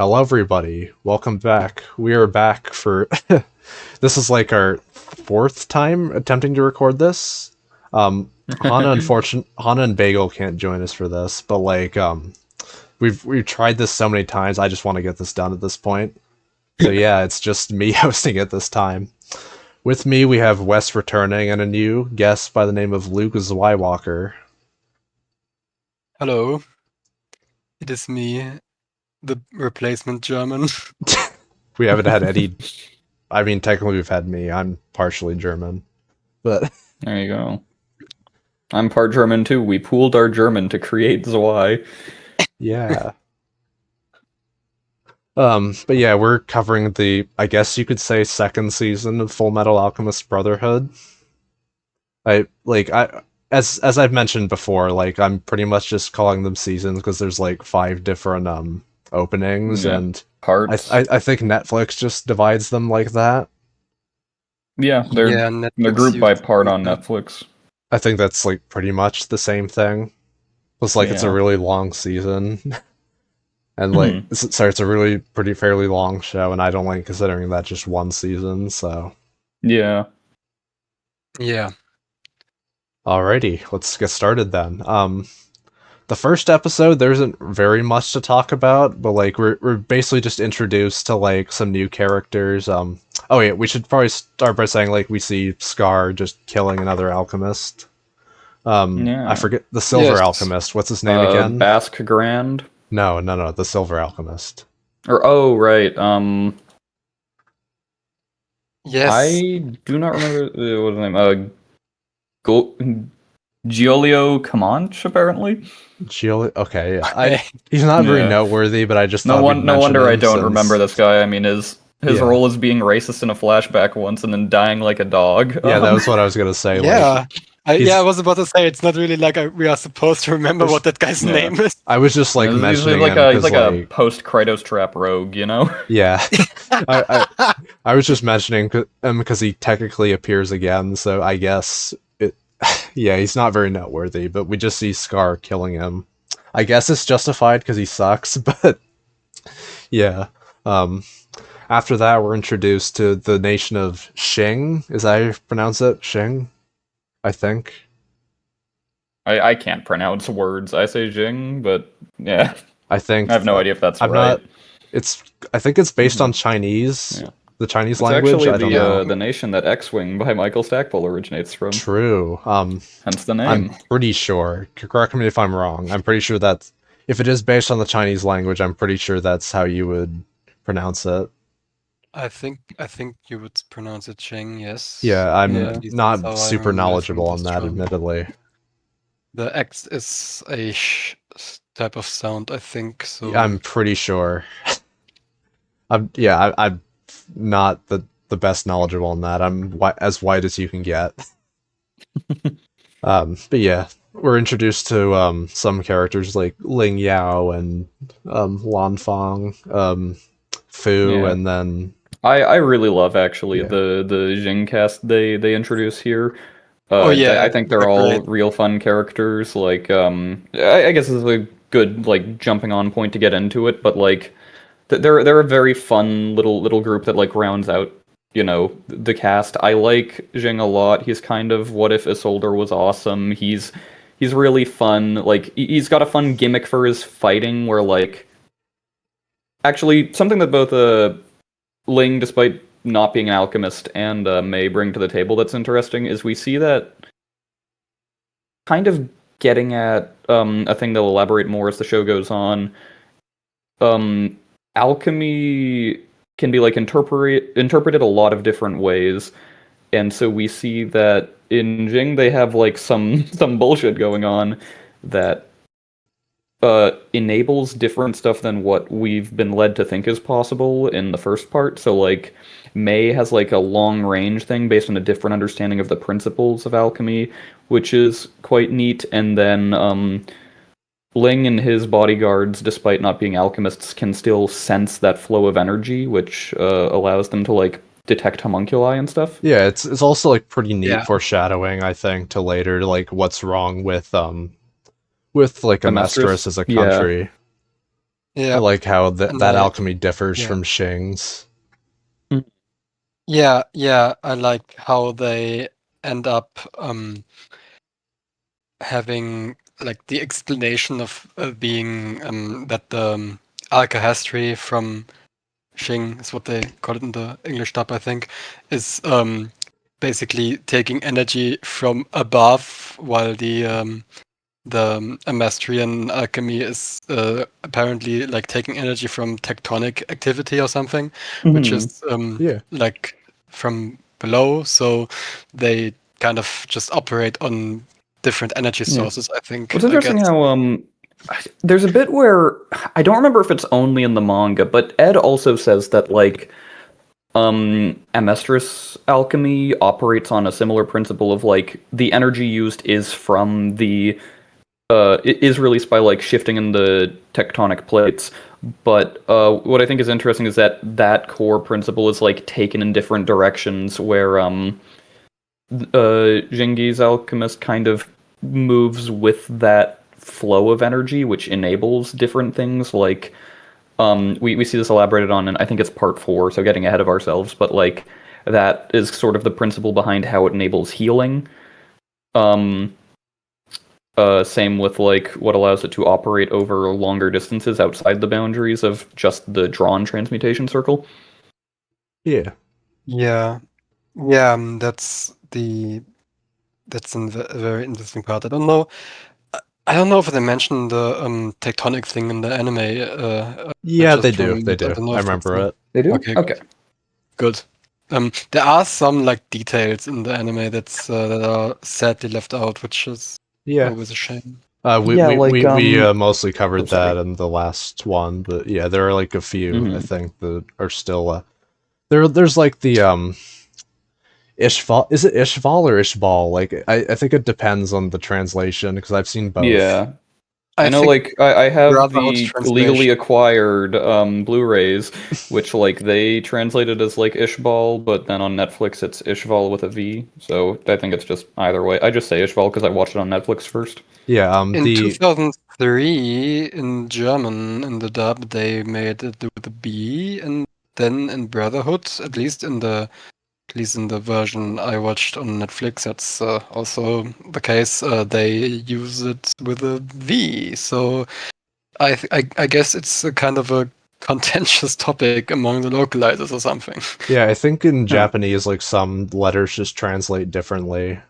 Hello, everybody. Welcome back. We are back for this is like our fourth time attempting to record this. Hana and Bagel can't join us for this, but we've tried this so many times. I just want to get this done at this point. So yeah, it's just me hosting it this time. With me, we have Wes returning and a new guest by the name of Luke Zweiwalker. Hello, it is me, the replacement German. We haven't had any. I mean, technically, we've had me. I'm partially German, but there you go. I'm part German too. We pooled our German to create Zwei. Yeah. But yeah, we're covering the, I guess you could say, second season of Fullmetal Alchemist Brotherhood. As I've mentioned before, I'm pretty much just calling them seasons because there's like 5 different openings, Yeah, and parts. I think Netflix just divides them like that. Yeah, they're grouped by part on Netflix. I think that's like pretty much the same thing. It's like it's a really long season. And it's a really fairly long show, and I don't like considering that just one season, so. Yeah. Yeah. Alrighty, let's get started then. The first episode, there isn't very much to talk about, but we're basically just introduced to some new characters. Oh yeah, we should probably start by saying we see Scar just killing another alchemist. I forget the Silver Alchemist. What's his name again? Basque Grand. No, the Silver Alchemist. Right. Yes. I do not remember what's his name. Giulio Comanche, apparently. Okay, yeah. He's not very noteworthy, but I just thought no wonder I don't remember this guy. I mean, his role is being racist in a flashback once and then dying like a dog. Yeah, that was what I was gonna say. Yeah. I was about to say it's not really we are supposed to remember what that guy's name is. I was just mentioning he's like a post Kratos trap rogue, you know? Yeah, I was just mentioning him because he technically appears again, so I guess it. Yeah, he's not very noteworthy, but we just see Scar killing him. I guess it's justified because he sucks, but yeah. After that, we're introduced to the nation of Xing. Is that how you pronounce it? Xing? I think. I can't pronounce words. I say Jing, but yeah. I have no idea if that's right. I think it's based on Chinese. Yeah. The Chinese language. Actually, I don't know. The nation that X-Wing by Michael Stackpole originates from. True. Hence the name. I'm pretty sure. Correct me if I'm wrong. I'm pretty sure that if it is based on the Chinese language, I'm pretty sure that's how you would pronounce it. I think you would pronounce it Cheng, yes. Yeah, I'm not super knowledgeable on that, admittedly. The X is a sh type of sound, I think. So yeah, I'm pretty sure. I'm not the best knowledgeable on that. I'm as white as you can get. But yeah, we're introduced to some characters like Ling Yao and Lan Fang, Fu, and then. I really love actually the Jing cast they introduce here. I think they're all real fun characters. I guess it's a good jumping on point to get into it, but they're a very fun little group that rounds out the cast. I like Jing a lot. He's kind of what if Isolde was awesome. He's really fun. He's got a fun gimmick for his fighting where actually something that both Ling, despite not being an alchemist, and May bring to the table that's interesting is we see that kind of getting at a thing they'll elaborate more as the show goes on. Alchemy can be interpreted a lot of different ways, and so we see that in Jing they have some bullshit going on that enables different stuff than what we've been led to think is possible in the first part. So May has a long range thing based on a different understanding of the principles of alchemy, which is quite neat. And then Ling and his bodyguards, despite not being alchemists, can still sense that flow of energy, which allows them to detect homunculi and stuff. Yeah, it's also pretty neat foreshadowing, I think, to later what's wrong with Amestris as a country. I like how that alchemy differs yeah. from Xing's. Yeah, I like how they end up having like the explanation of being that the alkahestry from Xing is what they call it in the English dub, I think, is basically taking energy from above, while the Amastrian alchemy is apparently like taking energy from tectonic activity or something, which is like from below. So they kind of just operate on different energy sources, I think. What's interesting how there's a bit where I don't remember if it's only in the manga, but Ed also says that like Amestris alchemy operates on a similar principle of like the energy used is from the it is released by like shifting in the tectonic plates. But what I think is interesting is that that core principle is like taken in different directions, where Jingi's Alchemist kind of moves with that flow of energy, which enables different things. Like we see this elaborated on, and I think it's part 4, so getting ahead of ourselves. But like that is sort of the principle behind how it enables healing. Same with like what allows it to operate over longer distances outside the boundaries of just the drawn transmutation circle. Yeah. That's a very interesting part. I don't know if they mentioned the tectonic thing in the anime. Yeah, they do. I remember it. They do. Okay. Okay. Good. There are some like details in the anime that are sadly left out, which is always a shame. We mostly covered that in the last one, but yeah, there are like a few I think that are still there's like the Ishval. Is it Ishval or Ishbal? Like I think it depends on the translation because I've seen both. Yeah. I know, like, I have the legally acquired Blu-rays, which, like, they translated as, like, Ishbal, but then on Netflix it's Ishval with a V, so I think it's just either way. I just say Ishbal because I watched it on Netflix first. Yeah, in 2003, in German, in the dub, they made it with a B, and then in Brotherhood, at least in the version I watched on Netflix, that's also the case. They use it with a V. So I guess it's a kind of a contentious topic among the localizers or something. Yeah, I think in Japanese, like some letters just translate differently.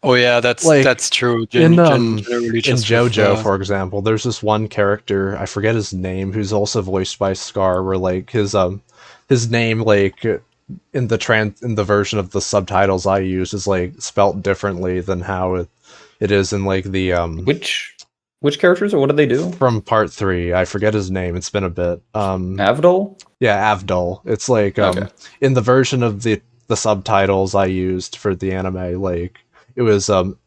Oh yeah, that's true. In JoJo, for example, there's this one character, I forget his name, who's also voiced by Scar, where like his name like in the version of the subtitles I use is like spelt differently than how it is in like the Which characters, or what do they do? From part 3, I forget his name. It's been a bit. Avdol? Yeah, Avdol. It's like in the version of the subtitles I used for the anime, like it was Avdul,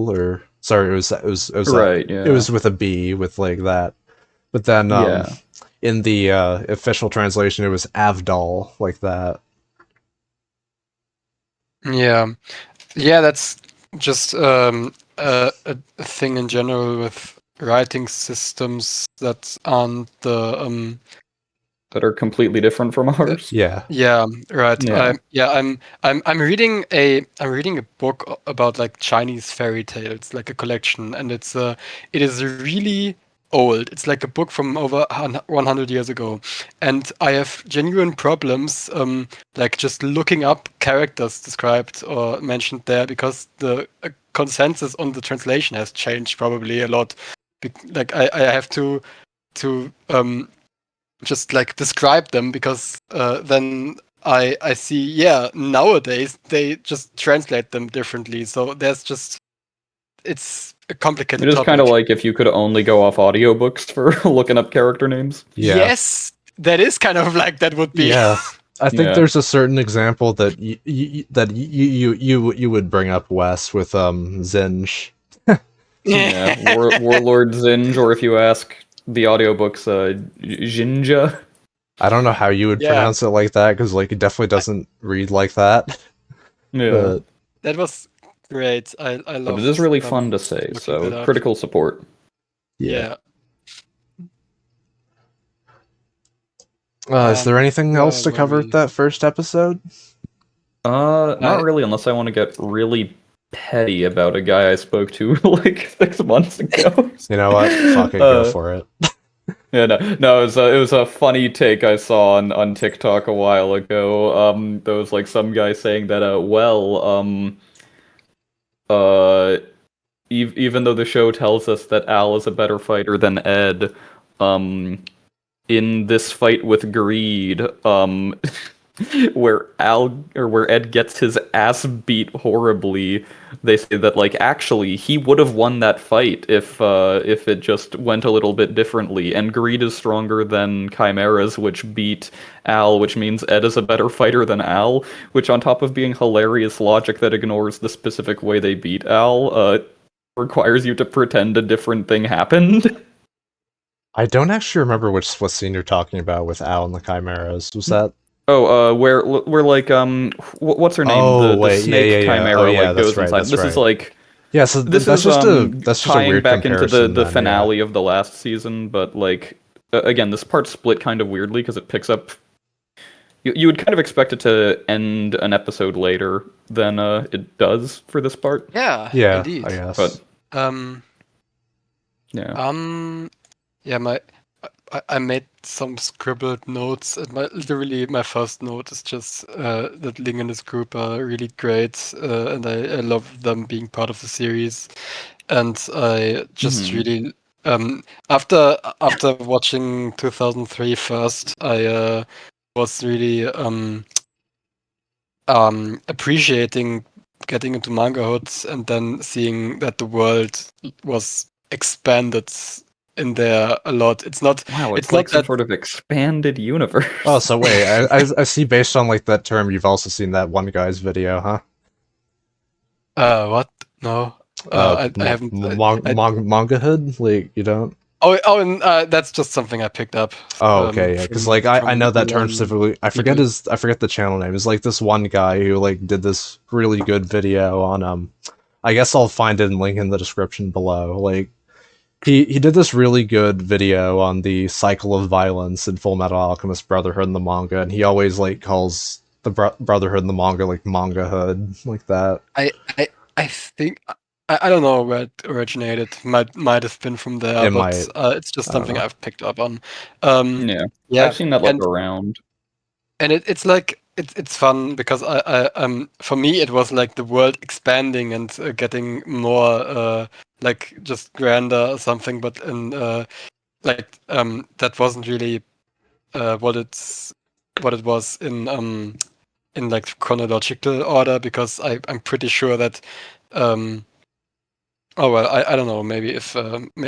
or sorry, it was right, yeah. It was with a B with like that. But then in the official translation, it was Avdol, like that. Yeah, that's just a thing in general with writing systems that aren't the that are completely different from ours. Yeah. Yeah, right. Yeah. I'm reading a book about like Chinese fairy tales, like a collection, and it is really old. It's like a book from over 100 years ago, and I have genuine problems like just looking up characters described or mentioned there, because the consensus on the translation has changed probably a lot. Like I have to just like describe them, because then I see, nowadays they just translate them differently. So it's a complicated topic. It is kind of like if you could only go off audiobooks for looking up character names. Yeah. Yes, that is kind of like that would be. Yeah. I think there's a certain example that you would bring up, Wes, with Zinj. Warlord Zinj, or if you ask the audiobooks, Jinja. I don't know how you would pronounce it like that, because like it definitely doesn't read like that. Yeah, that was great. I love. But it is really fun to say. So critical support. Yeah. Is there anything else to cover that first episode? Not really, unless I want to get really petty about a guy I spoke to like 6 months ago. You know what? Fuck it, go for it. Yeah, no, it was a funny take I saw on TikTok a while ago. There was like some guy saying that, even though the show tells us that Al is a better fighter than Ed, in this fight with Greed, where Ed gets his ass beat horribly, they say that like actually he would have won that fight if it just went a little bit differently. And Greed is stronger than Chimeras, which beat Al, which means Ed is a better fighter than Al. Which, on top of being hilarious logic that ignores the specific way they beat Al, requires you to pretend a different thing happened. I don't actually remember what scene you're talking about with Al and the Chimeras. Was that? Oh, where like what's her name? Oh, the snake chimera goes right, inside. This is like so this that's is just tying a weird back into the then, finale of the last season, but like again, this part's split kind of weirdly because it picks up. You would kind of expect it to end an episode later than it does for this part. Yeah, indeed. I guess. But I made some scribbled notes, and my first note is just that Ling and his group are really great, and I love them being part of the series, and I just really after watching 2003 first, I was really appreciating getting into Mangahood and then seeing that the world was expanded in there a lot. It's not. Wow, it's not like some sort of expanded universe. Oh, so wait, I see. Based on like that term, you've also seen that one guy's video, huh? What? No. I haven't. Manga hood? Like you don't? And that's just something I picked up. Oh, okay, yeah. Because like I know that term specifically. I forget the channel name. It's like this one guy who like did this really good video on I guess I'll find it and link in the description below. Like he did this really good video on the cycle of violence in Fullmetal Alchemist Brotherhood in the manga, and he always like calls the Brotherhood in the manga like manga hood, like that. I think I don't know where it originated. Might have been from there, but it's just something I've picked up on. Yeah, I've seen that around. And it's like it's fun because I for me it was like the world expanding and getting more like just grander or something, but in that wasn't really what it was in like chronological order, because I'm pretty sure that oh well, I don't know. Maybe if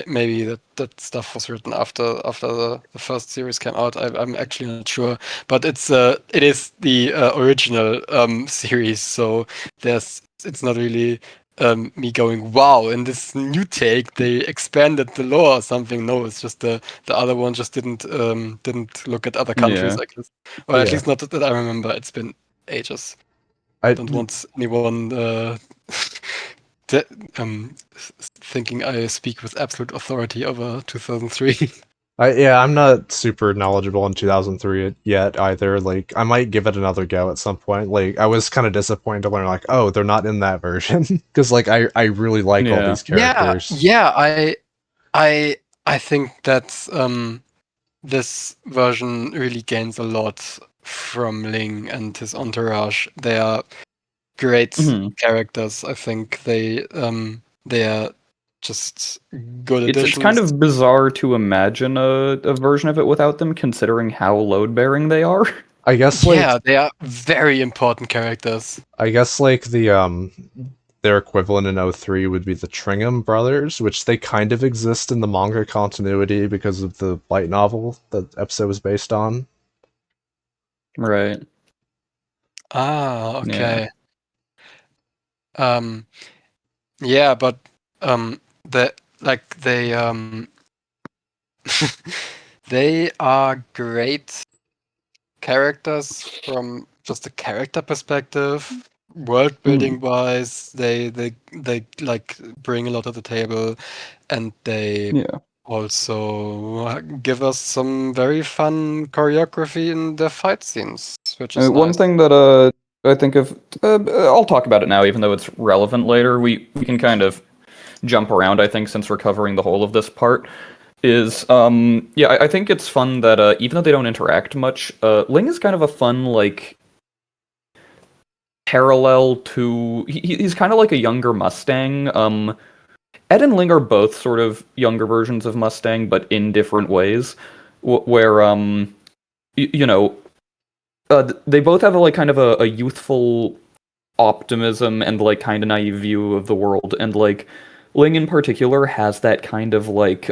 maybe that stuff was written after the first series came out. I'm actually not sure, but it is the original series, so it's not really me going wow. In this new take, they expanded the lore or something. No, it's just the other one just didn't look at other countries, I guess, or at least not that I remember. It's been ages. I don't want anyone. Thinking I speak with absolute authority over 2003. I'm not super knowledgeable in 2003 yet either. Like, I might give it another go at some point. Like, I was kind of disappointed to learn, like, oh, they're not in that version, because like I really like all these characters. Yeah. I think that this version really gains a lot from Ling and his entourage. They are great characters. I think they are just good additions. It's kind of bizarre to imagine a version of it without them, considering how load bearing they are. I guess they are very important characters. I guess like the their equivalent in 03 would be the Tringham brothers, which they kind of exist in the manga continuity because of the light novel that the episode was based on. Right. Ah, okay. But they are great characters from just a character perspective. World building wise, they like bring a lot to the table, and they also give us some very fun choreography in the fight scenes, which is one nice. thing that I think of, I'll talk about it now, even though it's relevant later. We can kind of jump around, I think, since we're covering the whole of this part. Is I think it's fun that even though they don't interact much, Ling is kind of a fun like parallel to he's kind of like a younger Mustang. Ed and Ling are both sort of younger versions of Mustang, but in different ways. Where you know, they both have a like kind of a youthful optimism and like kind of naive view of the world, and like Ling in particular has that kind of like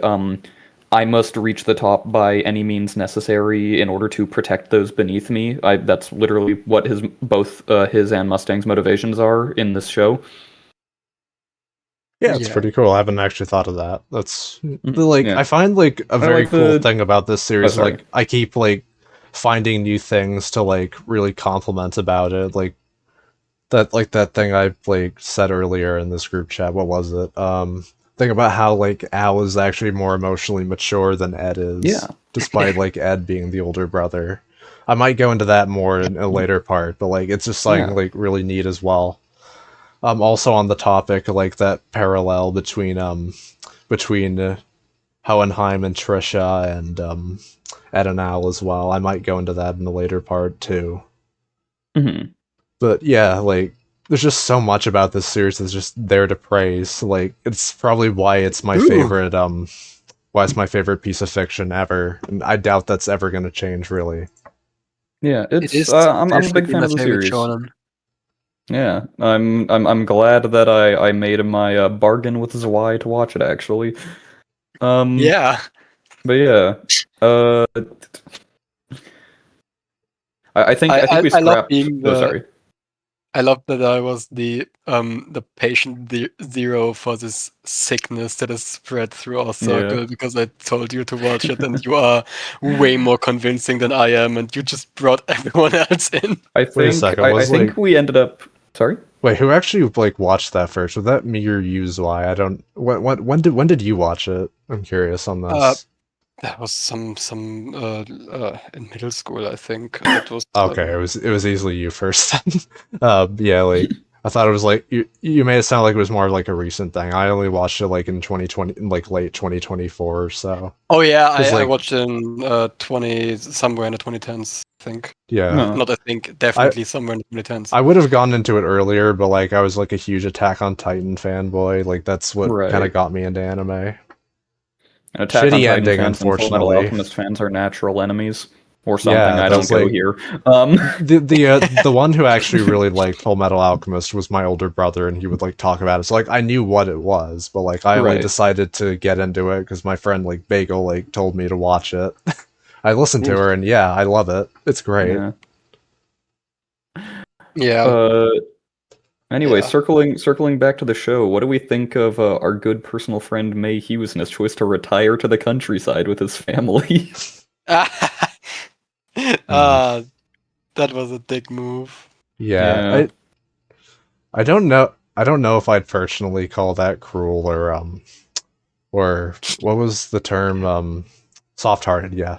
I must reach the top by any means necessary in order to protect those beneath me. That's literally what both his and Mustang's motivations are in this show. Yeah, it's pretty cool. I haven't actually thought of that. That's like Yeah. I find like a very cool thing about this series. sorry. Like I keep like finding new things to like really compliment about it. Like that thing I like said earlier in this group chat. What was it? Thing about how like Al is actually more emotionally mature than Ed is. Yeah. Despite like Ed being the older brother. I might go into that more in a later part, but like it's just something like really neat as well. Also on the topic, like that parallel between Hohenheim and Trisha and Ed and Al as well. I might go into that in a later part too. Mm-hmm. But yeah, like there's just so much about this series that's just there to praise. Like it's probably why it's my favorite why it's my favorite piece of fiction ever. And I doubt that's ever going to change really. Yeah, It is I'm a big fan of the series. Shonen. Yeah, I'm glad that I made my bargain with Zwei to watch it actually. Yeah. But yeah, I think we scrapped. love being the, sorry. I love that I was the patient zero for this sickness that is spread through our circle because I told you to watch it and you are way more convincing than I am and you just brought everyone else in. I think Wait a second, I think we ended up. Sorry. Wait, who actually like watched that first? Was that me or you, Zwei? I don't. When did you watch it? I'm curious on this. That was some in middle school, I think. That was Okay, it was easily you first. Yeah, like I thought it was like you made it sound like it was more like a recent thing. I only watched it like in 2020, like late 2024 or so. Oh yeah, I like, watched it in 20 somewhere in the 2010s, I think. Yeah. No. Not I think, definitely somewhere in the 2010s. I would have gone into it earlier, but like I was like a huge Attack on Titan fanboy. Like that's what kind of got me into anime. Attack Shitty on Titan ending, fans unfortunately. And Fullmetal Alchemist fans are natural enemies, or something. Yeah, I don't go like, here. The one who actually really liked Fullmetal Alchemist was my older brother, and he would like talk about it. So like I knew what it was, but like I only decided to get into it because my friend like Bagel like told me to watch it. I listened to her, and yeah, I love it. It's great. Yeah. Anyway, circling back to the show, what do we think of our good personal friend May Hughes and his choice to retire to the countryside with his family? That was a dick move. Yeah. I don't know. I don't know if I'd personally call that cruel or what was the term soft-hearted. Yeah.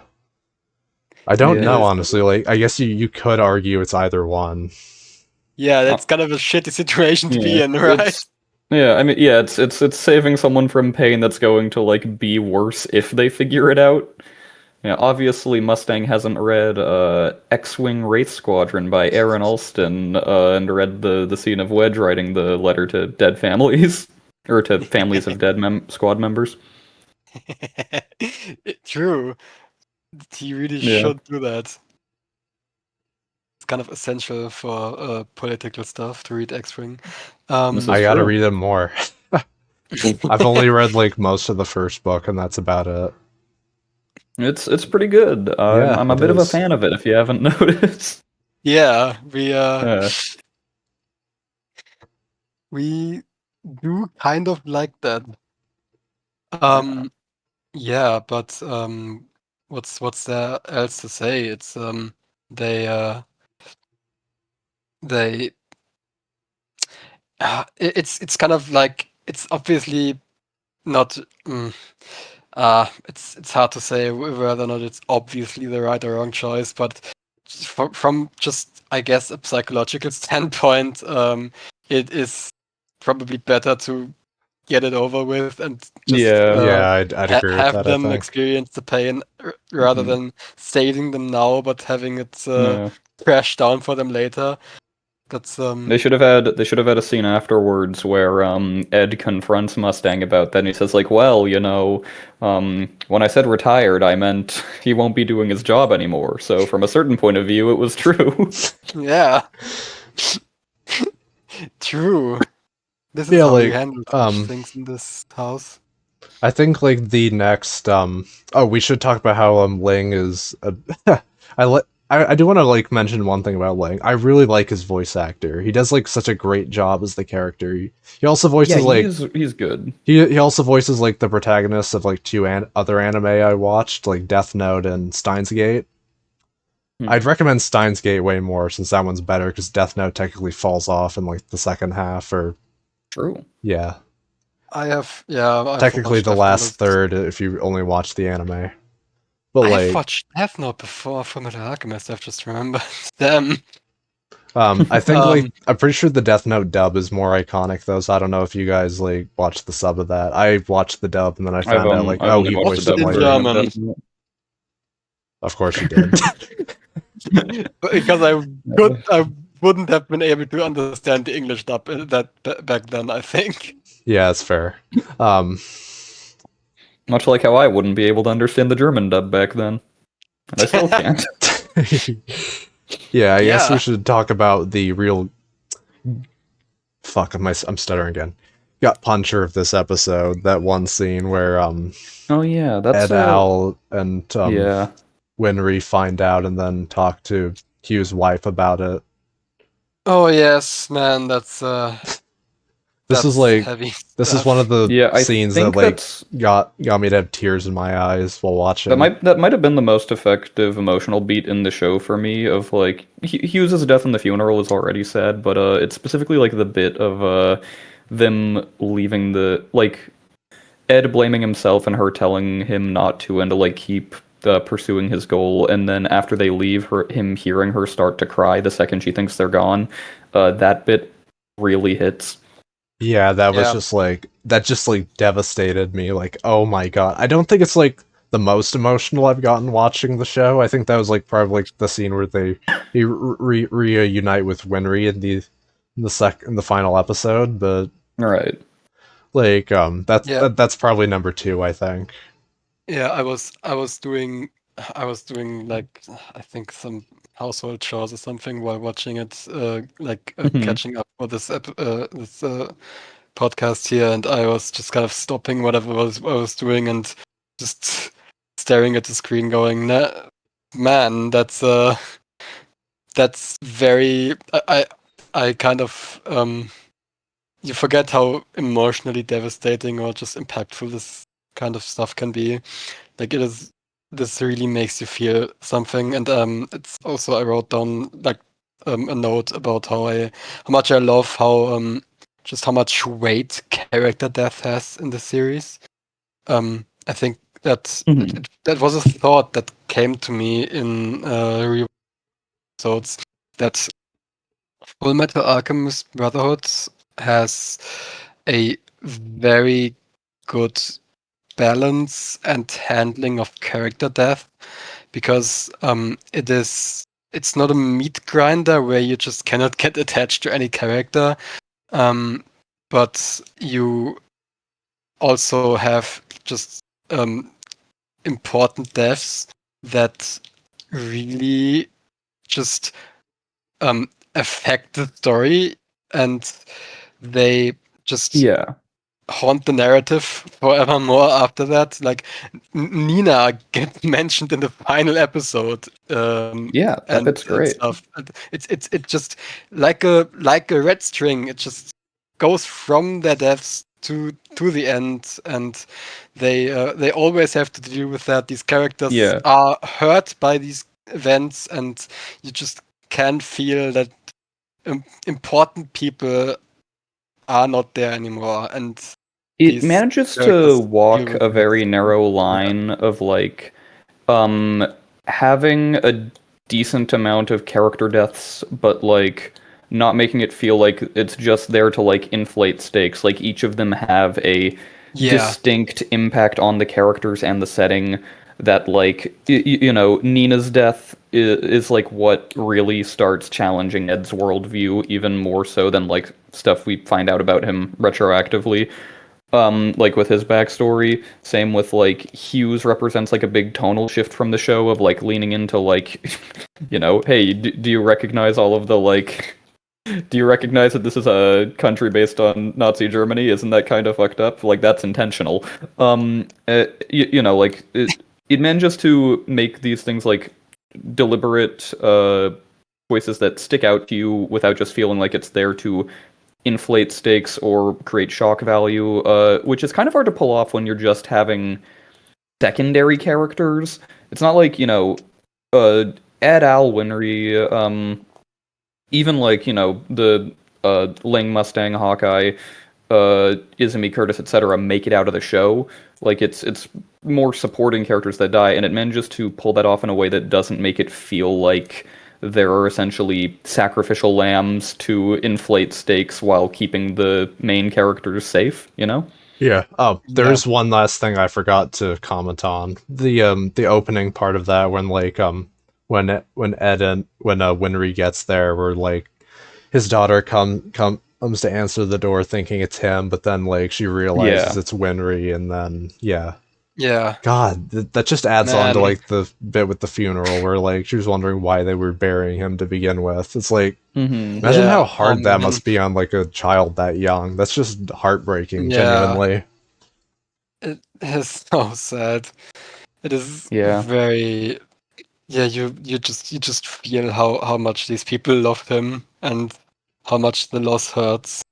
I don't know, honestly. Like I guess you could argue it's either one. Yeah, that's kind of a shitty situation to be in, right? I mean, it's saving someone from pain that's going to like be worse if they figure it out. Yeah, obviously Mustang hasn't read X-Wing Wraith Squadron by Aaron Alston and read the scene of Wedge writing the letter to dead families or to families of dead squad members. True. He really should do that. It's kind of essential for political stuff to read X-Wing. I gotta read them more. I've only read like most of the first book, and that's about it. It's pretty good. I'm a bit of a fan of it. If you haven't noticed. Yeah, we do kind of like that. Yeah, but what's there else to say? It's it's kind of like it's obviously not It's hard to say whether or not it's obviously the right or wrong choice, but from just, I guess, a psychological standpoint, it is probably better to get it over with and just I'd agree with have that, I them think. experience the pain rather than saving them now but having it crash down for them later. That's They should have had a scene afterwards where Ed confronts Mustang about that, and he says like, "Well, when I said retired, I meant he won't be doing his job anymore. So from a certain point of view, it was true." yeah. True. This is Yeah, how we like, handle such things in this house. I think like the next we should talk about how Ling is I do want to like mention one thing about Ling. I really like his voice actor. He does like such a great job as the character. He also Yeah, voices like he's good. he also voices like the protagonists of like two other anime I watched, like Death Note and Steins Gate. I'd recommend Steins Gate way more since that one's better because Death Note technically falls off in like the second half or True. yeah. I've Technically watched the Death last Note. third if you only watch the anime. But I've like watched Death Note before Fullmetal Alchemist, I've just remembered. Them. I think like I'm pretty sure the Death Note dub is more iconic though, so I don't know if you guys like watched the sub of that. I watched the dub and then I found out like, I've oh, only he watched the voiced Watched it dub in Light. version of German. Death Note. Of course you did. Because I wouldn't have been able to understand the English dub back then, I think. Yeah, that's fair. Much like how I wouldn't be able to understand the German dub back then, and I still can't. Yeah, I guess we should talk about the real. Fuck, I'm stuttering again. Got puncher of this episode. That one scene where Oh yeah, that's Ed Al and yeah. Winry find out and then talk to Hugh's wife about it. Oh yes, man, that's This is like heavy this is stuff. one of the I scenes that think like that's got me to have tears in my eyes while watching. that might have been the most effective emotional beat in the show for me. Of like Hughes' death in the funeral is already sad, but it's specifically like the bit of them leaving the like Ed blaming himself and her telling him not to and to like keep pursuing his goal, and then after they leave, him hearing her start to cry the second she thinks they're gone. That bit really hits. Yeah, that was just like that just like devastated me. Like, oh my god. I don't think it's like the most emotional I've gotten watching the show. I think that was like probably like, the scene where they reunite with Winry in the final episode, but Right. like that's probably number 2, I think. Yeah, I was doing like I think some household chores or something while watching it, catching up for this podcast here, and I was just kind of stopping whatever I was doing and just staring at the screen, going, nah, "Man, that's very." I kind of you forget how emotionally devastating or just impactful this kind of stuff can be. Like this really makes you feel something, and it's also I wrote down like a note about how much I love how just how much weight character death has in the series. I think that that was a thought that came to me in episodes that Fullmetal Alchemist Brotherhood has a very good balance and handling of character death, because it's not a meat grinder where you just cannot get attached to any character, but you also have just important deaths that really just affect the story, and they just haunt the narrative forevermore after that. Like Nina gets mentioned in the final episode. That bit's And great. stuff. It's just like a red string. It just goes from their deaths to the end, and they always have to deal with that. These characters are hurt by these events, and you just can feel that important people are not there anymore, and It manages to walk a very narrow line of like having a decent amount of character deaths, but like not making it feel like it's just there to like inflate stakes. Like each of them have a distinct impact on the characters and the setting that like Nina's death is like what really starts challenging Ed's worldview even more so than like stuff we find out about him retroactively. Like with his backstory, same with like Hughes represents like a big tonal shift from the show of like leaning into like, hey, do you recognize all of the like, do you recognize that this is a country based on Nazi Germany? Isn't that kind of fucked up? Like that's intentional. Like it manages to make these things like deliberate choices that stick out to you without just feeling like it's there to inflate stakes or create shock value, which is kind of hard to pull off when you're just having secondary characters. It's not like, Ed, Al, Winry, even like, the Ling, Mustang, Hawkeye, Izumi, Curtis, etc. make it out of the show. Like, it's more supporting characters that die, and it manages to pull that off in a way that doesn't make it feel like there are essentially sacrificial lambs to inflate stakes while keeping the main characters safe, Yeah. Oh, there's one last thing I forgot to comment on. The opening part of that when like when Ed and when Winry gets there, where like his daughter comes to answer the door thinking it's him, but then like she realizes it's Winry, and then God, that just adds on to like the bit with the funeral where like she was wondering why they were burying him to begin with. It's like, imagine how hard that must be on like a child that young. That's just heartbreaking, genuinely. It is so sad. It is very. Yeah, you just feel how much these people loved him and how much the loss hurts.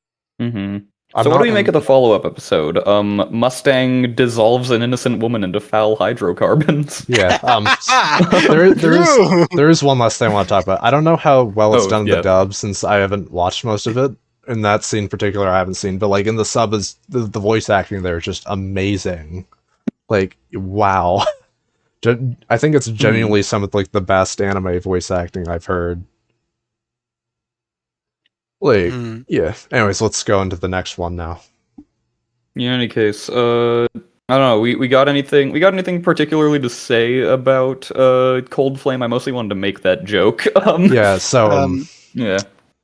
So what do we make of the follow-up episode? Mustang dissolves an innocent woman into foul hydrocarbons. Yeah. There is one last thing I want to talk about. I don't know how well it's done in the dub since I haven't watched most of it. In that scene in particular, I haven't seen, but like in the sub, is the voice acting there is just amazing. Like, wow. I think it's genuinely some of like the best anime voice acting I've heard. Like, yeah. Anyways, let's go into the next one now. In any case, I don't know. We got anything? We got anything particularly to say about Cold Flame? I mostly wanted to make that joke.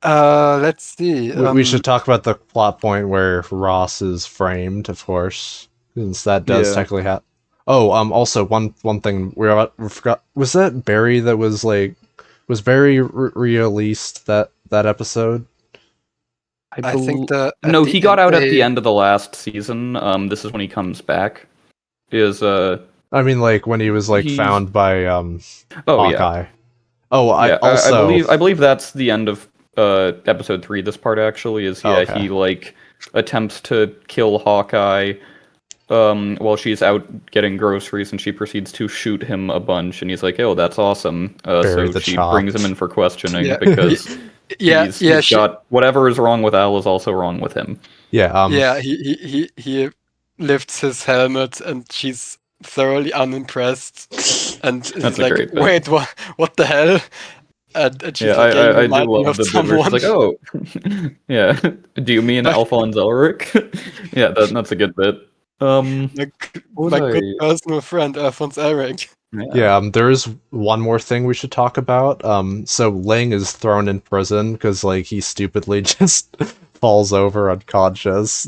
Let's see. We should talk about the plot point where Ross is framed, of course, since that does technically happen. Oh, also one thing we forgot, was that Barry that was like, was Barry released that episode? I think no, he got out at the end of the last season. This is when he comes back. I mean, like when he was like found by Hawkeye. I believe that's the end of episode 3. This part actually is he like attempts to kill Hawkeye while she's out getting groceries, and she proceeds to shoot him a bunch, and he's like, "Oh, that's awesome." So she brings him in for questioning because he's got whatever is wrong with Al is also wrong with him. He lifts his helmet, and she's thoroughly unimpressed, and he's like, "Wait, what the hell?" And she's like, I do love the bit where she's like, "Oh, yeah, do you mean Alphonse Elric?" Yeah, that's a good bit. My good personal friend Alphonse Elric. There is one more thing we should talk about. So Ling is thrown in prison because like he stupidly just falls over unconscious.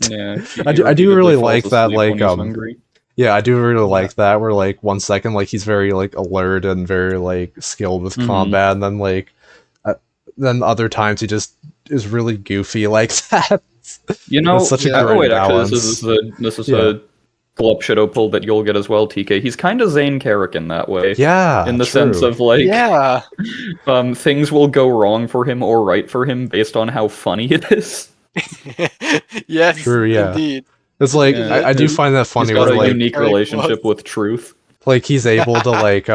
I do really like that. Like I do really like that. Where like 1 second like he's very like alert and very like skilled with combat, and then like then other times he just is really goofy like that. It's such a great balance. Actually, this is a Glup Shadow pull that you'll get as well, TK. He's kind of Zane Carrick in that way. Yeah, in the sense of like, things will go wrong for him or right for him based on how funny it is. Yes, true. Yeah, indeed. It's like I do find that funny. He's got a unique relationship with truth. Like he's able to like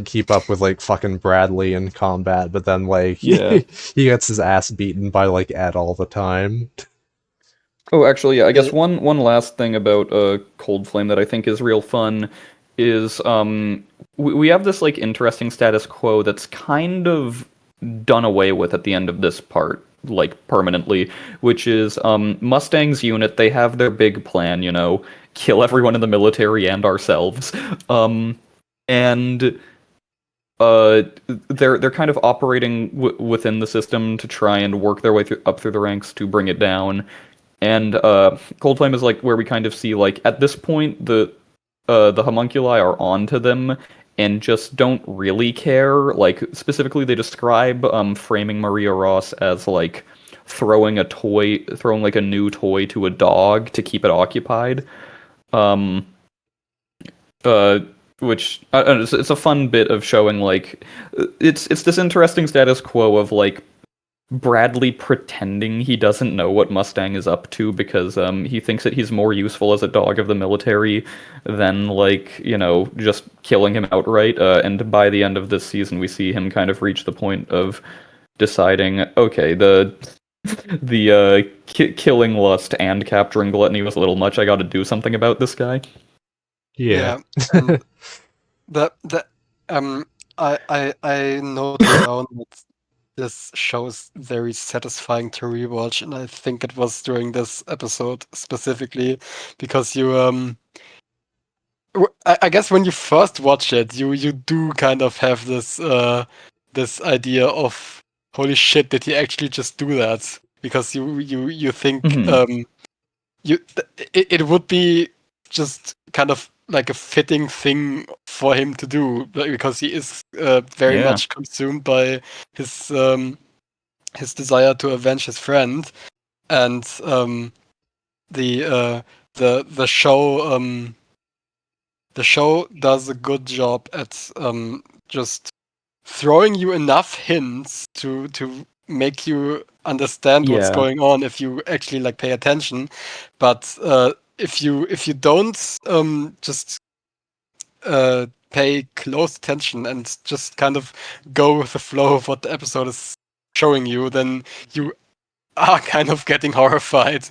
keep up with like fucking Bradley in combat, but then like he gets his ass beaten by like Ed all the time. Oh, actually, yeah, I guess one last thing about Cold Flame that I think is real fun is we have this like interesting status quo that's kind of done away with at the end of this part, like permanently, which is Mustang's unit. They have their big plan, kill everyone in the military and ourselves, and they're kind of operating within the system to try and work their way up through the ranks to bring it down. And Cold Flame is like where we kind of see like at this point the homunculi are onto them and just don't really care. Like specifically, they describe framing Maria Ross as like throwing like a new toy to a dog to keep it occupied. Um, which it's a fun bit of showing like it's this interesting status quo of like Bradley pretending he doesn't know what Mustang is up to because he thinks that he's more useful as a dog of the military than like just killing him outright. And by the end of this season, we see him kind of reach the point of deciding, okay, the killing lust and capturing gluttony was a little much. I got to do something about this guy. Yeah. And I noted down that this show is very satisfying to rewatch, and I think it was during this episode specifically because you I guess when you first watch it, you do kind of have this this idea of holy shit, did he actually just do that? Because you think it would be just kind of like a fitting thing for him to do because he is very much consumed by his desire to avenge his friend, and the show does a good job at just throwing you enough hints to make you understand what's going on if you actually like pay attention, but if you don't just pay close attention and just kind of go with the flow of what the episode is showing you, then you are kind of getting horrified.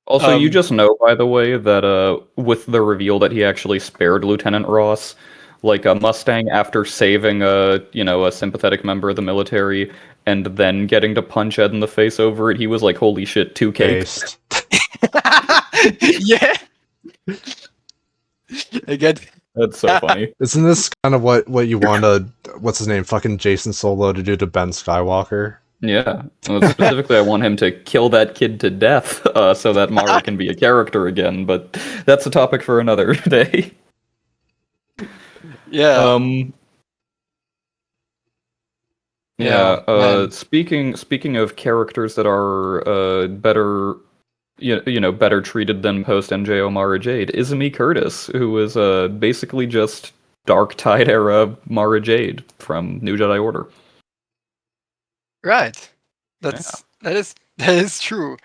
Also, you just know, by the way, that with the reveal that he actually spared Lieutenant Ross, like a Mustang after saving a sympathetic member of the military and then getting to punch Ed in the face over it, he was like, holy shit, 2K. Yeah. Again, that's so funny. Isn't this kind of what you wanted, what's his name, fucking Jason Solo to do to Ben Skywalker? Yeah. Well, specifically, I want him to kill that kid to death so that Mara can be a character again, but that's a topic for another day. Yeah. Speaking of characters that are better, better treated than post NJO Mara Jade, Izumi Curtis, who is basically just Dark Tide era Mara Jade from New Jedi Order. Right. That is true.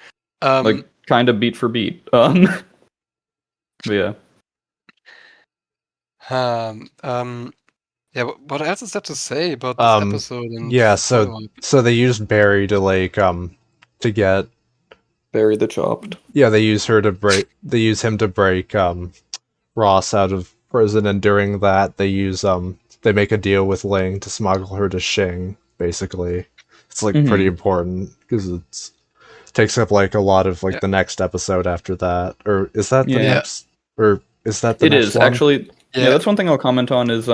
Like kind of beat for beat. Yeah. Yeah, what else is there to say about this episode? And yeah, so they used Barry to like to get Barry the Chopped. Yeah, they use him to break Ross out of prison, and during that they make a deal with Ling to smuggle her to Xing, basically. It's like pretty important because it takes up like a lot of like the next episode after that. Or is that the next? Or is that the next one? It is actually. Yeah, that's one thing I'll comment on is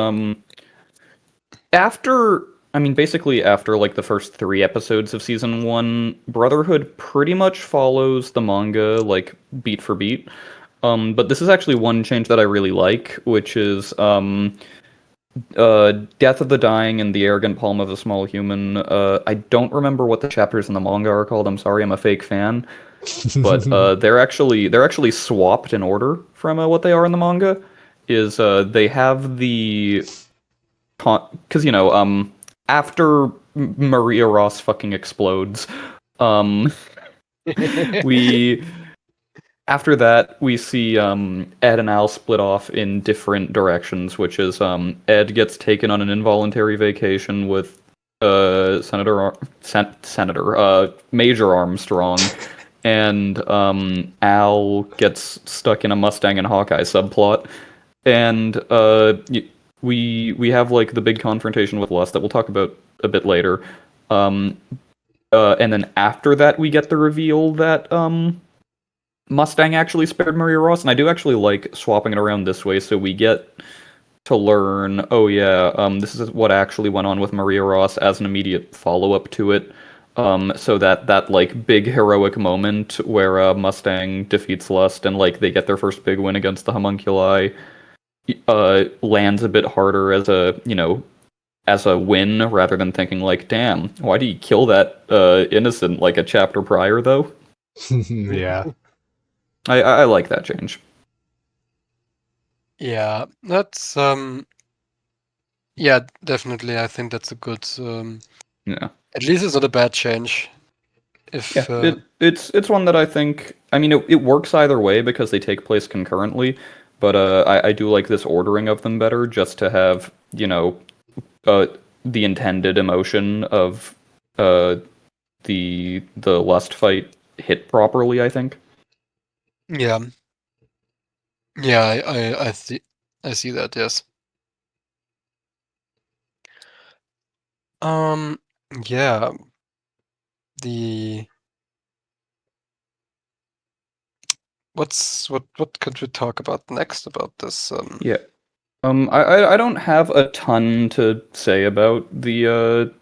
basically after like the first 3 episodes of season 1, Brotherhood pretty much follows the manga like beat for beat. But this is actually one change that I really like, which is Death of the Dying and the Arrogant Palm of the Small Human. I don't remember what the chapters in the manga are called. I'm sorry, I'm a fake fan. But they're actually swapped in order from what they are in the manga. Is they have the because after Maria Ross fucking explodes, after that, we see Ed and Al split off in different directions, which is Ed gets taken on an involuntary vacation with Major Armstrong, and Al gets stuck in a Mustang and Hawkeye subplot, and we have like the big confrontation with Lust that we'll talk about a bit later. And then after that, we get the reveal that Mustang actually spared Maria Ross, and I do actually like swapping it around this way, so we get to learn, oh yeah, this is what actually went on with Maria Ross as an immediate follow-up to it. So that like big heroic moment where Mustang defeats Lust and like they get their first big win against the homunculi lands a bit harder as a as a win rather than thinking like, damn, why did he kill that innocent like a chapter prior though? Yeah. I like that change. Yeah, that's yeah, definitely. I think that's a good Yeah. At least it's not a bad change. If it's one that I think, I mean, it works either way because they take place concurrently, but I do like this ordering of them better just to have, the intended emotion of the Lust fight hit properly, I think. yeah. Yeah, I see that, yes. Yeah. The what could we talk about next about this? Yeah. I don't have a ton to say about the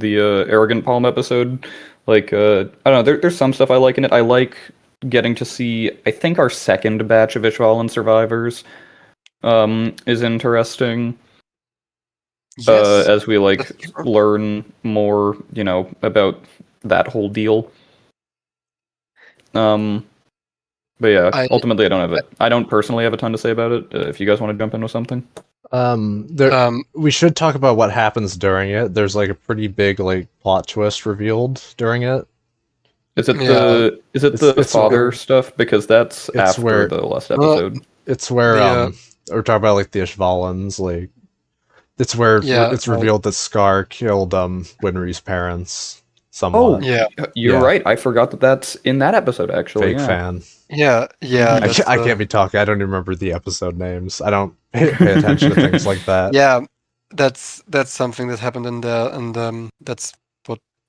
arrogant palm episode. Like I don't know, there's some stuff I like in it. I like getting to see, I think, our second batch of Ishvalan survivors is interesting. Yes, as we like that's true. learn more, about that whole deal. But yeah, ultimately I don't personally have a ton to say about it. If you guys want to jump into something. We should talk about what happens during it. There's like a pretty big like plot twist revealed during it. Is it the father stuff? Because that's after the last episode. It's where we're talking about like the Ishvalans, like it's where it's revealed that Scar killed Winry's parents. Somewhat. Oh yeah, you're right. I forgot that that's in that episode actually. Fake fan. Yeah. I can't be talking. I don't even remember the episode names. I don't pay attention to things like that. Yeah, that's something that happened in there, and that's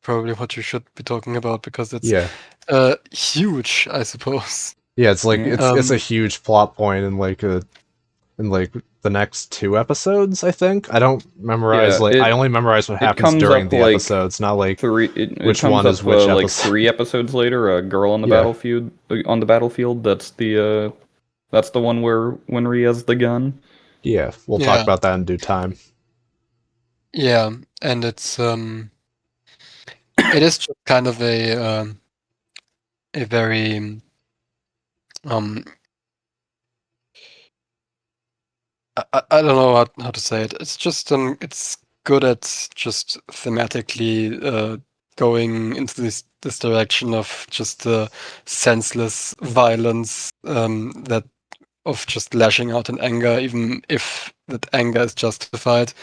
probably what you should be talking about because it's huge, I suppose. Yeah, it's like it's a huge plot point in like the next 2 episodes, I think. I don't memorize I only memorize what happens during the episodes, not like which one is which episode. Like 3 episodes later, a girl on the battlefield. That's the one where Winry has the gun. Yeah, we'll talk about that in due time. Yeah, and it's it is just kind of a very I don't know how to say it. It's just it's good at just thematically going into this direction of just senseless violence that of just lashing out in anger, even if that anger is justified.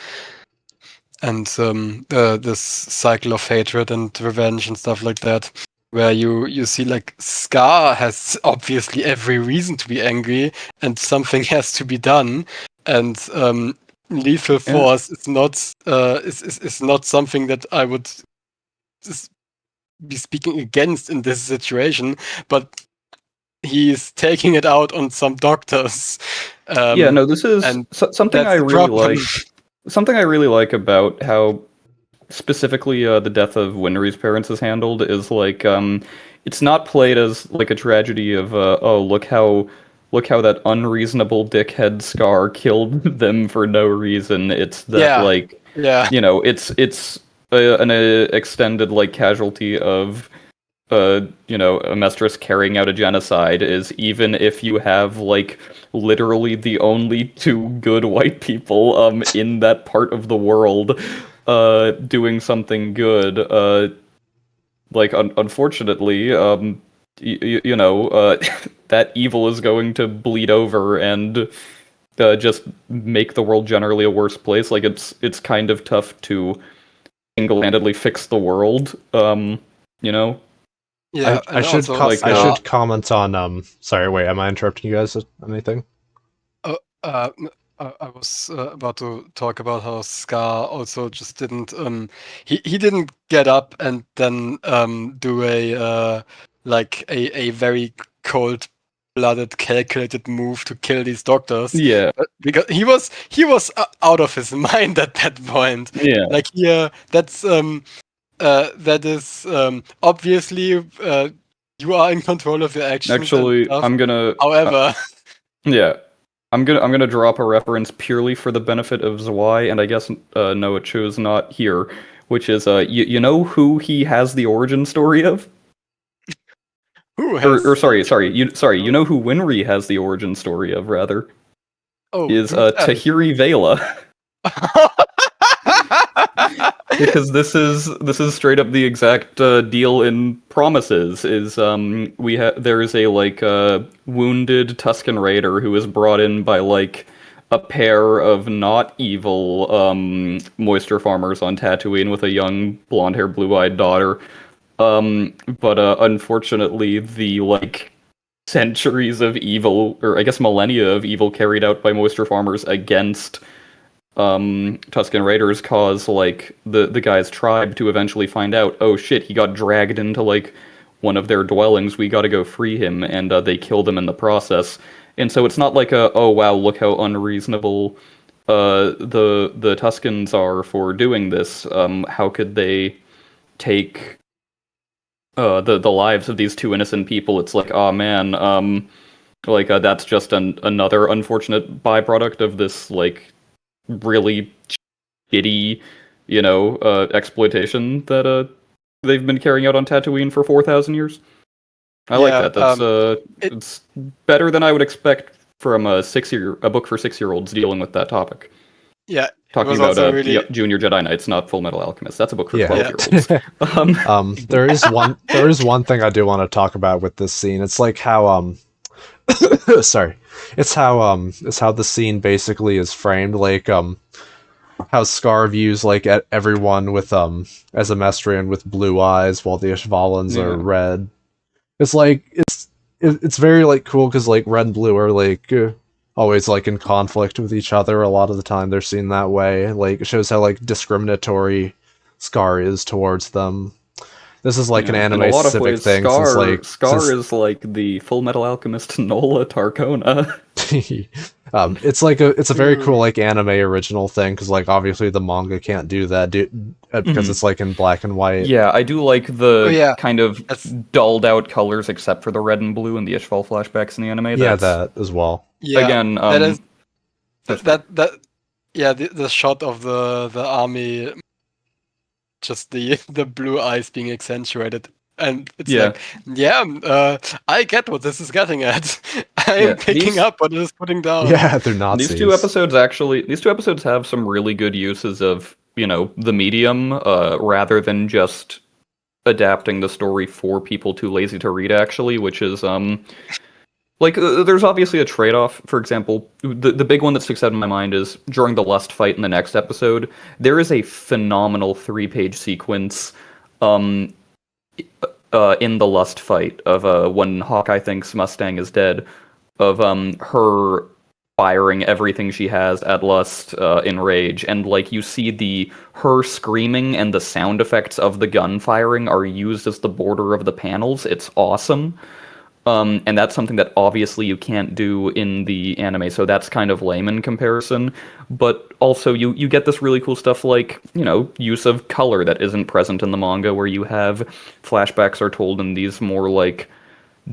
And this cycle of hatred and revenge and stuff like that, where you see like Scar has obviously every reason to be angry, and something has to be done, and lethal force is not is not something that I would be speaking against in this situation, but he's taking it out on some doctors. This is something I really like. Something I really like about how specifically the death of Winry's parents is handled is like it's not played as like a tragedy of look how that unreasonable dickhead Scar killed them for no reason. It's that it's an extended like casualty of Amestris carrying out a genocide is even if you have like literally the only 2 good white people in that part of the world doing something good, unfortunately that evil is going to bleed over and just make the world generally a worse place. Like it's kind of tough to single-handedly fix the world you know? Yeah, I should also I should comment on sorry, wait, am I interrupting you guys with anything? I was about to talk about how Scar also just didn't he didn't get up and then do a very cold-blooded, calculated move to kill these doctors. Yeah. But because he was out of his mind at that point. Yeah. Like that is obviously you are in control of your actions. Actually, and stuff. I'm gonna. However, Yeah, I'm gonna drop a reference purely for the benefit of Zwei, and I guess Noah chose not here, which is you know who he has the origin story of? who has? Or you know who Winry has the origin story of rather? Oh, Is who's that? Tahiri Vela. Because this is straight up the exact deal in Promises. Is there is a wounded Tusken Raider who is brought in by like a pair of not evil moisture farmers on Tatooine with a young blonde-haired, blue-eyed daughter. But unfortunately, the like centuries of evil, or I guess millennia of evil carried out by moisture farmers against Tusken Raiders cause like the guy's tribe to eventually find out, oh shit, he got dragged into like one of their dwellings, we gotta go free him, and they killed him in the process. And so it's not like oh wow, look how unreasonable the Tuskens are for doing this. How could they take the lives of these two innocent people? It's like, oh man, that's just another unfortunate byproduct of this like really shitty, exploitation that they've been carrying out on Tatooine for 4,000 years. I like that. That's it's better than I would expect from a book for 6-year-olds dealing with that topic. Yeah, talking about Junior Jedi Knights, not Fullmetal Alchemist. That's a book for 12-year-olds. There is one thing I do want to talk about with this scene. It's like how sorry. It's how the scene basically is framed, like how Scar views like at everyone with as a Mestrian with blue eyes while the Ishvalans are red. It's like it's very like cool because like red and blue are like always like in conflict with each other. A lot of the time they're seen that way. Like it shows how like discriminatory Scar is towards them. This is like an anime specific thing. Scar is like the Fullmetal Alchemist Nola Tarcona. It's a very cool like anime original thing because like obviously the manga can't do that because it's like in black and white. Yeah, I do like the kind of dulled out colors except for the red and blue and the Ishval flashbacks in the anime. Yeah, that as well. Yeah, again, the shot of the army. Just the blue eyes being accentuated, and it's I get what this is getting at. I am picking up what it is putting down. Yeah, they're Nazis. These two episodes have some really good uses of the medium, rather than just adapting the story for people too lazy to read. Actually, which is there's obviously a trade-off. For example, the big one that sticks out in my mind is during the Lust fight in the next episode, there is a phenomenal 3-page sequence in the Lust fight of when Hawkeye thinks Mustang is dead, of her firing everything she has at Lust in rage, and like you see her screaming and the sound effects of the gun firing are used as the border of the panels. It's awesome. And that's something that obviously you can't do in the anime, so that's kind of lame in comparison. But also you get this really cool stuff like, use of color that isn't present in the manga, where you have flashbacks are told in these more like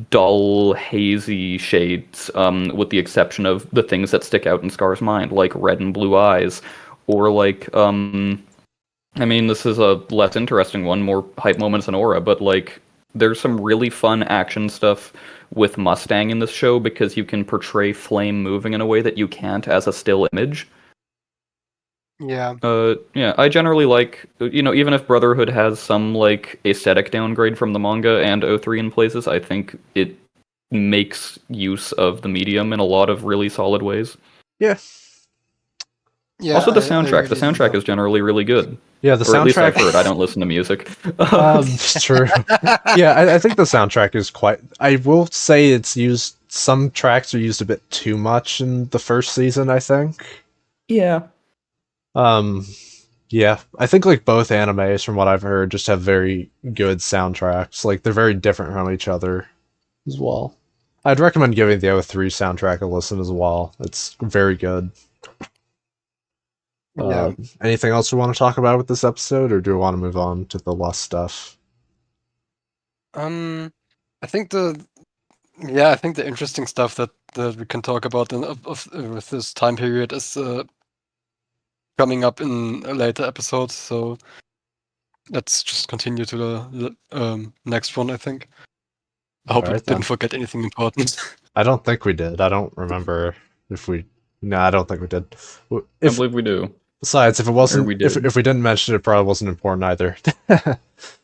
dull, hazy shades, with the exception of the things that stick out in Scar's mind, like red and blue eyes, or like, this is a less interesting one, more hype moments and aura, but like, there's some really fun action stuff with Mustang in this show because you can portray flame moving in a way that you can't as a still image. Yeah. I generally like, even if Brotherhood has some like aesthetic downgrade from the manga and O3 in places, I think it makes use of the medium in a lot of really solid ways. Yeah. Yeah. Also, the I soundtrack. The really soundtrack is generally really good. Yeah, the Or at least I've soundtrack. heard. I don't listen to music. It's true. Yeah, I think the soundtrack is quite. I will say it's used. Some tracks are used a bit too much in the first season, I think. Yeah. Um, yeah, I think like both animes, from what I've heard, just have very good soundtracks. Like they're very different from each other as well. I'd recommend giving the O3 soundtrack a listen as well. It's very good. Yeah. Anything else we want to talk about with this episode, or do we want to move on to the less stuff? I think I think the interesting stuff that we can talk about with this time period is coming up in a later episode. So let's just continue to the next one. I think. I hope we Alright didn't then. forget anything important. I don't think we did. I don't remember if we. No, I don't think we did. I If believe we do. besides, if it Or wasn't, we if did. if we didn't mention it, it probably wasn't important either.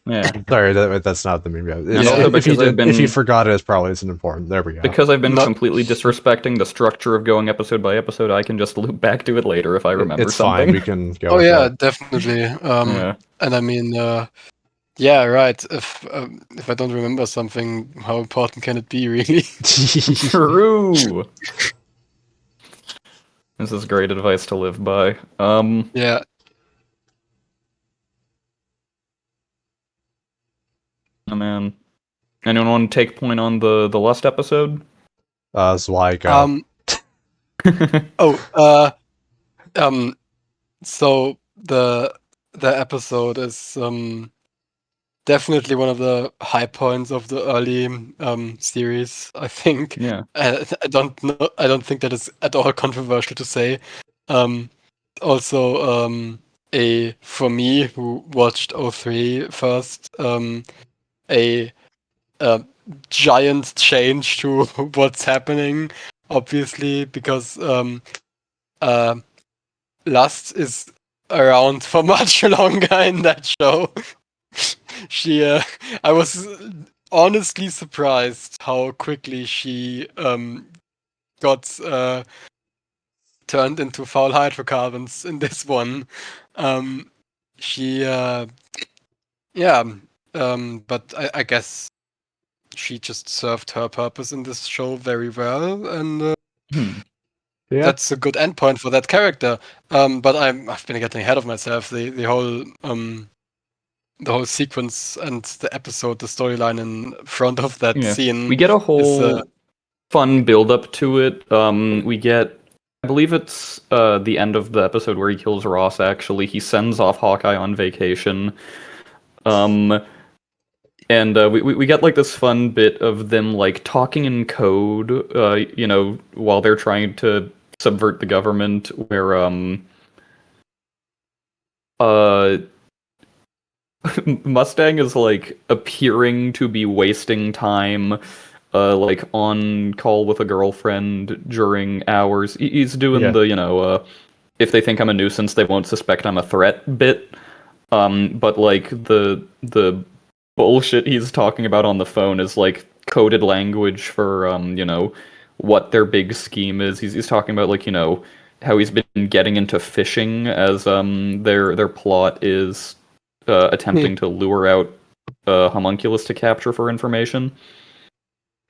Yeah. Sorry, that's not the meme. And also If you because I've did, if you been forgot it, it probably isn't important. There we go. because I've been Not- completely disrespecting the structure of going episode by episode, I can just loop back to it later if I remember It's something. fine. We can go. Oh with yeah, it. definitely. Yeah. And I mean, yeah, right. If I don't remember something, how important can it be, really? True. This is great advice to live by. Yeah. Oh man. Anyone want to take point on the last episode? Zwei, go. So the episode is definitely one of the high points of the early series, I think. Yeah. I don't know. I don't think that is at all controversial to say. Also, for me who watched O3 first, a giant change to what's happening, obviously, because Lust is around for much longer in that show. I was honestly surprised how quickly she got turned into foul hydrocarbons in this one. She, but I guess she just served her purpose in this show very well, and Yeah. that's a good endpoint for that character. But I've been getting ahead of myself. The whole sequence and the episode, the storyline in front of that scene. We get a whole is, fun build up to it. We get, I believe it's the end of the episode where he kills Ross. Actually, he sends off Hawkeye on vacation. And we get like this fun bit of them like talking in code, while they're trying to subvert the government, where Mustang is like appearing to be wasting time, like on call with a girlfriend during hours. He's doing the if they think I'm a nuisance, they won't suspect I'm a threat bit. But like the bullshit he's talking about on the phone is like coded language for what their big scheme is. He's talking about like how he's been getting into fishing as their plot is attempting to lure out homunculus to capture for information.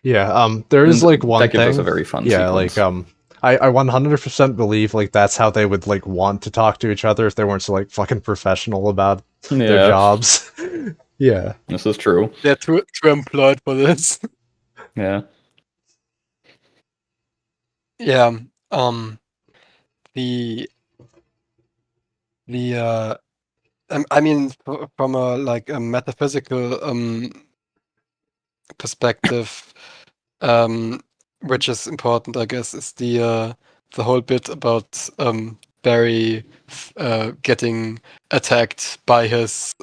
Yeah, there is like one that gives thing. us a very fun sequence. Like I 100% believe like that's how they would like want to talk to each other if they weren't so like fucking professional about their jobs. Yeah, this is true. They're too employed for this. Yeah. Yeah. I mean, from a metaphysical perspective, which is important, I guess, is the whole bit about Barry getting attacked by his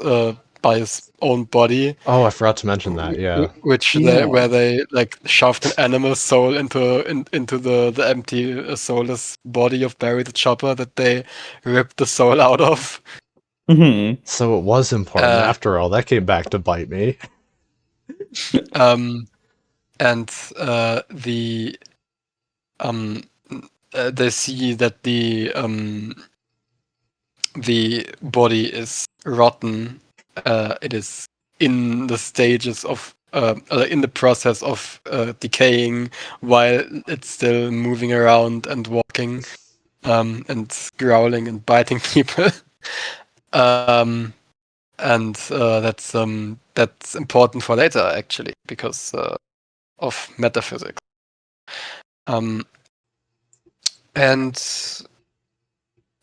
own body. Oh, I forgot to mention that. Yeah, where they like shoved an animal soul into the empty soulless body of Barry the Chopper that they ripped the soul out of. Mm-hmm. So it was important after all. That came back to bite me. And they see that the the body is rotten. It is in the stages of in the process of decaying while it's still moving around and walking, and growling and biting people. And that's important for later, actually, because of metaphysics. And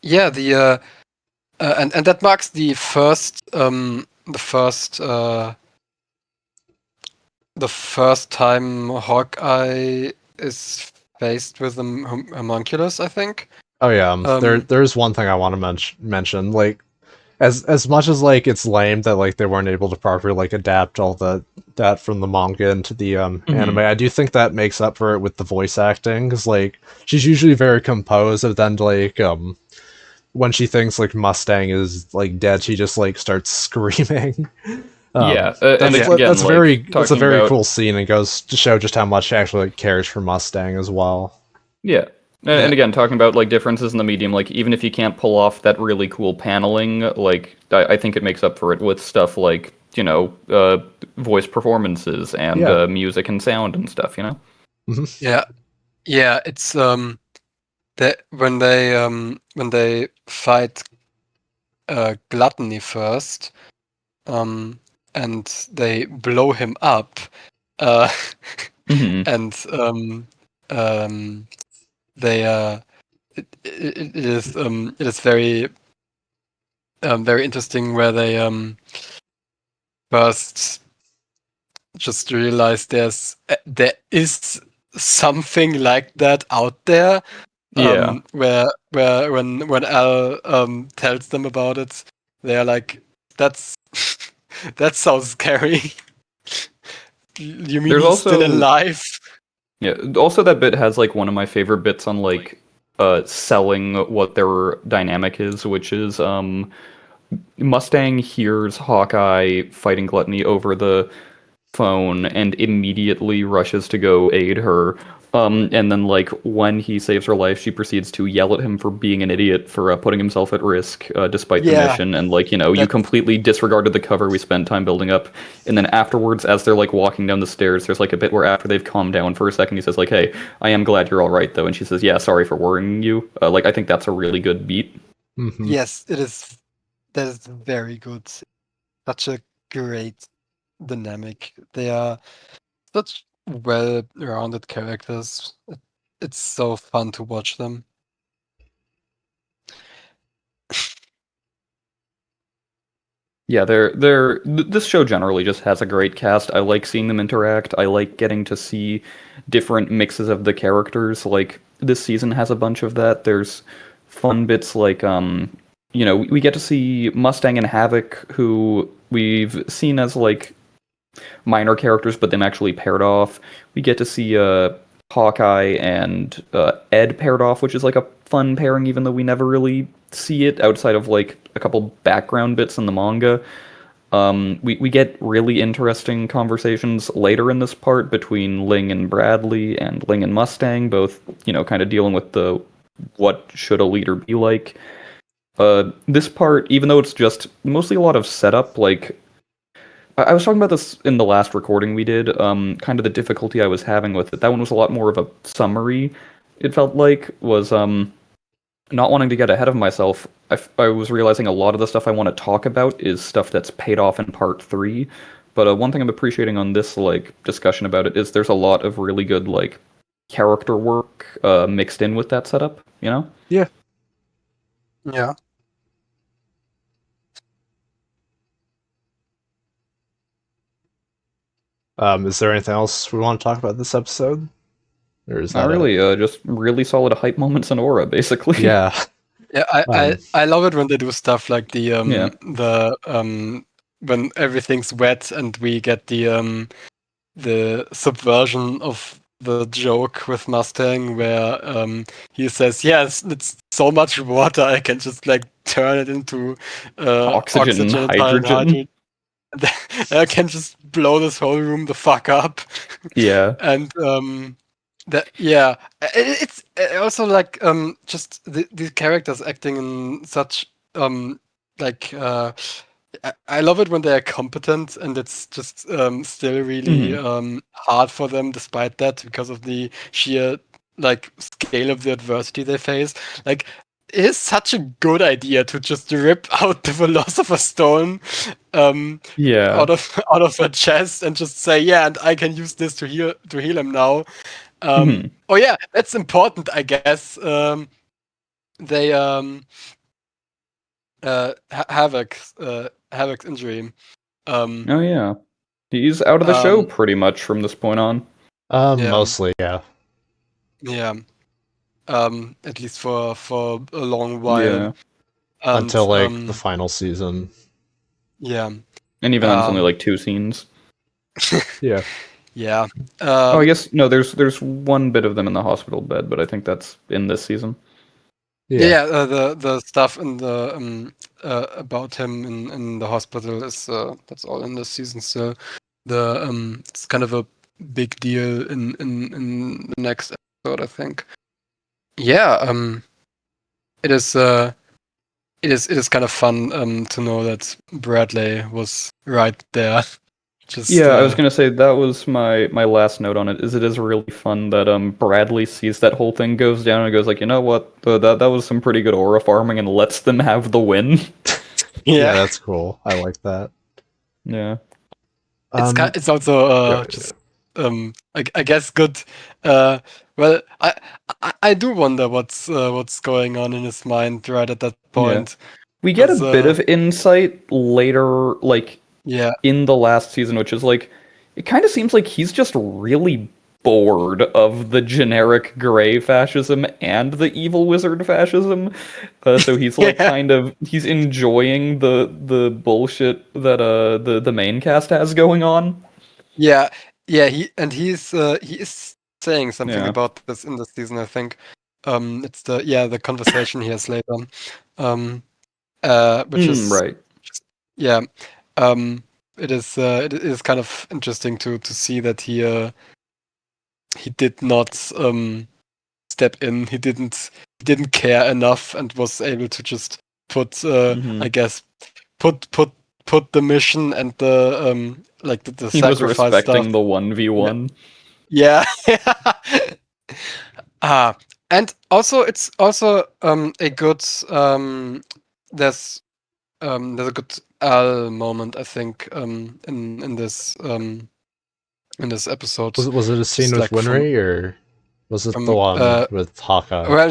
yeah, and that marks the first time Hawkeye is faced with a homunculus, I think. Oh yeah, there's one thing I want to mention. Like, as much as like it's lame that like they weren't able to properly like adapt all that from the manga into the anime, I do think that makes up for it with the voice acting, because like she's usually very composed, but then like when she thinks like Mustang is like dead, she just like starts screaming. And that's, again, that's a very cool scene, and goes to show just how much she actually like, cares for Mustang as well. Yeah. And again, talking about like differences in the medium, like even if you can't pull off that really cool paneling, like I think it makes up for it with stuff like, you know, voice performances and music and sound and stuff, you know? Yeah, it's that when they fight Gluttony first, and they blow him up, and they it is very very interesting where they first just realize there is something like that out there. Where when Al tells them about it, they're like, "That's that sounds scary." You mean There's he's also, still alive? Yeah. Also, that bit has like one of my favorite bits on like selling what their dynamic is, which is Mustang hears Hawkeye fighting Gluttony over the phone and immediately rushes to go aid her. And then, like, when he saves her life, she proceeds to yell at him for being an idiot for putting himself at risk despite the mission. And, like, you know, you completely disregarded the cover we spent time building up. And then afterwards, as they're, like, walking down the stairs, there's, like, a bit where after they've calmed down for a second, he says, like, "Hey, I am glad you're all right, though." And she says, "Yeah, sorry for worrying you." Like, I think that's a really good beat. Yes, it is. That is very good. Such a great dynamic. They are such well-rounded characters. It's so fun to watch them. Yeah, this show generally just has a great cast. I like seeing them interact. I like getting to see different mixes of the characters. Like this season has a bunch of that. There's fun bits like you know, we get to see Mustang and Havoc, who we've seen as like minor characters, but them actually paired off. We get to see Hawkeye and Ed paired off, which is like a fun pairing, even though we never really see it outside of like a couple background bits in the manga. We get really interesting conversations later in this part between Ling and Bradley and Ling and Mustang, both, you know, kind of dealing with the what should a leader be like. This part, even though it's just mostly a lot of setup, like I was talking about this in the last recording we did, kind of the difficulty I was having with it. That one was a lot more of a summary, it felt like, was not wanting to get ahead of myself. I was realizing a lot of the stuff I want to talk about is stuff that's paid off in part 3. But one thing I'm appreciating on this like discussion about it is there's a lot of really good like character work mixed in with that setup, you know? Yeah. Is there anything else we want to talk about this episode? Or is Not that really. Just really solid hype moments and aura, basically. Yeah. Yeah, I love it when they do stuff like the when everything's wet and we get the subversion of the joke with Mustang where he says, "Yes, it's so much water I can just like turn it into oxygen and hydrogen. I can just blow this whole room the fuck up." Yeah. And it's also like just the characters acting in such like I love it when they are competent, and it's just still really hard for them despite that, because of the sheer like scale of the adversity they face. Like, it is such a good idea to just rip out the Philosopher's Stone out of her chest and just say, yeah, and I can use this to heal him now. Oh yeah, that's important, I guess. They Havoc's injury. Oh yeah, he's out of the show pretty much from this point on. Mostly, yeah. Yeah. At least for a long while. Yeah. And, until like the final season. Yeah. And even then, it's only like 2 scenes. Yeah. Yeah. I guess no. There's one bit of them in the hospital bed, but I think that's in this season. Yeah. The stuff in the about him in the hospital is that's all in this season. So it's kind of a big deal in the next episode, I think. Yeah. It is kind of fun to know that Bradley was right there. I was gonna say that was my last note on it. It is really fun that Bradley sees that whole thing goes down and goes like, you know what, that was some pretty good aura farming, and lets them have the win. Yeah, that's cool. I like that. Yeah, it's also just I guess good. Well, I do wonder what's going on in his mind right at that point. Yeah. We get a bit of insight later, like in the last season, which is like, it kind of seems like he's just really bored of the generic gray fascism and the evil wizard fascism. So he's like he's enjoying the bullshit that the main cast has going on. Yeah, he is saying something about this in the season, I think. It's the conversation he has later. Which is right. It is kind of interesting to see that he did not step in. He didn't care enough and was able to just put I guess put the mission and the like the he sacrifice was respecting stuff. the 1v1. Yeah. And also it's also a good there's a good Al moment, I think, in this episode. Was it a scene with Winry, or was it the one with Hawkeye? Well,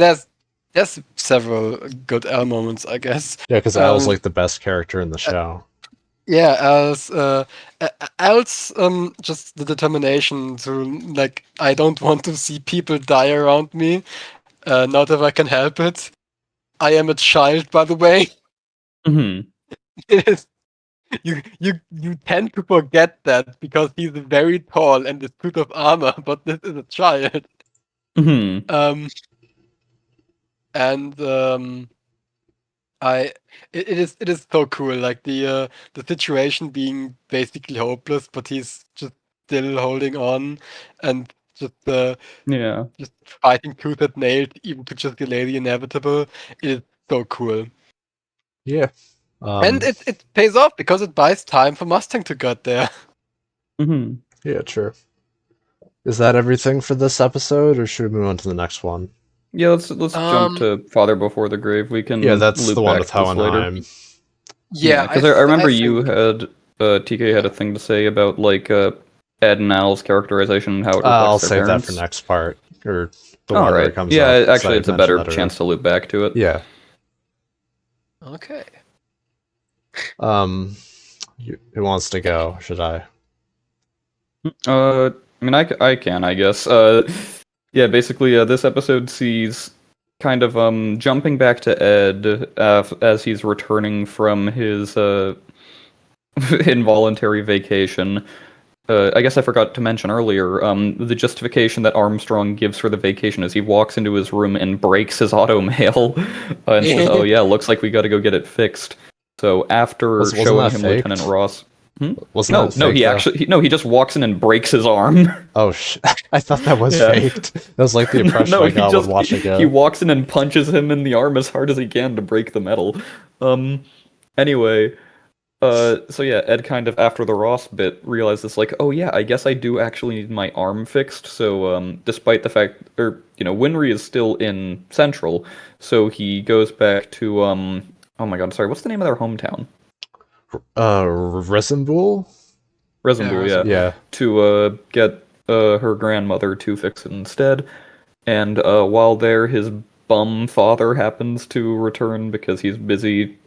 there's several good Al moments, I guess. Yeah, because Al's like the best character in the show. Yeah, Al's just the determination to, like, I don't want to see people die around me, not if I can help it. I am a child, by the way. It is, you tend to forget that because he's very tall and a suit of armor, but this is a child. It is so cool, like the situation being basically hopeless, but he's just still holding on and just fighting tooth and nail even to just delay the inevitable. It is so cool. Yeah. And it pays off because it buys time for Mustang to get there. Yeah, true. Is that everything for this episode, or should we move on to the next one? Yeah, let's jump to Father Before the Grave. We can that's the one with Hohenheim. Yeah, because I remember you had TK had a thing to say about like Ed and Al's characterization and how it reflects I'll their save parents. that for next part, or the one where it comes up. Actually, it's a better chance to loop back to it. Yeah. Okay. Who wants to go? Should I? I mean, I can, I guess. Basically, this episode sees kind of jumping back to Ed as he's returning from his involuntary vacation. I guess I forgot to mention earlier, the justification that Armstrong gives for the vacation is he walks into his room and breaks his automail and says, "Oh yeah, looks like we got to go get it fixed." So after showing him Lieutenant Ross, Wasn't that fake, he just walks in and breaks his arm. Oh I thought that was faked. That was like the impression I got when watching it. He walks in and punches him in the arm as hard as he can to break the metal. Anyway, so yeah, Ed kind of after the Ross bit realizes like, oh yeah, I guess I do actually need my arm fixed. So despite the fact, Winry is still in Central, so he goes back to oh my god, sorry, what's the name of their hometown? Resembool? Resembool, yeah. To get her grandmother to fix it instead. And while there, his bum father happens to return because he's busy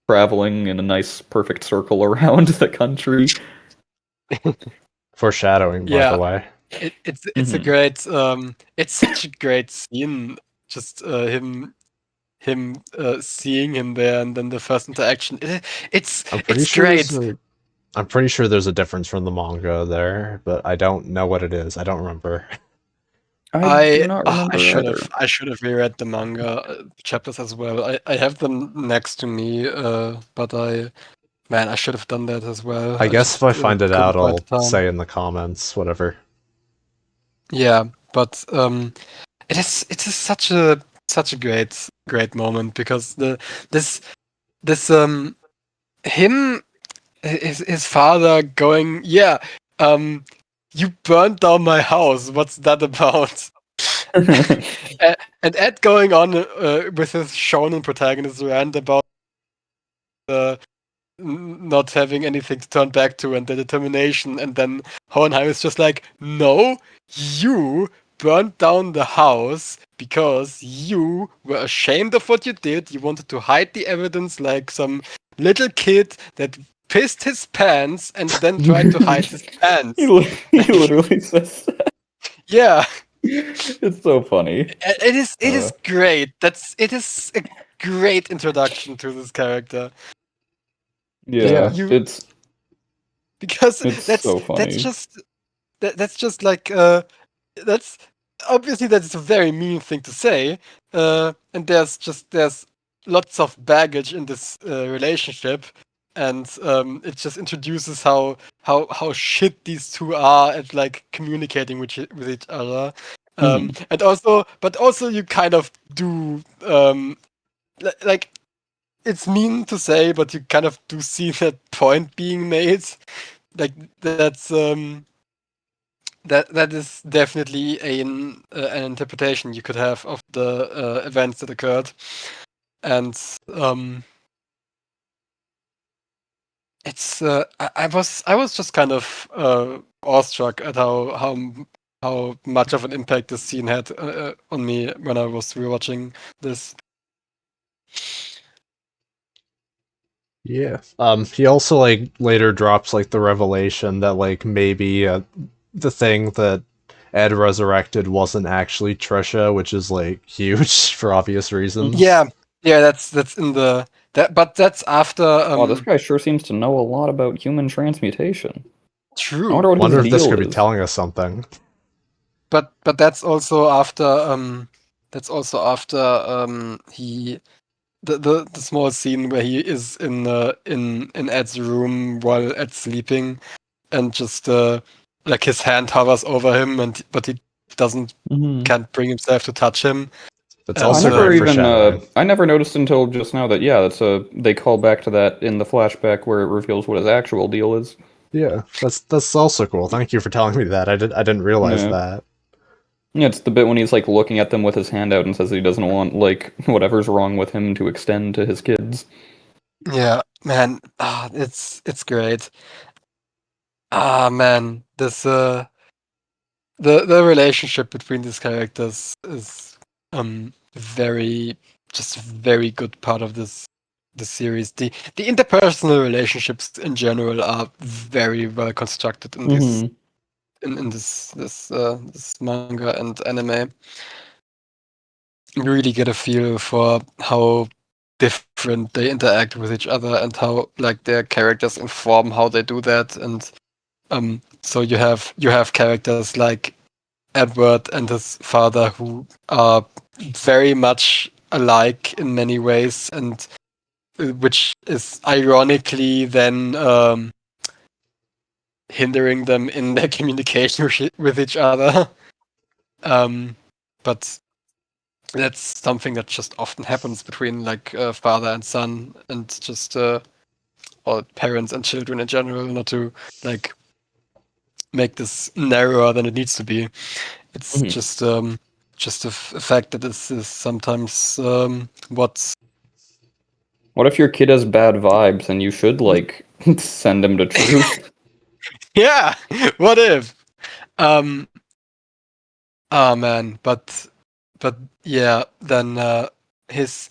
traveling in a nice, perfect circle around the country. Foreshadowing, by the way. It's a great it's such a great scene. Just him seeing him there, and then the first interaction. It's great. I'm pretty sure there's a difference from the manga there, but I don't know what it is. I don't remember. I do not remember either. I should have reread the manga chapters as well. I have them next to me, but I should have done that as well. I guess if I find it out, I'll say in the comments, whatever. Yeah, but it is such a great moment because his father going, you burned down my house. What's that about? And Ed going on with his shonen protagonist rant about not having anything to turn back to and the determination, and then Hohenheim is just like, no, you burned down the house because you were ashamed of what you did. You wanted to hide the evidence like some little kid that pissed his pants and then tried to hide his pants. He literally says that. Yeah. It's so funny. It is great. It is a great introduction to this character. Yeah, it's so funny. That's just like that's obviously that's a very mean thing to say, and there's lots of baggage in this relationship, and it just introduces how shit these two are at like communicating with each other, and also you kind of do like. It's mean to say, but you kind of do see that point being made. Like that's that is definitely an interpretation you could have of the events that occurred, and it's I was just kind of awestruck at how much of an impact this scene had on me when I was rewatching this. Yeah. He also like later drops like the revelation that like maybe the thing that Ed resurrected wasn't actually Trisha, which is like huge for obvious reasons. Yeah, that's in the but that's after. Wow, this guy sure seems to know a lot about human transmutation. True. I wonder if this could be telling us something. But that's also after he. The small scene where he is in Ed's room while Ed's sleeping, and just like his hand hovers over him, but he can't bring himself to touch him. It's also I never noticed until just now that they call back to that in the flashback where it reveals what his actual deal is. Yeah, that's also cool. Thank you for telling me that. I didn't realize that. Yeah, it's the bit when he's like looking at them with his hand out and says he doesn't want like whatever's wrong with him to extend to his kids. Yeah, man, it's great. Man, this the relationship between these characters is very good part of this series. The interpersonal relationships in general are very well constructed in this. In this manga and anime, you really get a feel for how different they interact with each other and how like their characters inform how they do that. And so you have characters like Edward and his father who are very much alike in many ways, and which is ironically then hindering them in their communication with each other. But that's something that just often happens between like father and son, and just or parents and children in general, not to like make this narrower than it needs to be. It's just a fact that this is sometimes what's. What if your kid has bad vibes and you should like send him to truth? Yeah, what if? Oh man, but yeah, then his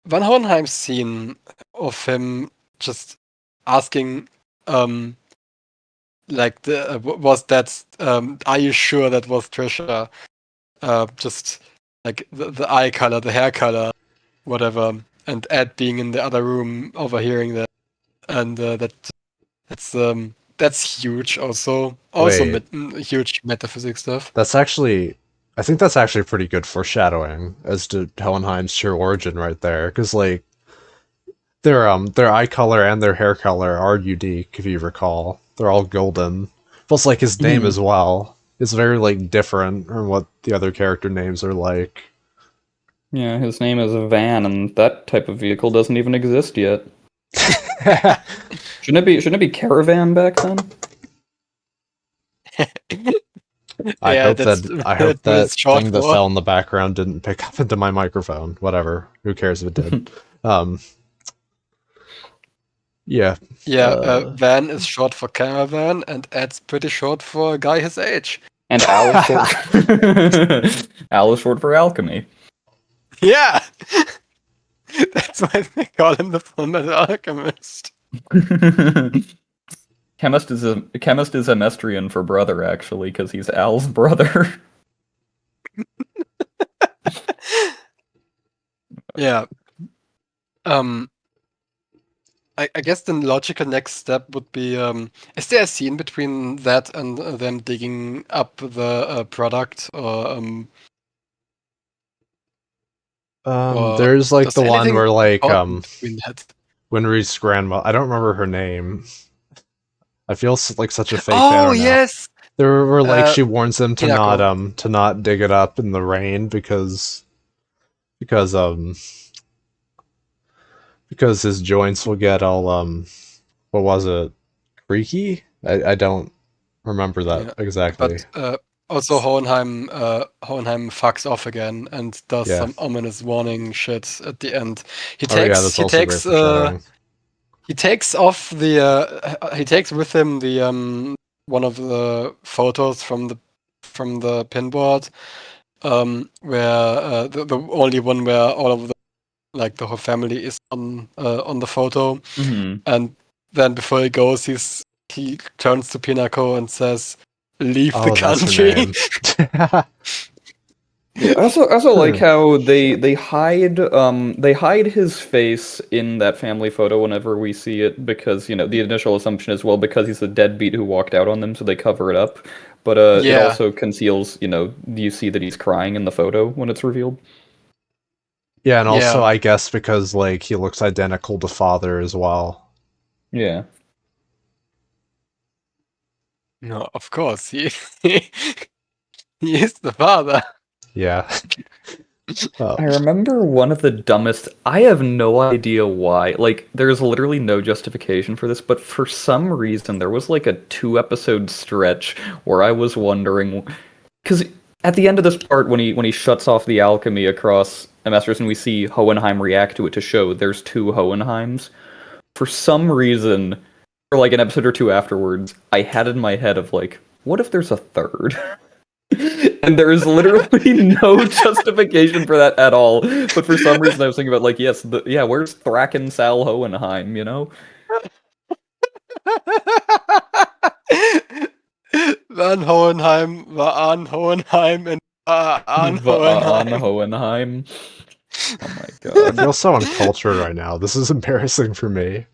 Van Hohenheim scene of him just asking, like was that? Are you sure that was Trisha? Just like the eye color, the hair color, whatever, and Ed being in the other room overhearing that, and that's huge. Also Wait, huge metaphysics stuff. I think that's actually pretty good foreshadowing as to Hohenheim's true origin right there, because like their eye color and their hair color are unique, if you recall. They're all golden. Plus, like his name as well is very like different from what the other character names are like. Yeah, his name is Van, and that type of vehicle doesn't even exist yet. Shouldn't it be Caravan back then? I hope that thing that for. fell in the background didn't pick up into my microphone. Whatever. Who cares if it did? Yeah. Van is short for caravan, and Ed's pretty short for a guy his age. And Al is short. Al is short for alchemy. Yeah, that's why they call him the Fullmetal Alchemist. Chemist is Emestrian for brother, actually, because he's Al's brother. Yeah. I guess the logical next step would be: is there a scene between that and them digging up the product, or there's like does the one anything where like important between that? Winry's grandma. I don't remember her name. I feel like such a fake. Oh, I don't know. yes. There were like she warns them to Pinako. not dig it up in the rain because his joints will get all what was it, creaky? I don't remember that exactly. But also Hohenheim fucks off again and does some ominous warning shit at the end. He takes off the he takes with him the one of the photos from the pinboard, where the only one where all of the the whole family is on the photo. And then before he goes, he turns to Pinako and says, "Leave the country." Yeah, I also like how they hide his face in that family photo whenever we see it, because the initial assumption is, well, because he's a deadbeat who walked out on them, so they cover it up. But it also conceals, you see that he's crying in the photo when it's revealed. Yeah, and also I guess because like he looks identical to father as well. Yeah. No, of course he is the father. Yeah. I remember one of the dumbest. I have no idea why. Like, there's literally no justification for this, but for some reason there was like a 2-episode stretch where I was wondering, because at the end of this part, when he shuts off the alchemy across Amestris and we see Hohenheim react to it to show there's 2 Hohenheims, for some reason, or like an episode or 2 afterwards, I had in my head of like, what if there's a third? And there is literally no justification for that at all. But for some reason I was thinking about like, where's Thraken Sal Hohenheim, Van Hohenheim, Vaan Hohenheim, and Aan Hohenheim. Oh my god. I feel so uncultured right now. This is embarrassing for me.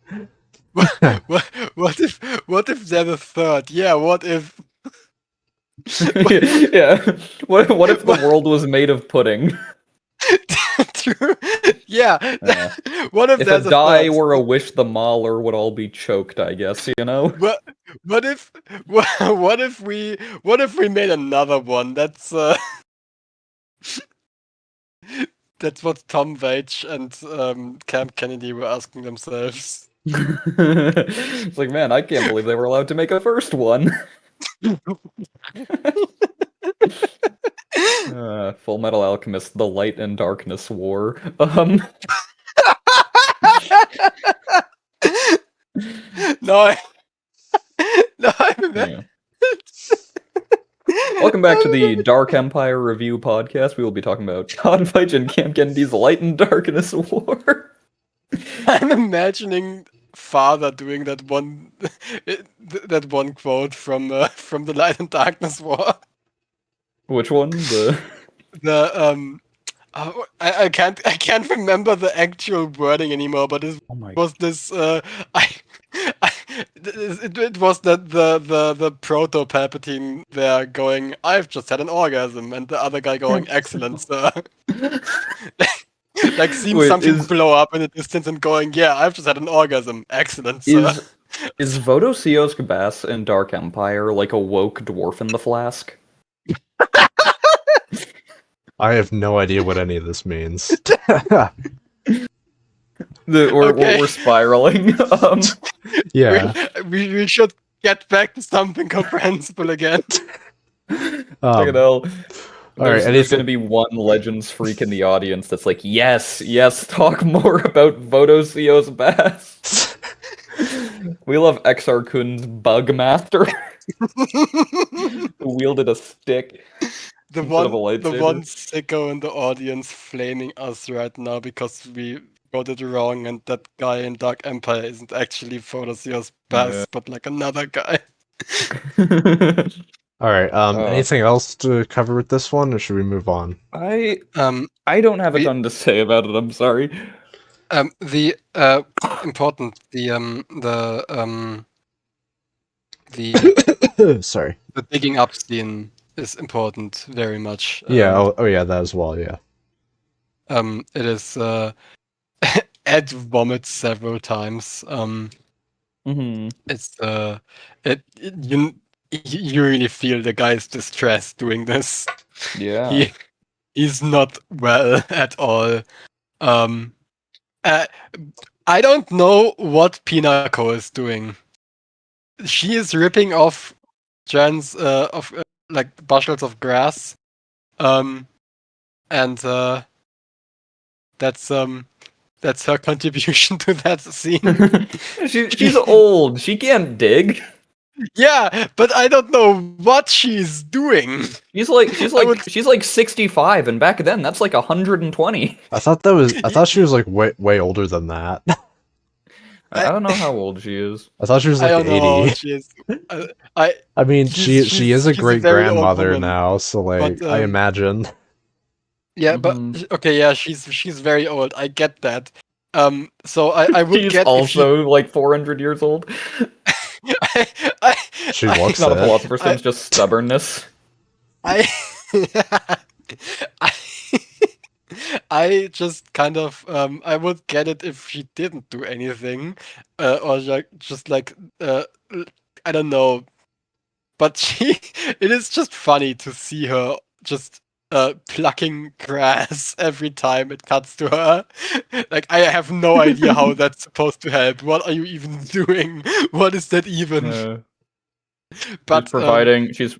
What if they're the third? Yeah, what if... Yeah. What if the world was made of pudding? Yeah. What if a die were a wish, the mauler would all be choked, I guess, you know? What if we made another one? That's that's what Tom Waits and Camp Kennedy were asking themselves. It's like, man, I can't believe they were allowed to make a first one. Fullmetal Alchemist, the Light and Darkness War. No, Yeah. Welcome back to the Dark Empire Review podcast. We will be talking about Tom Waits and Camp Kennedy's Light and Darkness War. I'm imagining Father doing that one quote from the Light and Darkness War. Which one? I can't remember the actual wording anymore, but it was this it was that the proto Palpatine there going, "I've just had an orgasm," and the other guy going, "Excellent, sir." Like seeing something blow up in the distance and going, "Yeah, I've just had an orgasm. Excellent, sir." Is Vodosios Bass in Dark Empire like a woke dwarf in the flask? I have no idea what any of this means. We're spiraling. Yeah. We should get back to something comprehensible again. There's going to be one Legends freak in the audience that's like, yes, talk more about Vodosios Bass. We love Exarchun's Bugmaster, who wielded a stick. The one sicko in the audience flaming us right now because we got it wrong, and that guy in Dark Empire isn't actually Vodosios Bass, but like another guy. All right. Anything else to cover with this one, or should we move on? I don't have a ton to say about it. I'm sorry. The sorry. The digging up scene is important, very much. Yeah. Yeah, that as well. Yeah. It is. Ed vomits several times. It's you really feel the guy's distress doing this. Yeah. He's not well at all. I don't know what Pinako is doing. She is ripping off strands of like bushels of grass, and that's her contribution to that scene. She's old. She can't dig. Yeah, but I don't know what she's doing. She's like 65, and back then that's like 120. I thought she was like way older than that. I don't know how old she is. I thought she was like 80. Know how old she is. I mean, she is a great grandmother now, so like I imagine. Yeah, but okay, yeah, she's very old. I get that. So I would she's get also like 400 years old. She looks not a philosopher's stone, just stubbornness. I just kind of I would get it if she didn't do anything, or just like I don't know, but it is just funny to see her just plucking grass every time it cuts to her. Like, I have no idea how that's supposed to help. What are you even doing? What is that even? But she's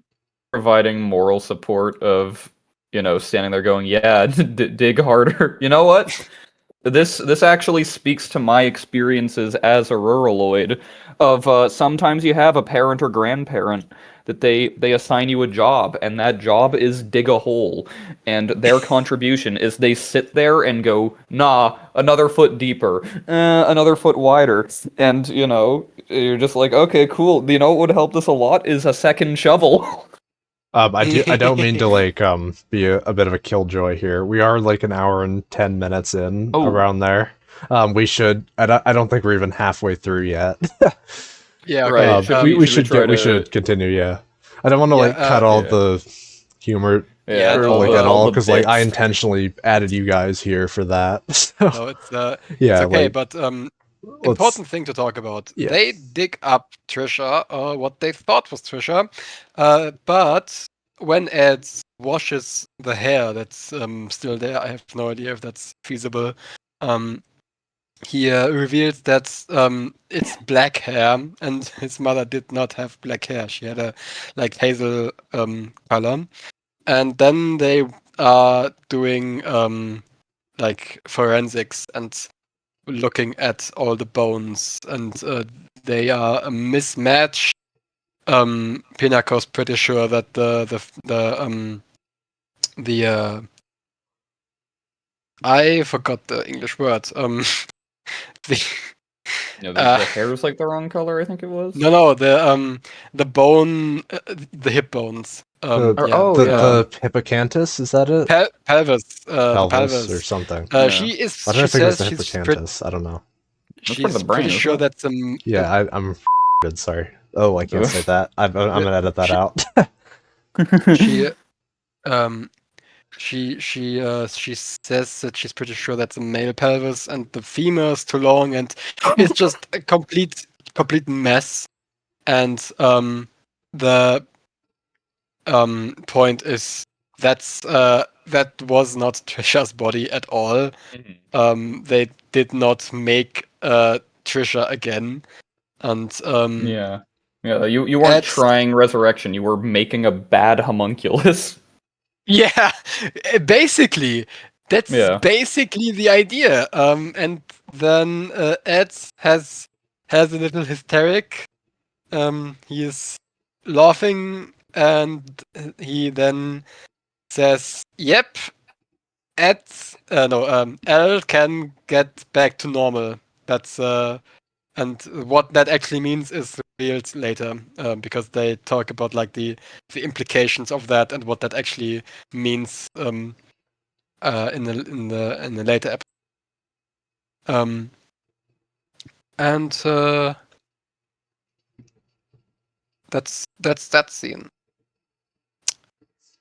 providing moral support of, standing there going, yeah, dig harder. You know what? This actually speaks to my experiences as a ruraloid of sometimes you have a parent or grandparent that they assign you a job, and that job is dig a hole, and their contribution is they sit there and go, nah, another foot deeper, another foot wider, and you're just like, okay, cool. You know what would help this a lot is a second shovel. I don't mean to like be a bit of a killjoy here. We are like an hour and 10 minutes in, around there. We should. I don't think we're even halfway through yet. Yeah, right. We should continue. Yeah, I don't want to cut all the humor Yeah, no, like at all, the because like I bits. intentionally added you guys here for that. So, no, it's yeah, okay, like but let's important thing to talk about. yeah. They dig up Trisha, what they thought was Trisha, but when Ed washes the hair that's still there, I have no idea if that's feasible. He reveals that it's black hair, and his mother did not have black hair. She had a like hazel color, and then they are doing like forensics and looking at all the bones, and they are a mismatch. Pinako's pretty sure that the I forgot the English word. The The hair's like the wrong color, I think it was. no, the bone, the hip bones. The Yeah, the hippocampus, is that it? pelvis, the Pelvis or pelvis. something. Yeah. She is. Why did I She think it was says the hippocampus? I don't know. That's part of she's the pretty brain, isn't sure it? that's Yeah, I'm good. Sorry. Oh, I can't say that. I'm gonna edit that she out. she um she says that she's pretty sure that's a male pelvis and the femur is too long, and it's just a complete mess. And the point is that was not Trisha's body at all. They did not make Trisha again, and Yeah. Yeah, you weren't Ed's trying resurrection, you were making a bad homunculus. yeah, basically that's Yeah. basically the idea. And then Ed has a little hysteric. He is laughing, and he then says, "Yep, Ed, no, L can get back to normal." That's and what that actually means is revealed later, because they talk about like the implications of that and what that actually means in the later episode. Um, and that's that scene.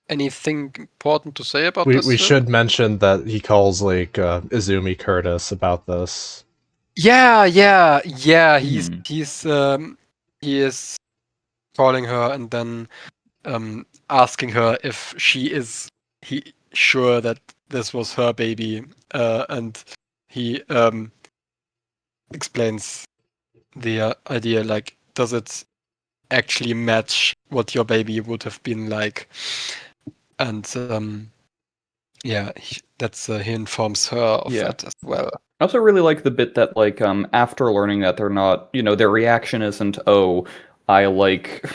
Anything important to say about this? We should mention that he calls like Izumi Curtis about this. Yeah. Hmm. He is calling her and then asking her if she is sure that this was her baby, and he explains the idea like, does it actually match what your baby would have been like? And yeah, he informs her of Yeah. that as well. I also really like the bit that like after learning that they're not, their reaction isn't, oh, I like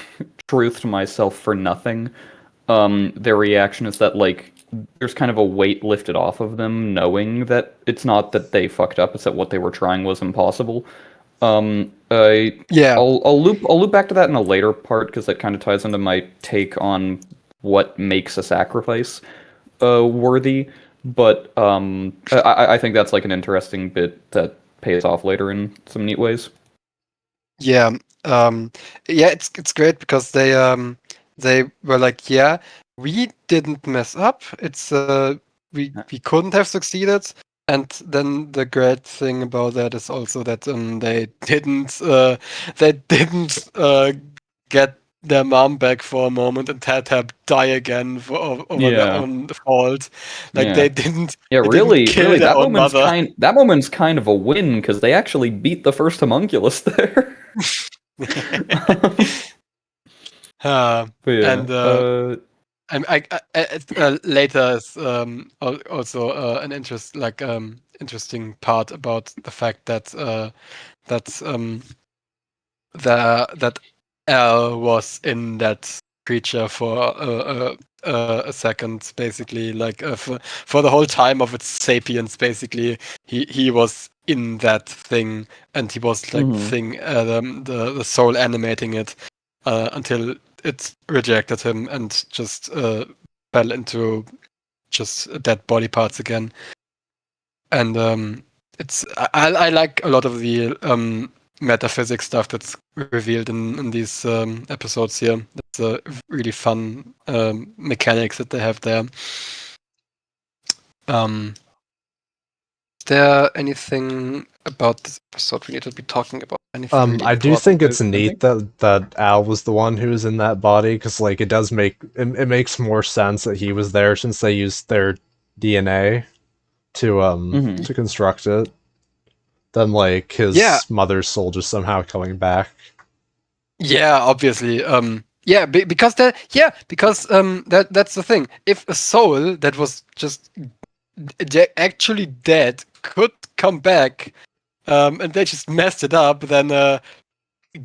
truthed myself for nothing. Their reaction is that like there's kind of a weight lifted off of them, knowing that it's not that they fucked up, it's that what they were trying was impossible. Yeah, I'll loop back to that in a later part because that kind of ties into my take on what makes a sacrifice worthy. But I think that's like an interesting bit that pays off later in some neat ways. yeah, yeah. It's great because they were like, yeah, we didn't mess up. It's we couldn't have succeeded. And then the great thing about that is also that they didn't get their mom back for a moment and had her die again over their Yeah, own fault. Like yeah, yeah. they didn't Really, kill really, their own mother. that moment's kind of a win because they actually beat the first homunculus there. But yeah, And later is also an interesting part about the fact that that that L was in that creature for a second, basically, like for the whole time of its sapience. Basically, he was in that thing, and he was like mhm. the soul animating it until it rejected him and just fell into just dead body parts again. And I like a lot of the metaphysics stuff that's revealed in these episodes here. That's a really fun mechanics that they have there. Is there anything about this episode we need to be talking about? Anything really I do important? think it's neat that Al was the one who was in that body, because like it does make it makes more sense that he was there since they used their DNA to construct it than like his mother's soul just somehow coming back. Yeah, obviously. Because that's the thing. If a soul that was just actually dead could come back, and they just messed it up, then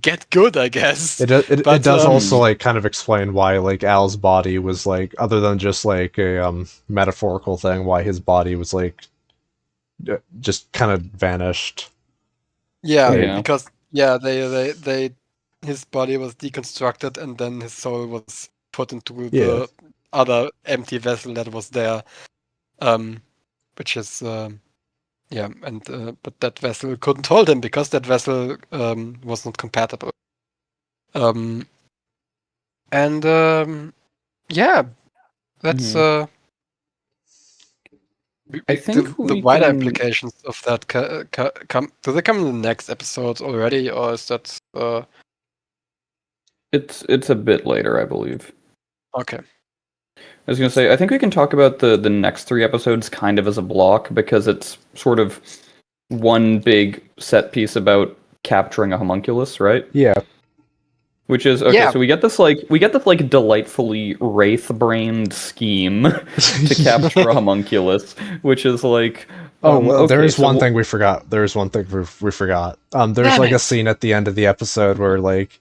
get good, I guess. It does also like kind of explain why like Al's body was like, other than just like a metaphorical thing, why his body was like just kind of vanished. Yeah, because they his body was deconstructed and then his soul was put into the other empty vessel that was there, which is but that vessel couldn't hold him because that vessel was not compatible. That's I think the wider implications of that come. Do they come in the next episode already, or is that? It's a bit later, I believe. Okay. I was gonna say, I think we can talk about the next 3 episodes kind of as a block, because it's sort of one big set piece about capturing a homunculus, right? Yeah. Which is okay. Yeah. So we get this delightfully wraith-brained scheme to capture a homunculus, which is like. There is one thing we forgot. There's one thing we forgot. There's like a scene at the end of the episode where like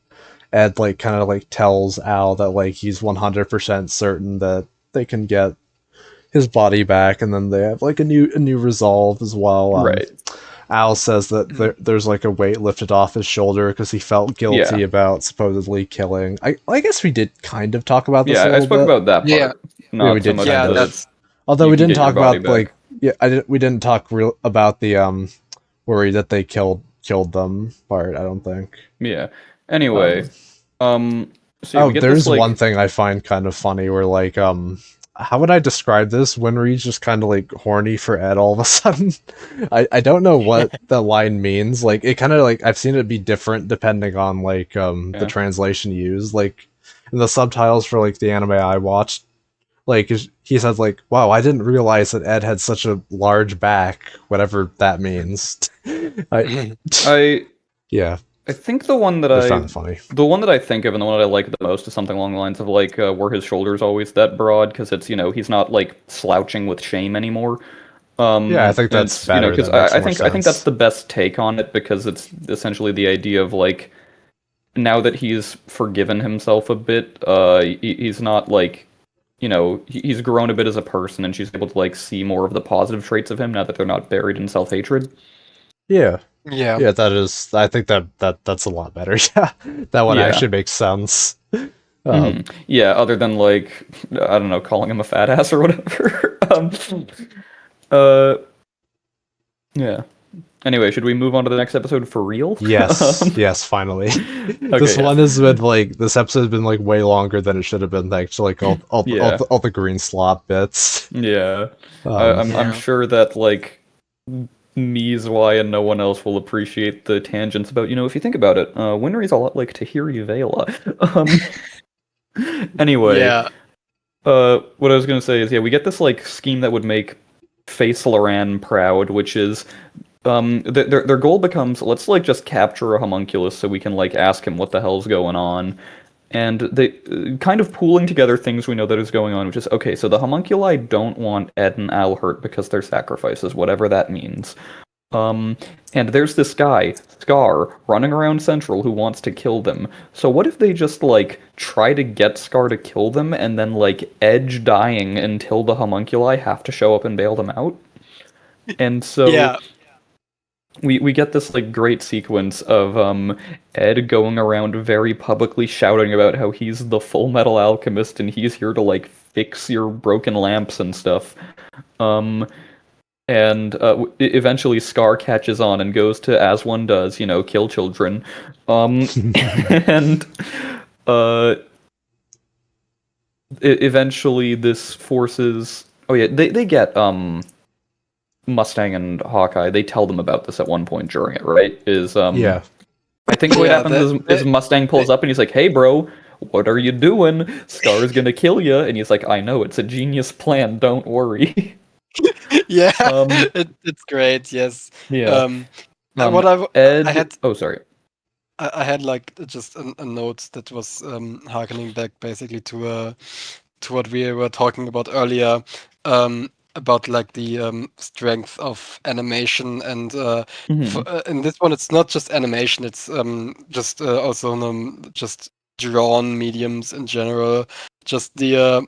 Ed like kind of like tells Al that like he's 100% certain that they can get his body back, and then they have like a new resolve as well. Right. Al says that there's like a weight lifted off his shoulder because he felt guilty about supposedly killing. I guess we did kind of talk about this. Yeah, I spoke about that part. Yeah, not we did. So much that's. Although we didn't talk about like we didn't talk about the worry that they killed them part. I don't think. Yeah. Anyway, so there's one thing I find kind of funny where like how would I describe this? Winry's just kind of like horny for Ed all of a sudden. I don't know what the line means. Like it kind of like I've seen it be different depending on like the translation used. Like in the subtitles for like the anime I watched, like he says like, "Wow, I didn't realize that Ed had such a large back." Whatever that means. I think the one that I think of and the one that I like the most is something along the lines of like where his shoulder's always that broad, because it's he's not like slouching with shame anymore. I think that's better. Because I think that's the best take on it, because it's essentially the idea of like, now that he's forgiven himself a bit, he's not like, he's grown a bit as a person, and she's able to like see more of the positive traits of him now that they're not buried in self-hatred. Yeah, that is. I think that's a lot better. Yeah, that one actually makes sense. Other than like, I don't know, calling him a fat ass or whatever. Yeah. Anyway, should we move on to the next episode for real? Yes, finally. This episode has been like way longer than it should have been, thanks to like all the green slot bits. Yeah. I'm sure that like me, Zwei, and no one else will appreciate the tangents about, if you think about it, Winry's a lot like Tahiri Vela. Anyway, what I was going to say is, we get this like scheme that would make Face Loran proud, which is their goal becomes, let's like just capture a homunculus so we can like ask him what the hell's going on. And they kind of pooling together things we know that is going on, which is, okay, so the homunculi don't want Ed and Al hurt because they're sacrifices, whatever that means. And there's this guy, Scar, running around Central who wants to kill them. So what if they just, like, try to get Scar to kill them and then, like, Edge dying until the homunculi have to show up and bail them out? And so... We get this like great sequence of Ed going around very publicly shouting about how he's the Fullmetal Alchemist and he's here to like fix your broken lamps and stuff. and eventually Scar catches on and goes to, as one does, kill children. And eventually this forces. Oh yeah, they get Mustang and Hawkeye. They tell them about this at one point during it, right? Yeah. I think what happens is Mustang pulls up and he's like, "Hey, bro, what are you doing? Scar's gonna kill you." And he's like, "I know, it's a genius plan. Don't worry." Yeah, it's great. Yes. Yeah. What Ed. I had. Oh, sorry. I had like just a note that was harkening back basically to what we were talking about earlier, about like the strength of animation, and in this one it's not just animation, it's just also just drawn mediums in general, just the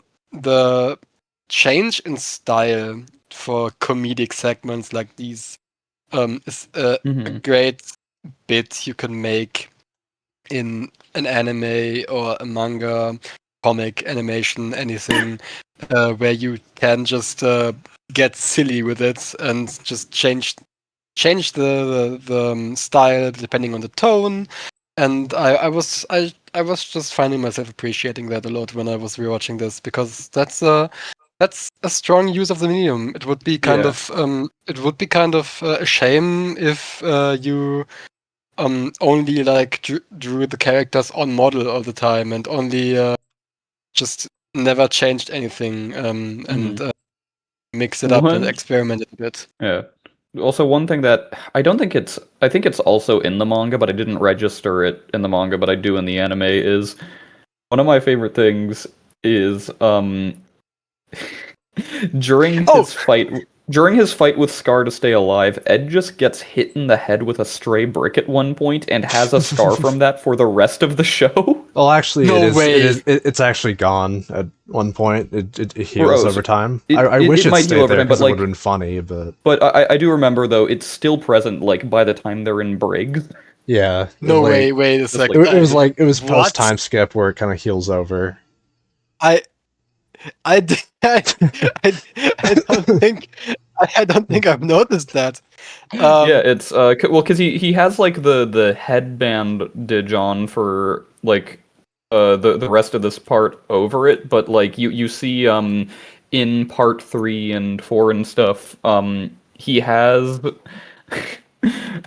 change in style for comedic segments like these is a great bit you can make in an anime or a manga, comic, animation, anything, where you can just get silly with it and just change the style depending on the tone. And I was just finding myself appreciating that a lot when I was rewatching this, because that's a strong use of the medium. It would be kind of a shame if you only like drew the characters on model all the time and only just never changed anything, and mix it up and experimented a bit. Yeah. Also, one thing that I think it's also in the manga, but I didn't register it in the manga, but I do in the anime, is one of my favorite things is during his fight with Scar to stay alive, Ed just gets hit in the head with a stray brick at one point and has a scar from that for the rest of the show. Well, actually, No way. it's actually gone at one point. It heals over time. I It wish it might stayed heal over there time, but because it would have been funny, but... But I do remember, though, it's still present, like, by the time they're in Briggs. Yeah. No way, like, wait a second. It was What? post time skip where it kind of heals over. I don't think I've noticed that. Yeah, it's well, because he has like the headband on for like the rest of this part over it, but like you see in part 3 and 4 and stuff, he has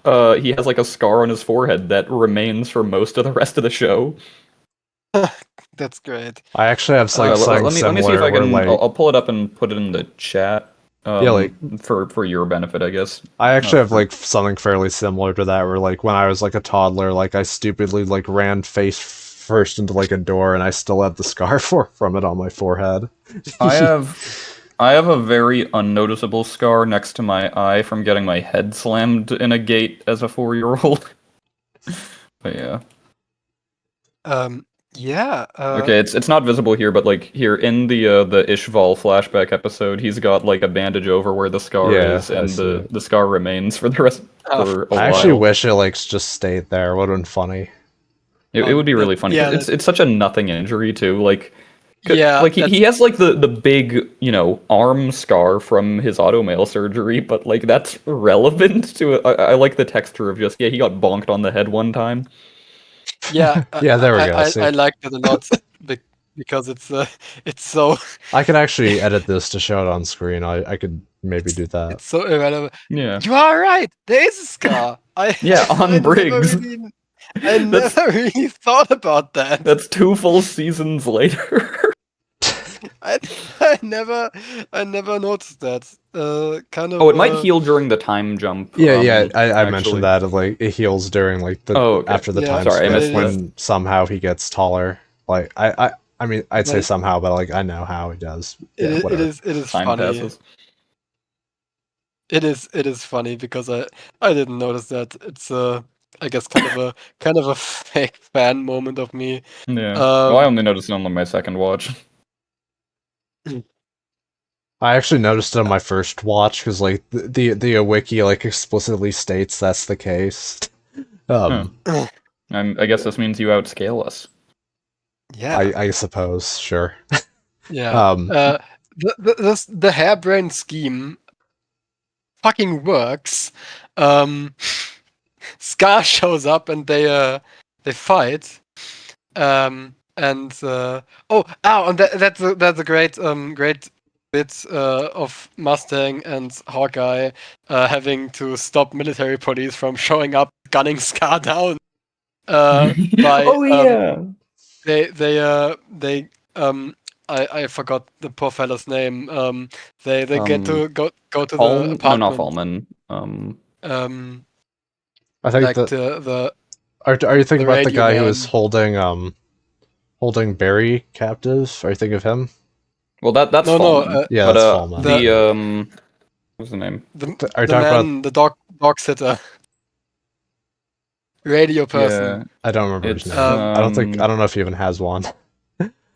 like a scar on his forehead that remains for most of the rest of the show. That's great. I actually have like something let me see if I can. like, I'll pull it up and put it in the chat. Yeah, like, for your benefit, I guess. I actually have like something fairly similar to that, where like when I was like a toddler, like I stupidly like ran face first into like a door, and I still had the scar from it on my forehead. I have a very unnoticeable scar next to my eye from getting my head slammed in a gate as a 4-year-old. But yeah. Yeah. Okay, it's not visible here, but like here in the Ishval flashback episode, he's got like a bandage over where the scar is, and the scar remains for the rest for a while. I actually wish it like just stayed there. Would have been funny. It would be really funny. Yeah, it's such a nothing injury too. Like, yeah, like he has like the big arm scar from his automail surgery, but like that's relevant to it. I like the texture of just he got bonked on the head one time. Yeah, yeah, there we go. I like it a lot because it's so. I could actually edit this to show it on screen. I could maybe do that. It's so irrelevant. Yeah, you are right. There is a scar. on Briggs. I never really thought about that. That's 2 full seasons later. I never noticed that. Kind of. Oh, it might heal during the time jump. Yeah, I mentioned that. Like it heals during like the after the time skip when somehow he gets taller. Like I mean I'd say somehow, but like I know how he does. Yeah, it is time funny. Passes. It is funny because I didn't notice that. It's I guess kind of a fake fan moment of me. Yeah. I only noticed it on my second watch. I actually noticed it on my first watch because like the wiki like explicitly states that's the case. I guess this means you outscale us. Yeah, I suppose. Sure. Yeah. The harebrained scheme fucking works. Scar shows up and they fight. And that's a great bit of Mustang and Hawkeye having to stop military police from showing up, gunning Scar down. By Oh yeah. they I forgot the poor fella's name. They get to go to the No, not apartment. Fallman. I think Like that the are you thinking the about the radio guy who was man. holding Barry captive? Are you thinking of him? Well, that's No, Fallman. Yeah, But that's Fallman. what's the name? Are you the talking about? man, the dog sitter, radio person. Yeah, I don't remember his it's name. I don't know if he even has one.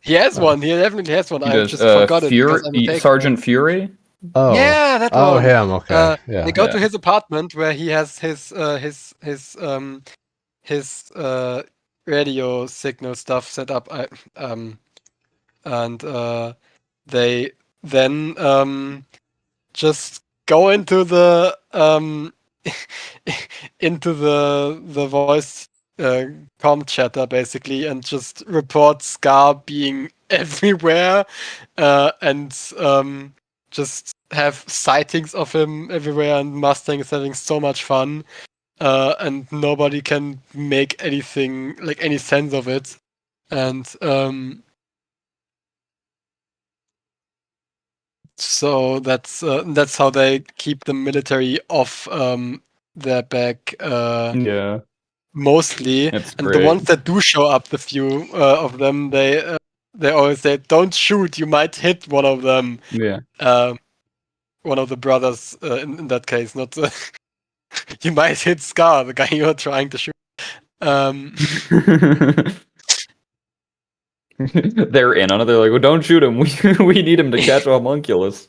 He has Uh, one. He definitely has one. he I've does. just forgot it because I'm a Fury, fake. Sergeant Fury. Yeah, that oh, one. him. Okay, They yeah. go Yeah. to his apartment where he has his radio signal stuff set up. And they then just go into the into the voice comm chatter basically and just report Scar being everywhere and just have sightings of him everywhere, and Mustang is having so much fun and nobody can make anything like any sense of it, and so that's how they keep the military off their back Yeah, mostly. it's And the great. ones that do show up, the few of them, they always say, "Don't shoot, you might hit one of them." Yeah. One of the brothers in that case, not you might hit Scar, the guy you're trying to shoot. They're in on it. They're like, well, don't shoot him. We need him to catch a homunculus.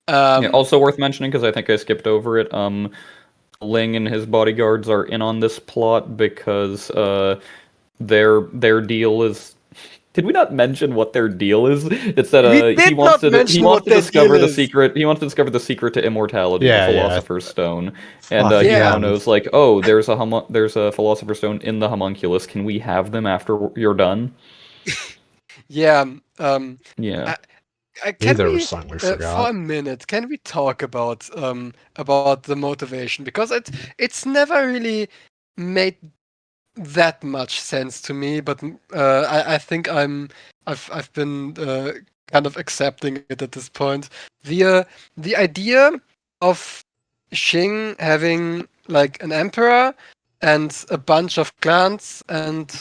Yeah, also worth mentioning, because I think I skipped over it, Ling and his bodyguards are in on this plot because their deal is. Did we not mention what their deal is? It's that We he did wants not to mention what their discover deal the is. secret. He wants to discover the secret to immortality, the Yeah, yeah. Philosopher's Stone, and Fuck, he now Yeah. knows like, oh, there's a Philosopher's Stone in the homunculus. Can we have them after you're done? Yeah. Yeah. Can Either we, was something we for forgot. a minute, can we talk about the motivation? Because it's never really made that much sense to me, but I think I've been kind of accepting it at this point. The idea of Xing having like an emperor and a bunch of clans and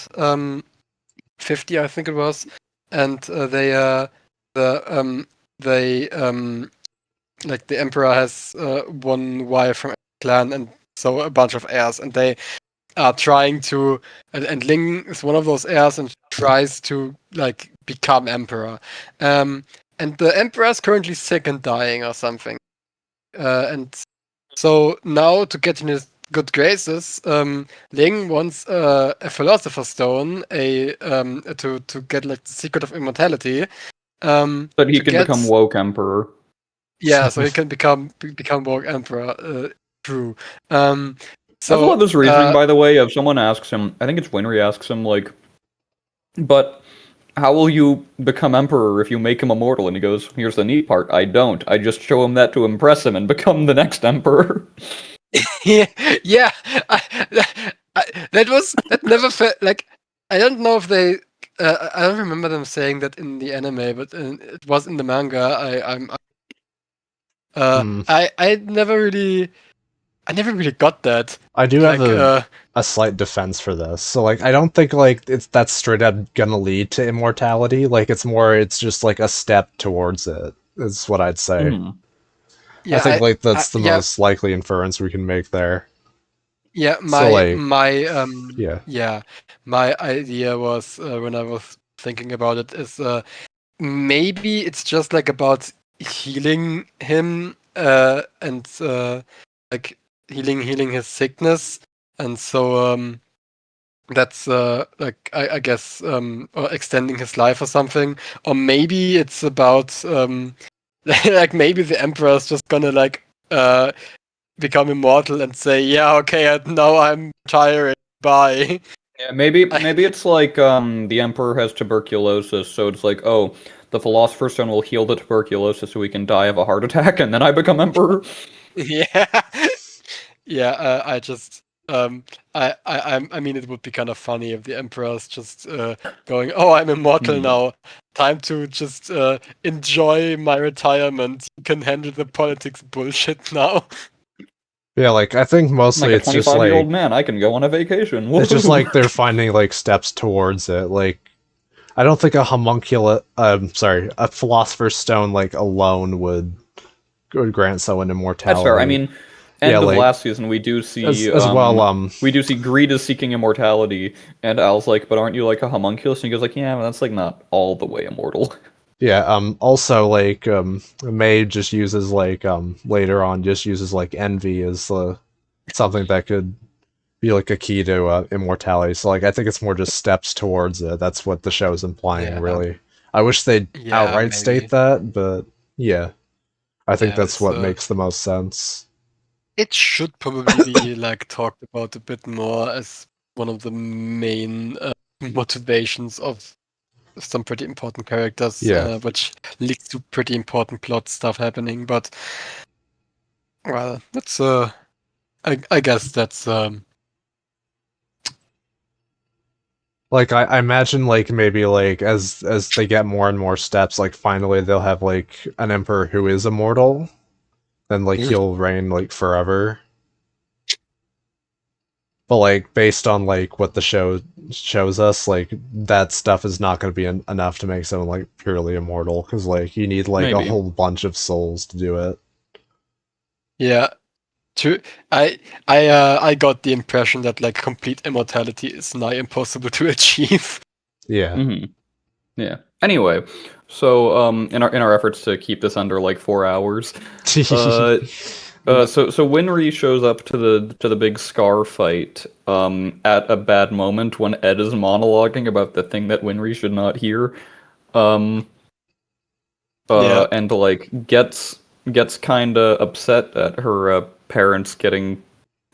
50, I think it was, and they like the emperor has one wife from a clan and so a bunch of heirs, and they are trying to, and Ling is one of those heirs and tries to like become emperor. And the emperor is currently sick and dying or something. And so now to get in his good graces, Ling wants a philosopher's stone, to get like the secret of immortality. But he To can get, become woke emperor. yeah, so he can become woke emperor. True. I love this reasoning, uh, by the way, of someone asks him, I think it's Winry asks him, like, but how will you become emperor if you make him immortal? And he goes, here's the neat part, I don't. I just show him that to impress him and become the next emperor. yeah, yeah. That never felt like, I don't know if they. I don't remember them saying that in the anime, but it was in the manga. I never really got that. I do have Like, a slight defense for this. So like I don't think like that's straight up gonna lead to immortality. Like it's just like a step towards it. Is what I'd say. yeah, I think like that's the yeah, most likely inference we can make there. yeah. So like yeah. Yeah, my idea was when I was thinking about it is maybe it's just like about healing him and like healing his sickness, and so that's like I guess or extending his life or something, or maybe it's about like maybe the Emperor is just gonna like become immortal and say, yeah, okay, now I'm tired. Bye. Yeah, maybe it's like the Emperor has tuberculosis, so it's like, oh, the Philosopher's Stone will heal the tuberculosis so he can die of a heart attack, and then I become Emperor. Yeah, yeah. I just I mean, it would be kind of funny if the Emperor's just going, "Oh, I'm immortal now. Time to just enjoy my retirement. You can handle the politics bullshit now." Yeah, like I think mostly Like a it's just 25-year-old like man, I can go on a vacation. Woohoo! it's just like they're finding like steps towards it. Like I don't think a homunculus, a philosopher's stone like alone would grant someone That's fair. I immortality. mean, Yeah, end of like last season, we do see as well. Greed is seeking immortality, and Al's like, but aren't you like a homunculus? And he goes like, yeah, but that's like not all the way immortal. Yeah. Also, like May just uses like later on just uses like envy as something that could be like a key to immortality. So like I think it's more just steps towards it. That's what the show's implying, Yeah, really. I wish they'd yeah, outright maybe. state that, but yeah, I think Yeah, that's what makes the most sense. it should probably be like talked about a bit more as one of the main motivations of some pretty important characters, Yeah. which leads to pretty important plot stuff happening. But well, that's I guess that's Like I imagine like maybe like as they get more and more steps, like finally they'll have like an emperor who is immortal, then like he'll reign like forever. But like based on like what the show shows us, like that stuff is not going to be enough to make someone like purely immortal because like you need like a Maybe. whole bunch of souls to do it. yeah. I got the impression that like complete immortality is nigh impossible to achieve. Yeah. Mm-hmm. Yeah. Anyway, so in our efforts to keep this under like 4 hours, so Winry shows up to the big Scar fight at a bad moment when Ed is monologuing about the thing that Winry should not hear, Yeah. and like gets kind of upset at her parents getting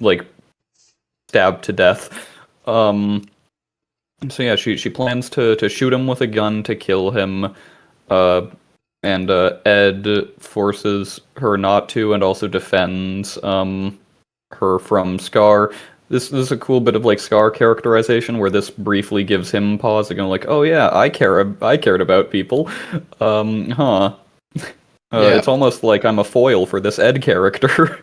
like stabbed to death. So yeah, she plans to shoot him with a gun to kill him, and Ed forces her not to, and also defends her from Scar. This is a cool bit of like Scar characterization where this briefly gives him pause, again like, oh yeah, I cared about people, huh? Yeah. It's almost like I'm a foil for this Ed character.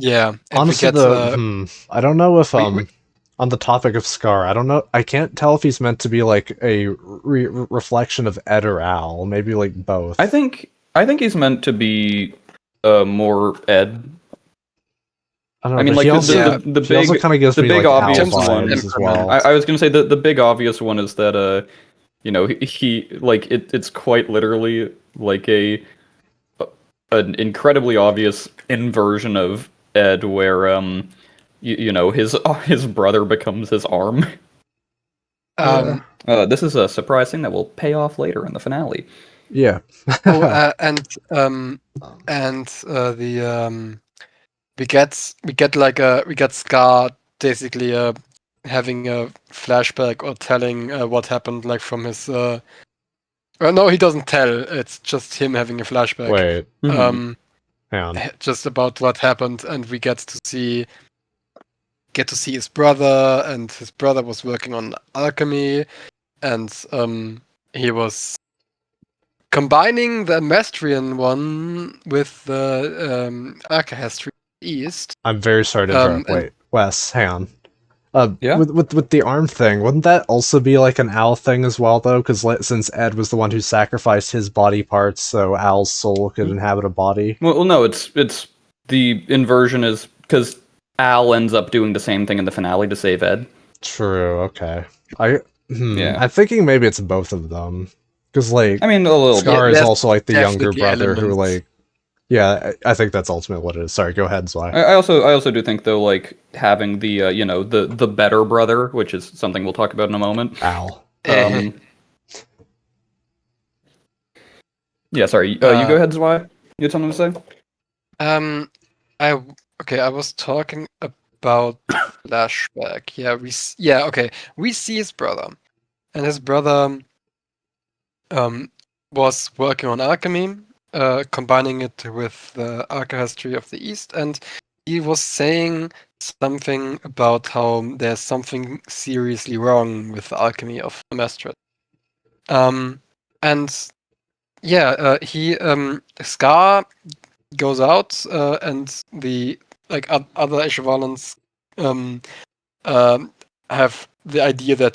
Yeah. Honestly, I don't know if on the topic of Scar, I don't know. I can't tell if he's meant to be like a reflection of Ed or Al. Maybe like both. I think he's meant to be more Ed. I don't know. I mean, like the big, also kind of gives me big like obvious Al one vibes as well. I was gonna say the big obvious one is that you know, he like it's quite literally like an incredibly obvious inversion of Ed, where you know, his brother becomes his arm. This is a surprise thing that will pay off later in the finale. Yeah. and we get Scar basically having a flashback or telling what happened like from his no, he doesn't tell, it's just him having a flashback. Wait. Mm-hmm. Hang on. Just about what happened, and we get to see his brother, and his brother was working on alchemy, and he was combining the Mastrian one with the Archahestry East. I'm very sorry to interrupt. Wait, Wes, hang on. Yeah. With the arm thing, wouldn't that also be like an Al thing as well, though? Because since Ed was the one who sacrificed his body parts, so Al's soul could inhabit a body. Well, no, it's the inversion is because Al ends up doing the same thing in the finale to save Ed. True. Okay. Yeah. I'm thinking maybe it's both of them. Because like, I mean, a little Scar is also like the younger brother elements. who like. Yeah, I think that's ultimately what it is. Sorry, go ahead, Zwei. I also do think though, like having the you know, the better brother, which is something we'll talk about in a moment. Al. Yeah, sorry. You go ahead, Zwei. You had something to say? I was talking about flashback. Okay. We see his brother, and his brother was working on alchemy, combining it with the alchemy of the East, and he was saying something about how there's something seriously wrong with the alchemy of Amestrid. And he Scar goes out, and the other Eshvalans have the idea that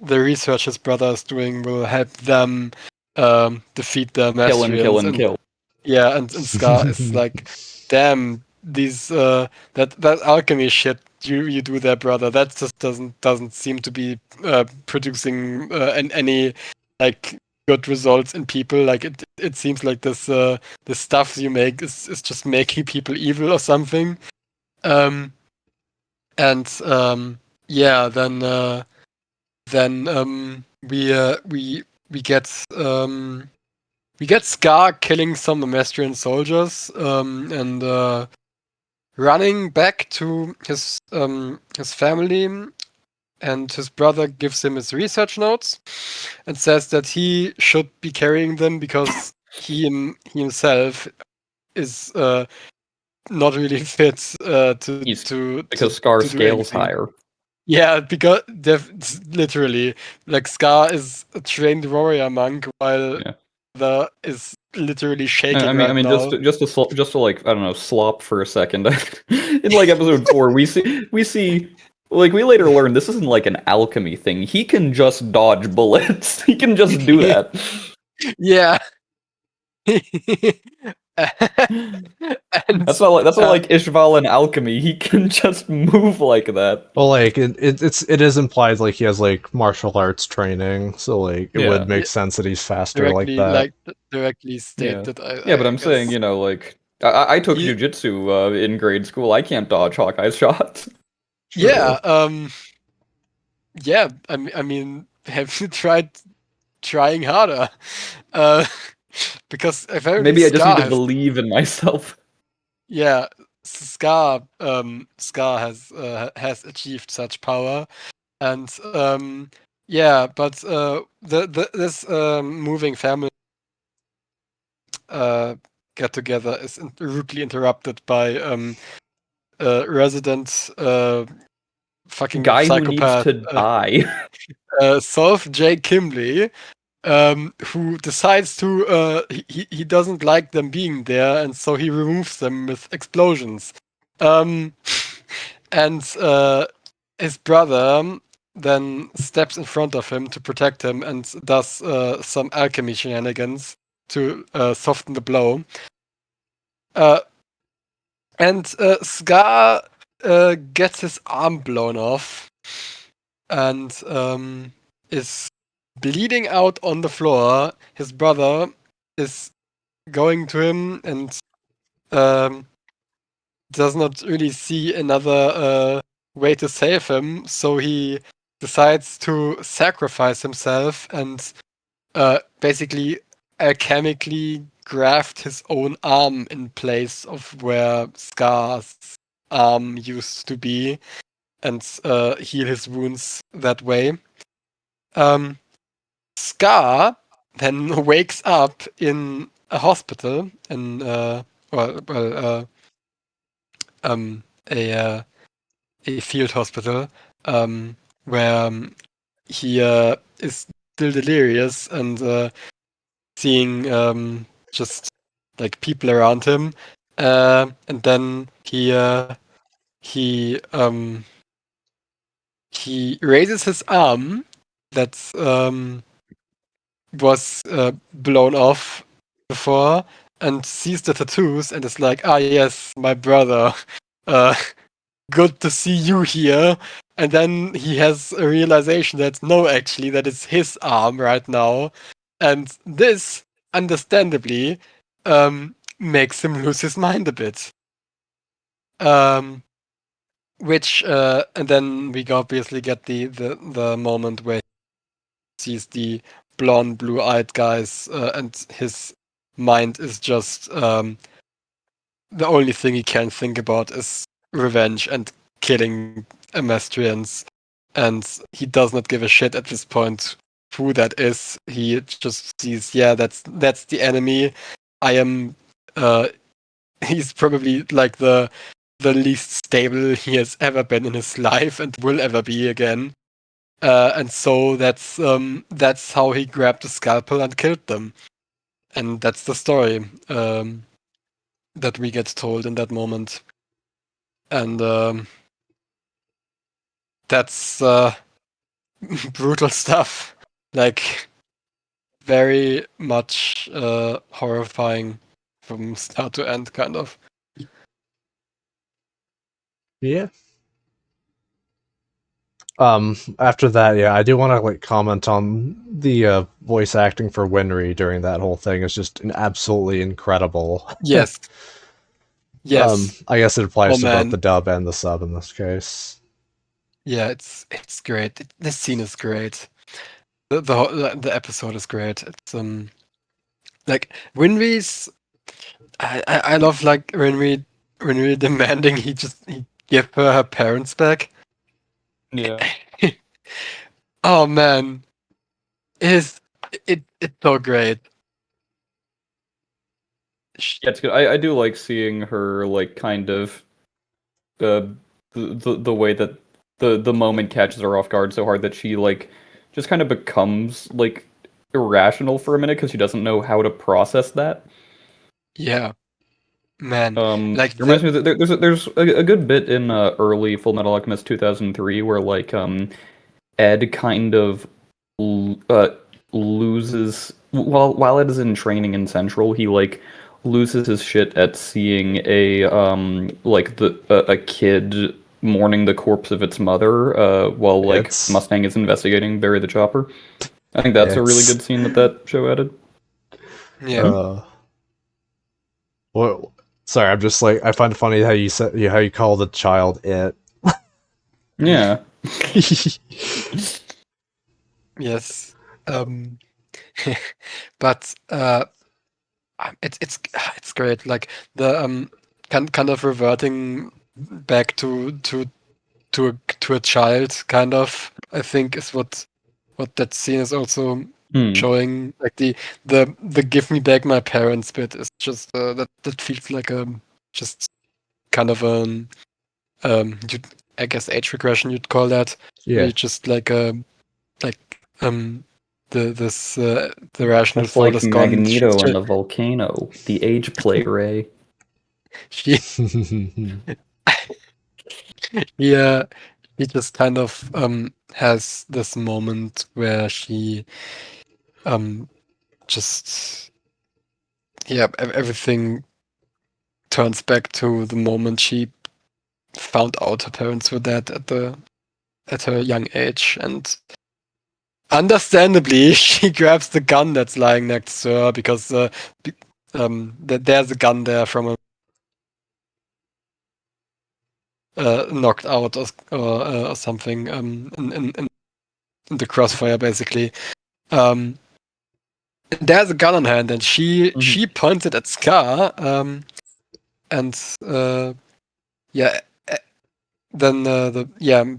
the research his brother is doing will help them defeat the Mastrians. Kill. Yeah, and Scar is like, damn, these that alchemy shit you do there, brother. That just doesn't seem to be producing any like good results in people. Like it seems like the stuff you make is just making people evil or something. Yeah, then we get Scar killing some Amastrian soldiers, and running back to his family, and his brother gives him his research notes and says that he should be carrying them because he himself is not really fit because Scar scales anything. higher. Yeah, because literally, like Scar is a trained warrior monk, while the is literally shaking right now. Just to like, I don't know, slop for a second. In like episode 4, we see like, we later learn this isn't like an alchemy thing. He can just dodge bullets. He can just do that. Yeah. That's not like Ishval in alchemy. He can just move like that. Well, like it is implied like he has like martial arts training, so like it would make sense that he's faster like that. Directly stated. But I'm saying, you know, like I took jujitsu in grade school. I can't dodge Hawkeye's shots. Yeah. Yeah. I mean, have you tried trying harder? Because maybe I just need to believe in myself. Yeah, Scar has achieved such power, and but this moving family get together is rudely interrupted by resident fucking guy psychopath who needs to die. Solve J. Kimley. Who decides to he doesn't like them being there, and so he removes them with explosions. And his brother then steps in front of him to protect him and does some alchemy shenanigans to soften the blow. And Scar gets his arm blown off and is bleeding out on the floor. His brother is going to him and does not really see another way to save him, so he decides to sacrifice himself and basically alchemically graft his own arm in place of where Scar's arm used to be, and heal his wounds that way. Scar then wakes up in a hospital in a field hospital where he is still delirious and seeing just like people around him, and then he raises his arm that was blown off before and sees the tattoos and is like, ah, yes, my brother. Good to see you here. And then he has a realization that no, actually, that is his arm right now. And this, understandably, makes him lose his mind a bit. And then we obviously get the moment where he sees the blonde, blue-eyed guys and his mind is just the only thing he can think about is revenge and killing Amastrians, and he does not give a shit at this point who that is. He just sees, yeah, that's the enemy. I am. He's probably like the least stable he has ever been in his life and will ever be again. And so that's how he grabbed the scalpel and killed them. And that's the story that we get told in that moment. And that's brutal stuff. Like, very much horrifying from start to end, kind of. Yeah. After that, yeah, I do want to like comment on the voice acting for Winry during that whole thing. It's just absolutely incredible. Yes. Yes. I guess it applies to both man. the dub and the sub in this case. Yeah, it's great. This scene is great. The episode is great. It's like Winry's. I love like Winry demanding he give her parents back. Yeah. Oh man, it's so great. Yeah, it's good. I do like seeing her like kind of the way that the moment catches her off guard so hard that she like just kind of becomes like irrational for a minute because she doesn't know how to process that. Yeah, man. Like It reminds me that there's a good bit in early Fullmetal Alchemist 2003 where like Ed kind of loses while Ed is in training in Central, he like loses his shit at seeing a like a kid mourning the corpse of its mother while like Mustang is investigating Bury the Chopper. I think that's a really good scene that show added. Yeah. Well, sorry, I'm just like I find it funny how you said how you call the child it. Yeah. Yes. But it's great. Like the kind of reverting back to a child kind of, I think, is what that scene is also showing. Like the give me back my parents bit is just that feels like a just kind of I guess age regression you'd call that. Yeah. Where you just like the rational That's thought like is gone. Magneto and the volcano, the age play ray. Yeah, he just kind of has this moment where she just everything turns back to the moment she found out her parents were dead at her young age, and understandably she grabs the gun that's lying next to her because there's a gun there from a knocked out or something in the crossfire basically. There's a gun on hand, and she points it at Scar, and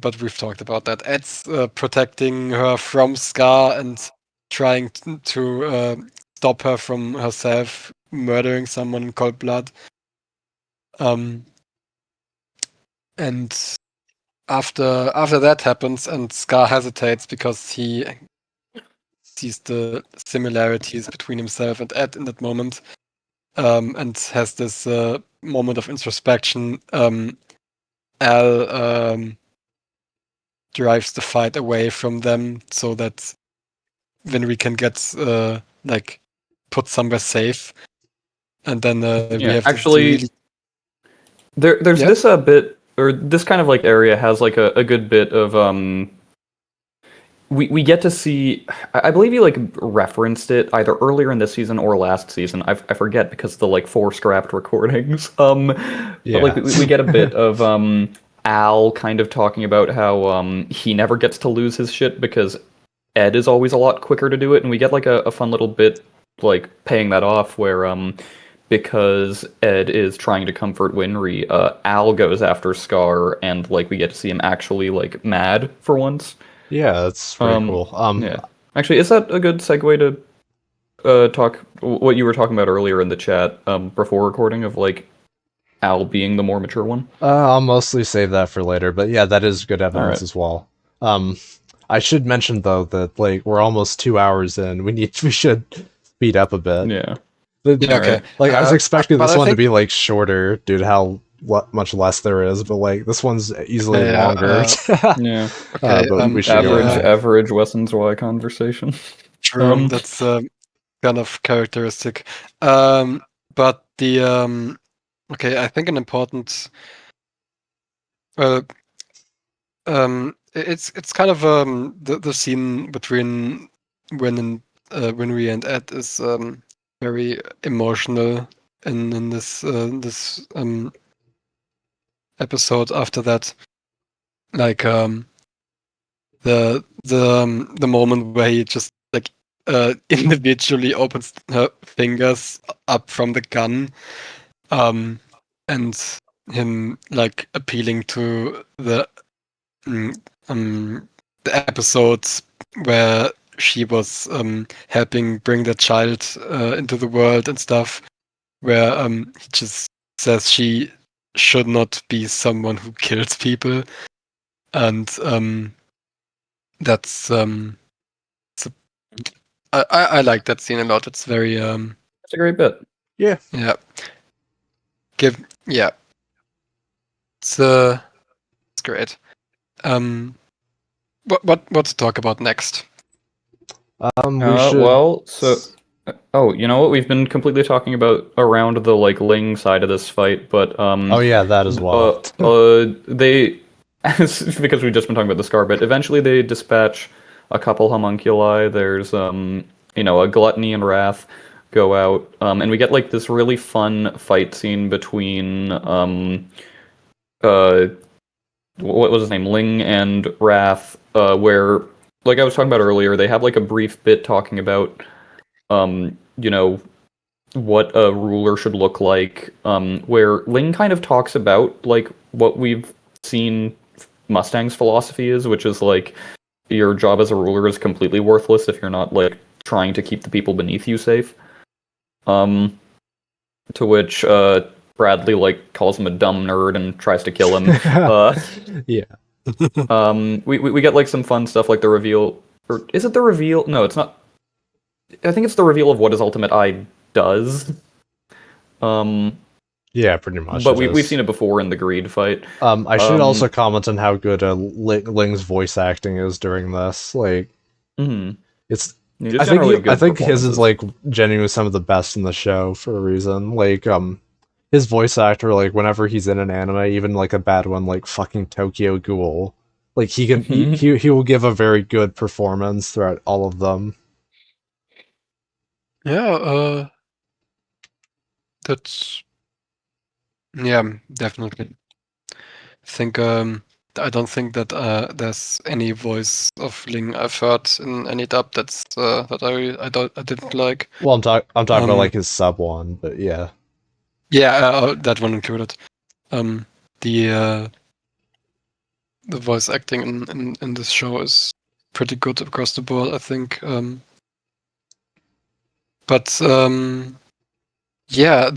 but we've talked about that. Ed's protecting her from Scar and trying to stop her from herself murdering someone in cold blood. And after that happens, and Scar hesitates because he sees the similarities between himself and Ed in that moment, and has this moment of introspection. Al drives the fight away from them so that Winry can get put somewhere safe, and then we have actually there's this bit, or this kind of like area has like a good bit of we get to see, I believe you like referenced it either earlier in this season or last season. I forget because of the like 4 scrapped recordings. But like we get a bit of Al kind of talking about how he never gets to lose his shit because Ed is always a lot quicker to do it, and we get like a fun little bit like paying that off where because Ed is trying to comfort Winry, Al goes after Scar, and like we get to see him actually like mad for once. Yeah, that's pretty cool. Yeah, actually, is that a good segue to talk what you were talking about earlier in the chat before recording of like Al being the more mature one? I'll mostly save that for later, but yeah, that is good evidence as well. I should mention though that like we're almost 2 hours in. We should speed up a bit. Yeah. Yeah, okay. Like I was expecting this one to think... be like shorter due to how much less there is, but like this one's easily longer. Yeah. Okay. But we should average Wes and Zwei conversation. True. That's kind of characteristic. But the okay, I think an important it's kind of the scene between Winry and Ed is very emotional in this episode. After that, like the moment where he just like individually opens her fingers up from the gun, and him like appealing to the episodes where she was helping bring the child into the world and stuff, where he just says she should not be someone who kills people, and that's I like that scene a lot. It's very it's a great bit. Yeah. It's great. What to talk about next? We should... Well, so you know what? We've been completely talking about around the like Ling side of this fight, but oh yeah, that as well. They because we've just been talking about the Scar bit. Eventually, they dispatch a couple homunculi. There's a Gluttony and Wrath go out, and we get like this really fun fight scene between what was his name, Ling and Wrath, where, like I was talking about earlier, they have like a brief bit talking about, what a ruler should look like, where Ling kind of talks about like what we've seen Mustang's philosophy is, which is like your job as a ruler is completely worthless if you're not like trying to keep the people beneath you safe. To which Bradley like calls him a dumb nerd and tries to kill him. Yeah. We get like some fun stuff like the reveal, or is it the reveal? No, it's not. I think it's the reveal of what his Ultimate Eye does. Yeah, pretty much. But we've seen it before in the Greed fight. I should also comment on how good Ling's voice acting is during this. Like, it's. I think his is like genuinely some of the best in the show for a reason. Like, his voice actor, like whenever he's in an anime, even like a bad one like fucking Tokyo Ghoul, like he can he will give a very good performance throughout all of them. Yeah, that's definitely. I don't think that there's any voice of Ling I've heard in any dub that's that I didn't like. Well, I'm talking about like his sub one, but yeah. Yeah, that one included. The voice acting in this show is pretty good across the board, I think. But yeah,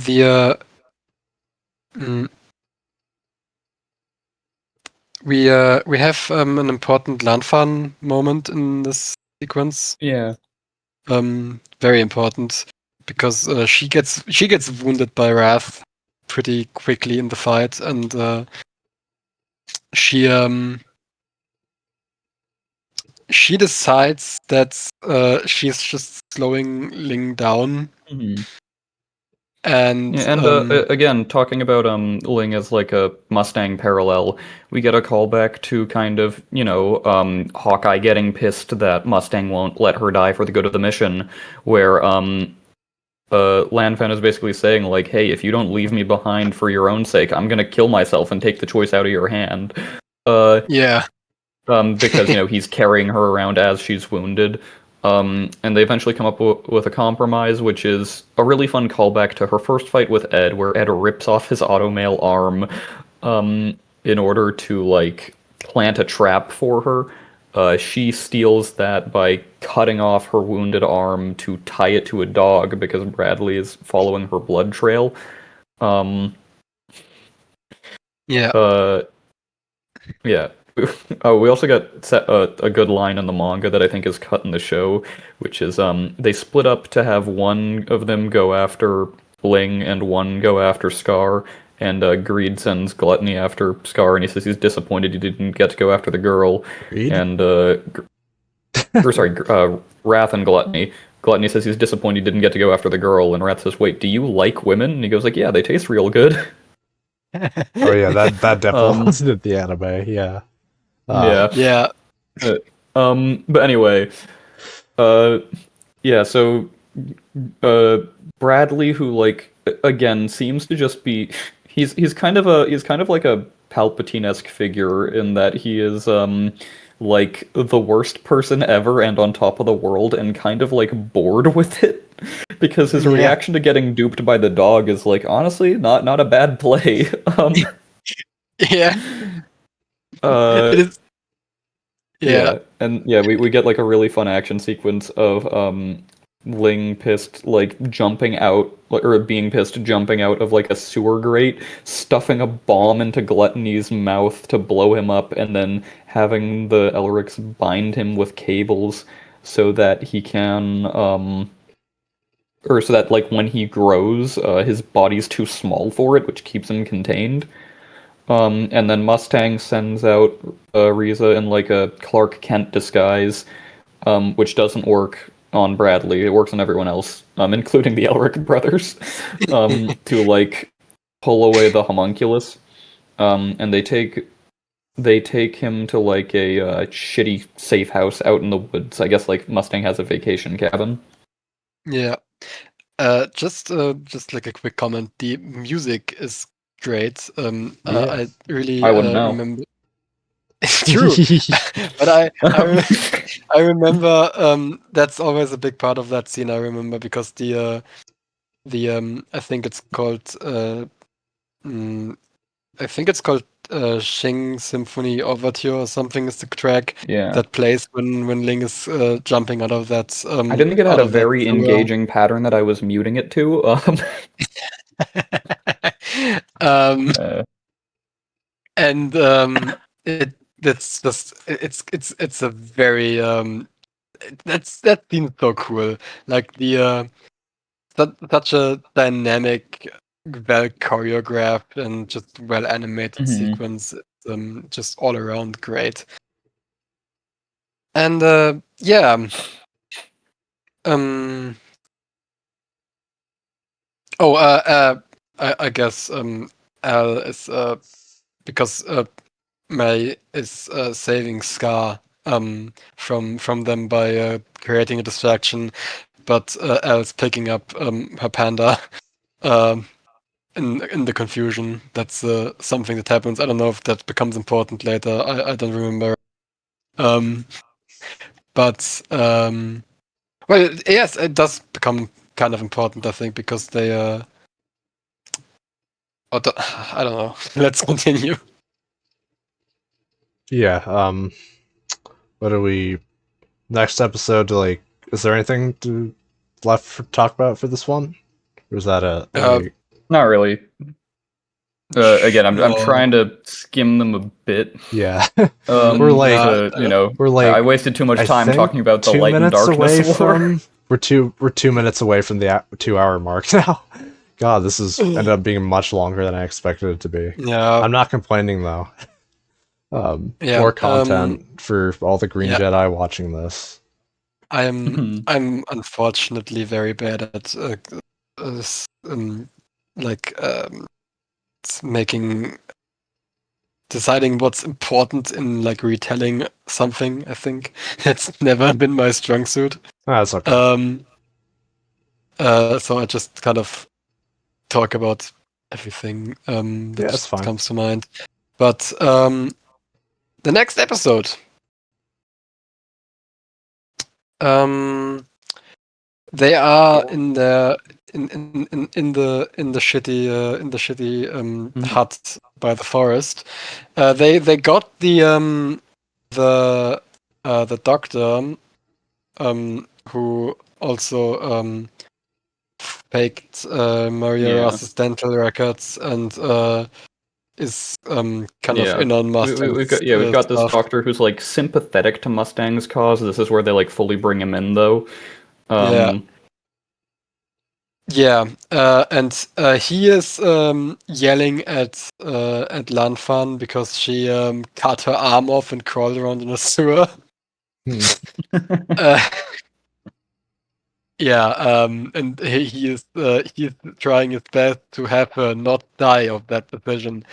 we have an important Lanfan moment in this sequence. Yeah. Very important because she gets wounded by Wrath pretty quickly in the fight, and she decides that she's just slowing Ling down. And again, talking about Ling as like a Mustang parallel, we get a callback to kind of, Hawkeye getting pissed that Mustang won't let her die for the good of the mission, where Lanfan is basically saying like, hey, if you don't leave me behind for your own sake, I'm gonna kill myself and take the choice out of your hand. Yeah. Because he's carrying her around as she's wounded. And they eventually come up with a compromise, which is a really fun callback to her first fight with Ed, where Ed rips off his automail arm in order to like plant a trap for her. She steals that by cutting off her wounded arm to tie it to a dog because Bradley is following her blood trail. Yeah. Yeah. We also got a good line in the manga that I think is cut in the show, which is they split up to have one of them go after Ling and one go after Scar, and Greed sends Gluttony after Scar, and he says he's disappointed he didn't get to go after the girl. Greed? And Wrath and Gluttony. Gluttony says he's disappointed he didn't get to go after the girl, and Wrath says, "Wait, do you like women?" And he goes like, "Yeah, they taste real good." Oh yeah, that definitely wasn't in the anime. Yeah. Yeah. But anyway, yeah. So, Bradley, who like again seems to just be, he's kind of like a Palpatine-esque figure in that he is like the worst person ever and on top of the world and kind of like bored with it. Because his reaction to getting duped by the dog is like honestly not a bad play. Yeah. It is. Yeah. And yeah, we get like a really fun action sequence of Ling pissed like jumping out or being pissed jumping out of like a sewer grate, stuffing a bomb into Gluttony's mouth to blow him up, and then having the Elrics bind him with cables so that he can or so that like when he grows, his body's too small for it, which keeps him contained. And then Mustang sends out Riza in like a Clark Kent disguise, which doesn't work on Bradley. It works on everyone else, including the Elric brothers, to like pull away the homunculus. And they take him to like a shitty safe house out in the woods. I guess like Mustang has a vacation cabin. Yeah. Just like a quick comment. The music is great. I really I wouldn't know. remember. It's true, but I remember that's always a big part of that scene. I remember because the I think it's called Shing Symphony Overture or something is the track that plays when Ling is jumping out of that. I didn't think it had a very engaging pattern that I was muting it to. And it's just it's a very that seems so cool. Like the such a dynamic, well choreographed and just well animated sequence. Just all around great. And yeah. I guess Al is because May is saving Scar from them by creating a distraction, but Al's picking up her panda in the confusion. That's something that happens. I don't know if that becomes important later. I don't remember. But well, yes, it does become kind of important, I think, because they I don't know. Let's continue. Yeah. What are we? Next episode? Like, is there anything left to talk about for this one? Or is that a? Not really. Again, I'm trying to skim them a bit. Yeah. We're like, I wasted too much time talking about the light and darkness war. We're 2 minutes away from the 2-hour mark now. God, this has ended up being much longer than I expected it to be. Yeah. I'm not complaining though. More content for all the Green Jedi watching this. I'm unfortunately very bad at deciding what's important in like retelling something. I think it's never been my strong suit. That's okay. So I just kind of talk about everything that just comes to mind. But the next episode, They are in the shitty hut by the forest. They got the doctor who also faked Maria Ross's dental records and is kind of in on Mustang's we've got this stuff. doctor who's like sympathetic to Mustang's cause. This is where they like fully bring him in though. Yeah, and he is yelling at Lanfan because she cut her arm off and crawled around in a sewer. Yeah, and he is trying his best to have her not die of that decision.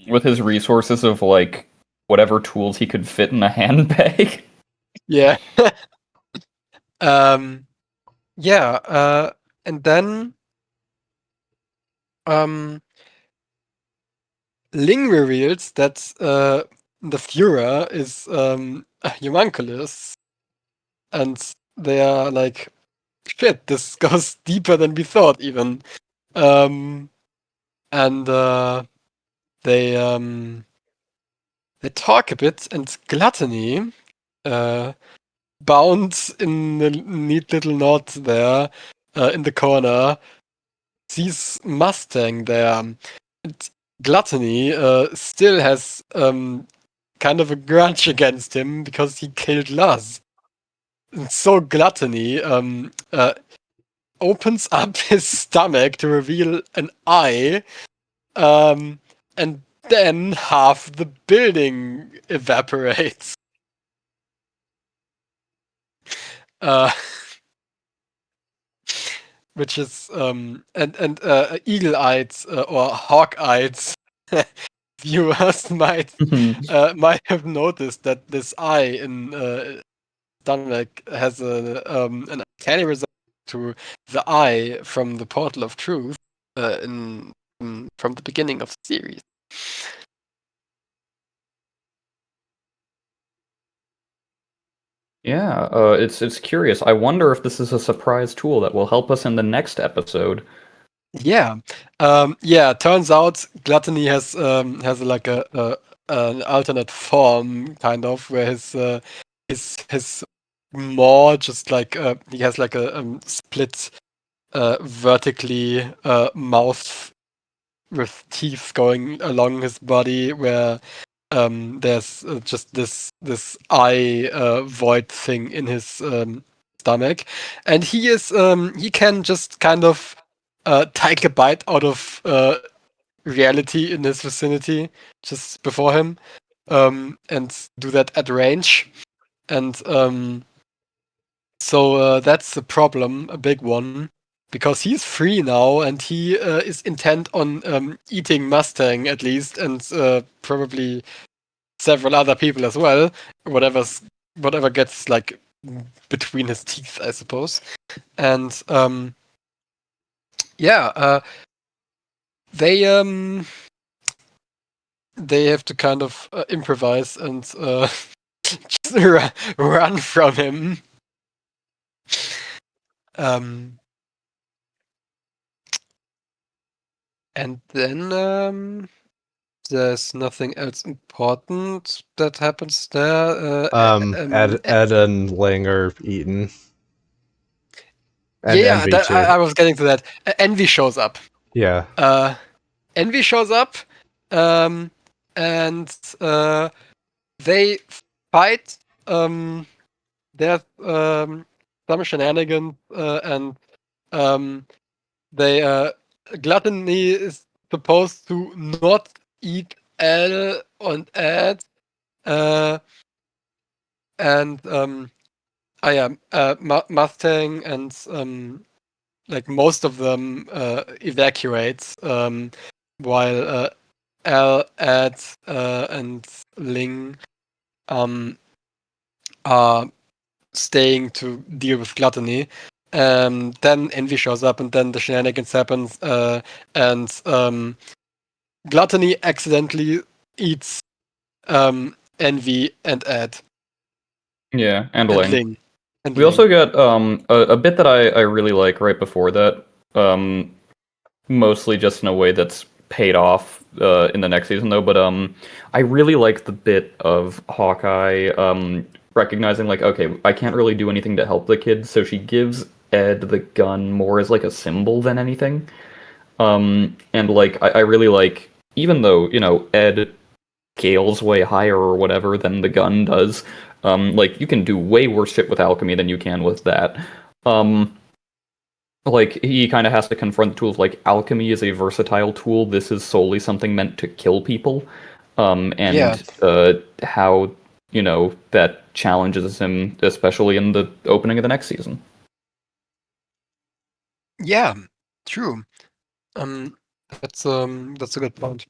With his resources of like whatever tools he could fit in a handbag. Yeah. Yeah, and then Ling reveals that the Führer is a homunculus, and they are like, shit, this goes deeper than we thought even. And they talk a bit, and Gluttony, bound in a neat little knot there in the corner, sees Mustang there. And Gluttony still has kind of a grudge against him because he killed Luz. And so Gluttony opens up his stomach to reveal an eye, and then half the building evaporates. Which is and eagle-eyed or hawk-eyed viewers might have noticed that this eye in stomach has an uncanny resemblance to the eye from the Portal of Truth from the beginning of the series. Yeah, it's curious. I wonder if this is a surprise tool that will help us in the next episode. Yeah, turns out Gluttony has like an alternate form, kind of, where his maw just like he has like a split vertically mouth with teeth going along his body, where there's just this eye void thing in his stomach, and he can just kind of take a bite out of reality in his vicinity just before him, and do that at range. And so that's the problem, a big one, because he's free now and he is intent on eating Mustang at least, and probably several other people as well. Whatever gets like between his teeth, I suppose. And they have to kind of improvise and just run from him. And then there's nothing else important that happens there. Ed and Ling are eaten. And Yeah, Envy too. I was getting to that. Envy shows up. Yeah. Envy shows up, and they fight. There's some shenanigans, and they Gluttony is supposed to not eat L and Ed, and Mustang and like most of them evacuate, while L, Ed, and Ling are staying to deal with Gluttony. Then Envy shows up, and then the shenanigans happens, and Gluttony accidentally eats Envy and Ed. Yeah, and And Ling. Ling. And We Ling. also got a bit that I really like right before that. Mostly just in a way that's paid off in the next season though. But I really like the bit of Hawkeye recognizing like, okay, I can't really do anything to help the kids, so she gives Ed the gun more as like a symbol than anything. And like I really like, even though Ed scales way higher or whatever than the gun does. Like you can do way worse shit with alchemy than you can with that. Um, like he kind of has to confront the tool of like alchemy is a versatile tool. This is solely something meant to kill people. Yeah. And how that challenges him, especially in the opening of the next season. Yeah, true. That's a good point.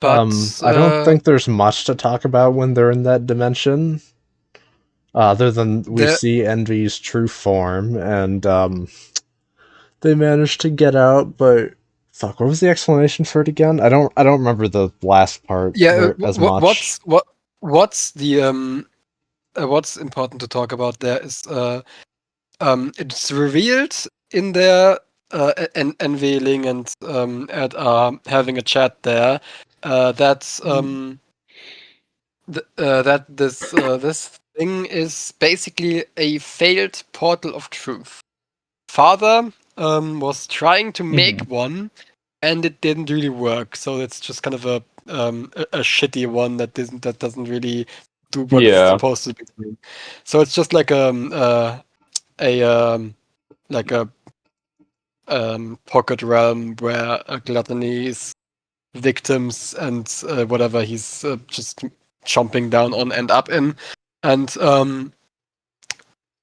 But I don't think there's much to talk about when they're in that dimension, other than we the see Envy's true form, and they managed to get out. But fuck, what was the explanation for it again? I don't remember the last part yeah, as much. what's the what's important to talk about there is it's revealed in there, and Envy, Ling, and Ed are having a chat there, that that this thing is basically a failed portal of truth. Father was trying to make one, and it didn't really work. So it's just kind of a shitty one that doesn't really do what it's Yeah. supposed to be doing. So it's just like a like a pocket realm where gluttony's victims and whatever he's just chomping down on end up in, and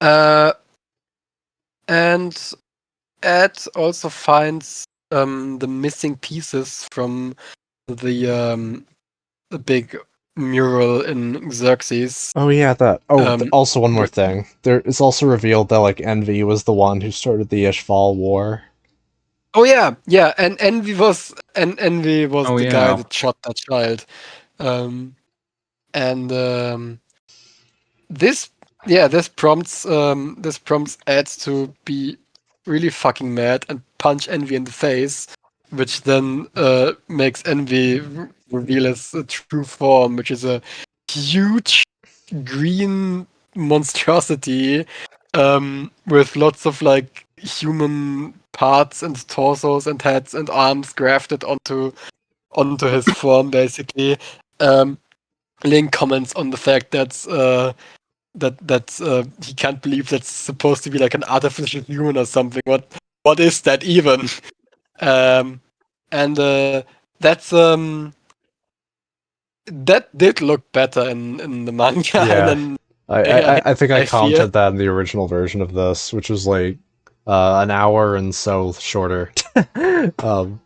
uh, and Ed also finds the missing pieces from the big mural in Xerxes. Oh yeah, that. Oh, Um, also one more with, thing. There, it's also revealed that like Envy was the one who started the Ishval War. oh yeah, and Envy was Oh the guy yeah. that shot that child. Um, and this this prompts Ed to be really fucking mad and punch Envy in the face, which then makes Envy reveal his true form, which is a huge green monstrosity with lots of like human parts and torsos and heads and arms grafted onto his form basically. Um, Link comments on the fact that he can't believe that's supposed to be like an artificial human or something. What is that even? Um, and that's that did look better in the manga Yeah, than I, I, I I think I I fear. commented that in the original version of this, which was like an hour and so shorter. um,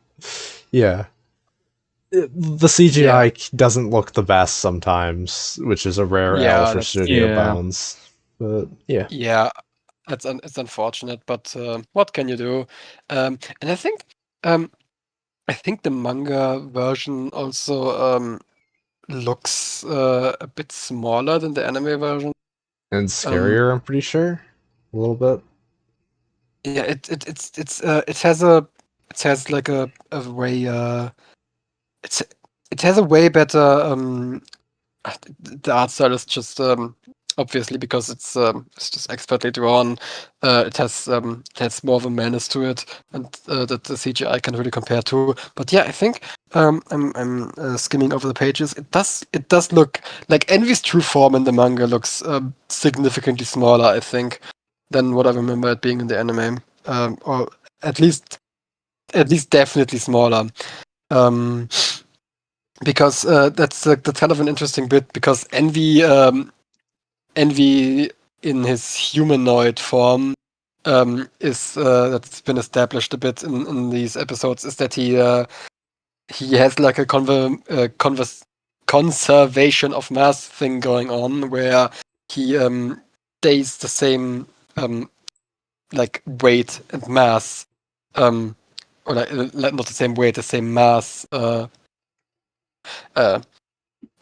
yeah, the Yeah, CGI doesn't look the best sometimes, which is a rare L yeah, for that's Studio Yeah. Bones. But yeah, yeah, it's unfortunate, but what can you do? And um, I think the manga version also looks a bit smaller than the anime version. and Um, scarier, I'm pretty sure, a little bit. yeah, it has like a way it's it has a way better the art style is just obviously because it's just expertly drawn. It has more of a menace to it, and that the CGI can really compare to. But yeah, I think I'm skimming over the pages. It does look like Envy's true form in the manga looks significantly smaller, I think, than what I remember it being in the anime, or at least definitely smaller. Um, because that's kind of an interesting bit because Envy in his humanoid form is that's been established a bit in these episodes is that he has like a conservation of mass thing going on where he stays the same like weight and mass, um or not the same weight, the same mass uh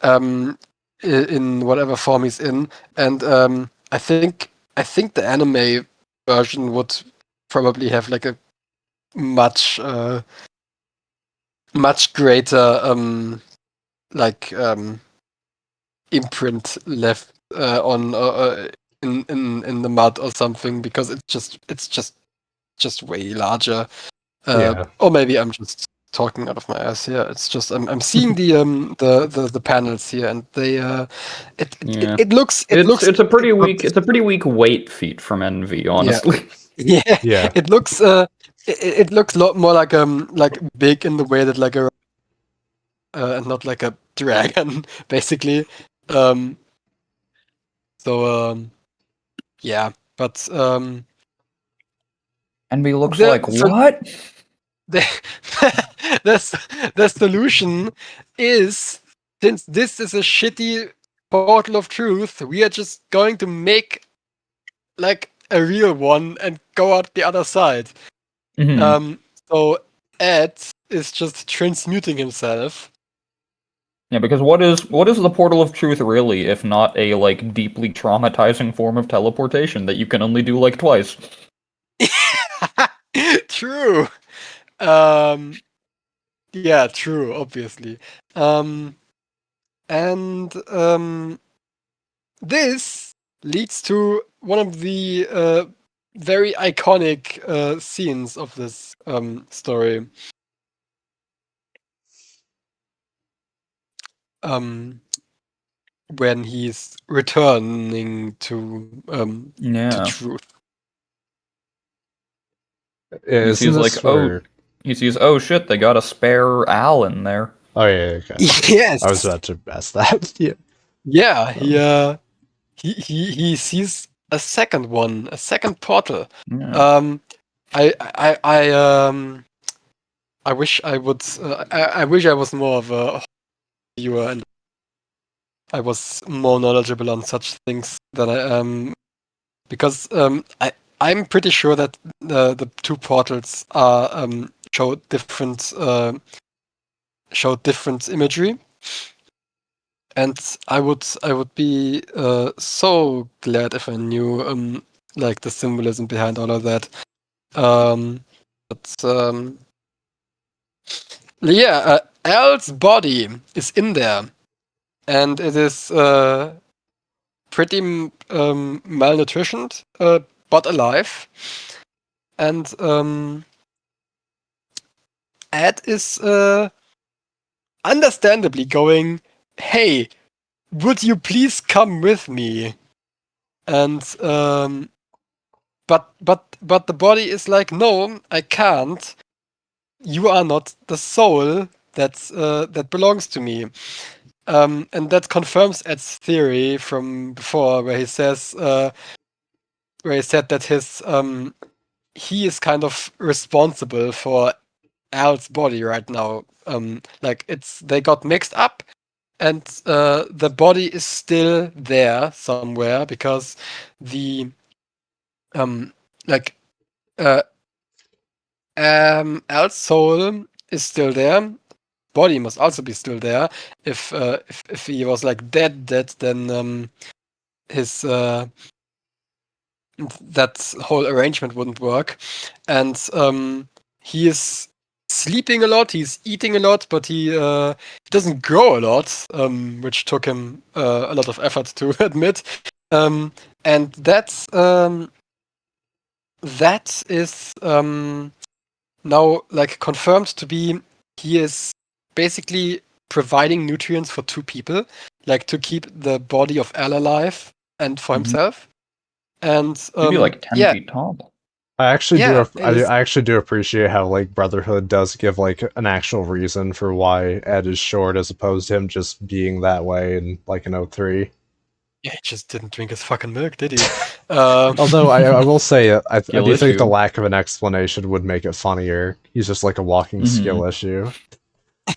um in whatever form he's in, and I think the anime version would probably have like a much much greater like imprint left on in the mud or something, because it's just way larger. Or maybe I'm just talking out of my ass here. It's just I'm seeing the panels here, and they it looks it's a pretty weak weight feat from Envy, honestly. Yeah. It looks it looks a lot more like big in the way that like a and not like a dragon, basically. Yeah, but Envy looks like what? The solution is, since this is a shitty portal of truth, we are just going to make like a real one and go out the other side. So Ed is just transmuting himself. Yeah, because what is the portal of truth really, if not a like deeply traumatizing form of teleportation that you can only do like twice? True. Yeah, true, obviously. And this leads to one of the very iconic scenes of this story. When he's returning to truth. He sees like, he sees, oh shit, they got a spare Al in there. Oh yeah, okay. Yes. I was about to ask that. Yeah. Yeah, he sees a second one, a second portal. Yeah. I wish I would. I wish I was more of a viewer and I was more knowledgeable on such things than I am, because I'm pretty sure that the two portals are show different imagery, and I would be so glad if I knew like the symbolism behind all of that. Yeah, Al's body is in there, and it is pretty malnutritioned, but alive. And Ed is understandably going, "Hey, would you please come with me?" And but the body is like, "No, I can't. You are not the soul that belongs to me." And that confirms Ed's theory from before, where he said that he is kind of responsible for Al's body right now. Like they got mixed up, and the body is still there somewhere, because the like Al's soul is still there. Body must also be still there. If he was like dead, then his that whole arrangement wouldn't work. And he is sleeping a lot, he's eating a lot, but he doesn't grow a lot, which took him a lot of effort to admit. And that is now like confirmed to be, he is basically providing nutrients for two people, like to keep the body of Al alive and for himself. And maybe like 10 feet tall. I actually do appreciate how like Brotherhood does give like an actual reason for why Ed is short, as opposed to him just being that way in like an 03. Yeah, he just didn't drink his fucking milk, did he? Although I will say, I do think the lack of an explanation would make it funnier. He's just like a walking skill issue.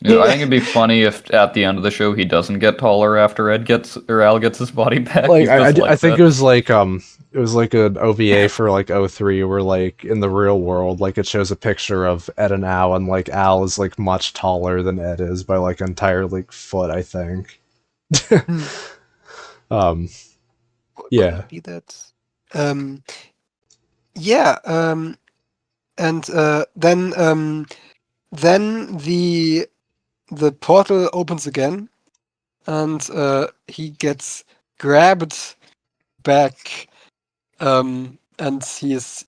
Yeah, I think it'd be funny if at the end of the show he doesn't get taller after Al gets his body back. Like I think it was like an OVA for like 03, where like in the real world, like it shows a picture of Ed and Al, and like Al is like much taller than Ed is by like an entire like foot, I think. Yeah. Could it be that? Yeah. And then the portal opens again, and he gets grabbed back, and he is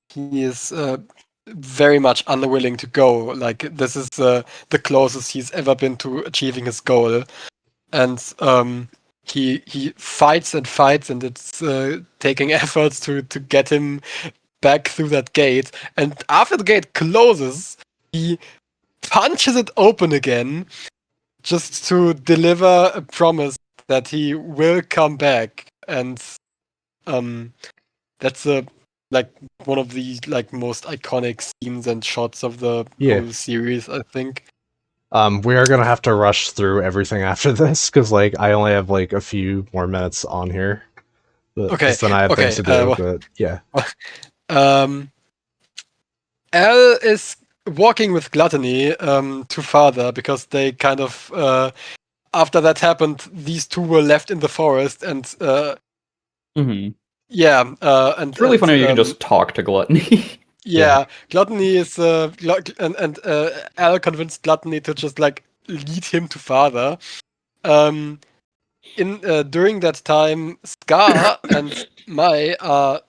very much unwilling to go. Like, this is the closest he's ever been to achieving his goal, and he fights and fights, and it's taking efforts to get him back through that gate. And after the gate closes, he punches it open again, just to deliver a promise that he will come back. And that's like one of the most iconic scenes and shots of the whole series, I think. We are gonna have to rush through everything after this because I only have a few more minutes on here. Because then I have things to do. But yeah. Al is walking with Gluttony to father, because they kind of after that happened, these two were left in the forest, and and it's really funny you can just talk to Gluttony. Gluttony is and Al convinced Gluttony to just lead him to father. During that time, Scar and Mai are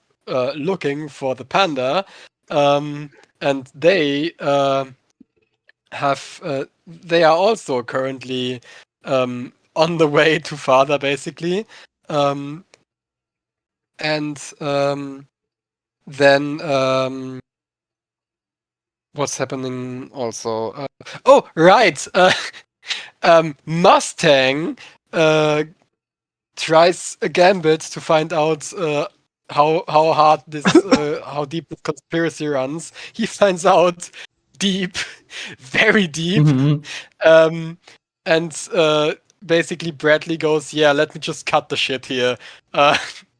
looking for the panda, and they they are also currently on the way to father, basically. And then what's happening also? Oh, right! Mustang tries a gambit to find out how hard this how deep this conspiracy runs. He finds out deep, very deep, and basically Bradley goes, "Yeah, let me just cut the shit here."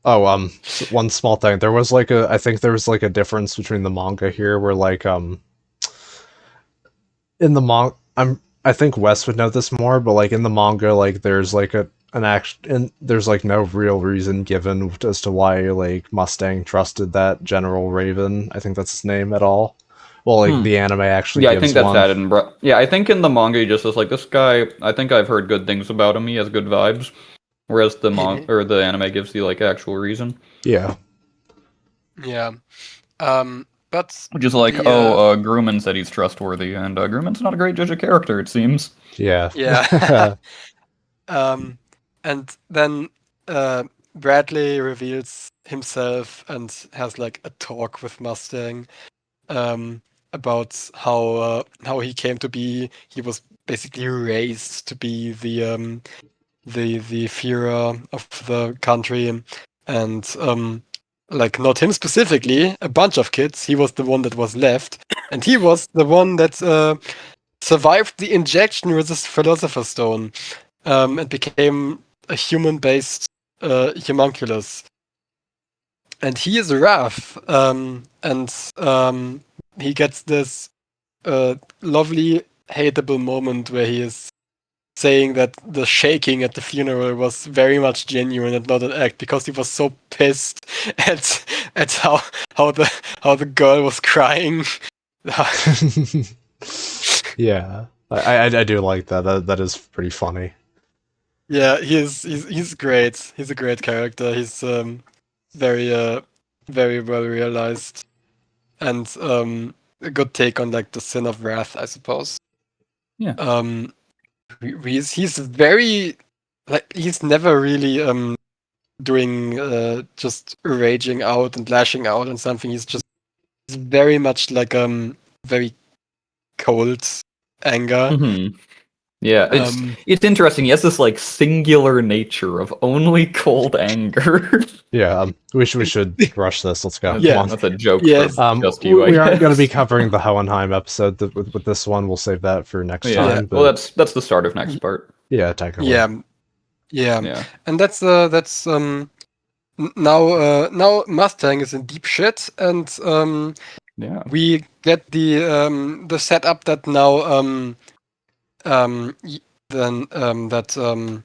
One small thing. There was I think there was a difference between the manga here, where in the manga, I think Wes would know this more, but in the manga, there's an action, and there's no real reason given as to why Mustang trusted that General Raven, I think that's his name, at all. Well, the anime actually gives I think that's one. added in I think in the manga he just says this guy, I think I've heard good things about him, he has good vibes. Whereas the or the anime gives you actual reason. Yeah. But which is Grumman said he's trustworthy, and Grumman's not a great judge of character, it seems. Yeah. And then Bradley reveals himself and has a talk with Mustang about how he came to be. He was basically raised to be the Führer of the country, and not him specifically, a bunch of kids. He was the one that was left, and he was the one that survived the injection with this Philosopher's Stone, and became a human-based homunculus. And he is rough, and he gets this lovely, hateable moment where he is saying that the shaking at the funeral was very much genuine and not an act, because he was so pissed at how the girl was crying. Yeah, I do like that. That is pretty funny. Yeah, he's great. He's a great character. He's very very well realized, and a good take on the sin of wrath, I suppose. Yeah. He's very he's never really doing just raging out and lashing out on something. He's very much very cold anger. Yeah, it's interesting. He has this singular nature of only cold anger. Yeah, we should rush this. Let's go. Yeah, that's a joke. Yes. For just you. We aren't going to be covering the Hohenheim episode with this one. We'll save that for next time. But... Well, that's the start of next part. Yeah, technically. Yeah. And that's now Mustang is in deep shit, and we get the setup that now that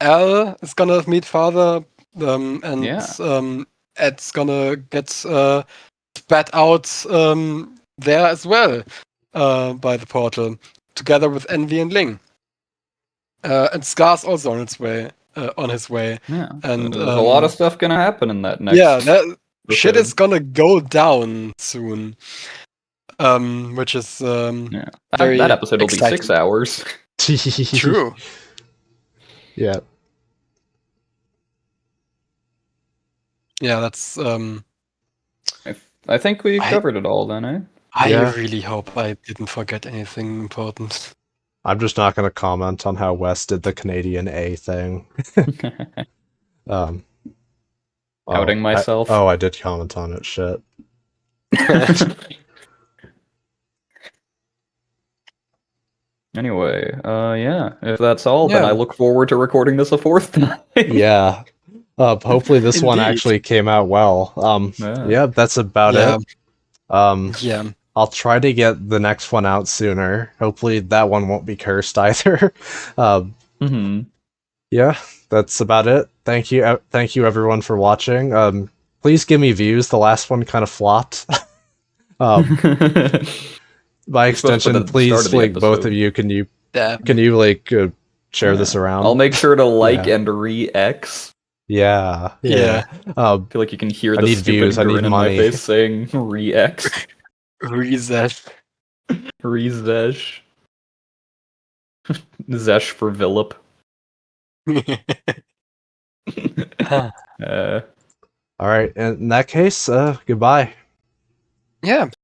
Al is gonna meet father, and Ed's gonna get spat out there as well by the portal, together with Envy and Ling. And Scar's also on his way. Yeah, And there's a lot of stuff gonna happen in that next. Yeah, that shit is gonna go down soon. Which is very that episode will exciting. be 6 hours. True. Yeah. Yeah, that's I think we covered it all then, eh? I really hope I didn't forget anything important. I'm just not going to comment on how Wes did the Canadian A thing. Outing myself. I did comment on it. Shit. Anyway, if that's all, then I look forward to recording this a 4th time. Yeah. Hopefully this one actually came out well. Yeah, that's about it. I'll try to get the next one out sooner. Hopefully that one won't be cursed either. Yeah, that's about it. Thank you everyone for watching. Please give me views. The last one kind of flopped. By extension, please, like, both of you, can you like share this around? I'll make sure to like and re-X. Yeah. I feel like you can hear the stupid grin in my face saying re-X. Rezesh. Rezesh. Zesh for Philip. Alright, in that case, goodbye. Yeah.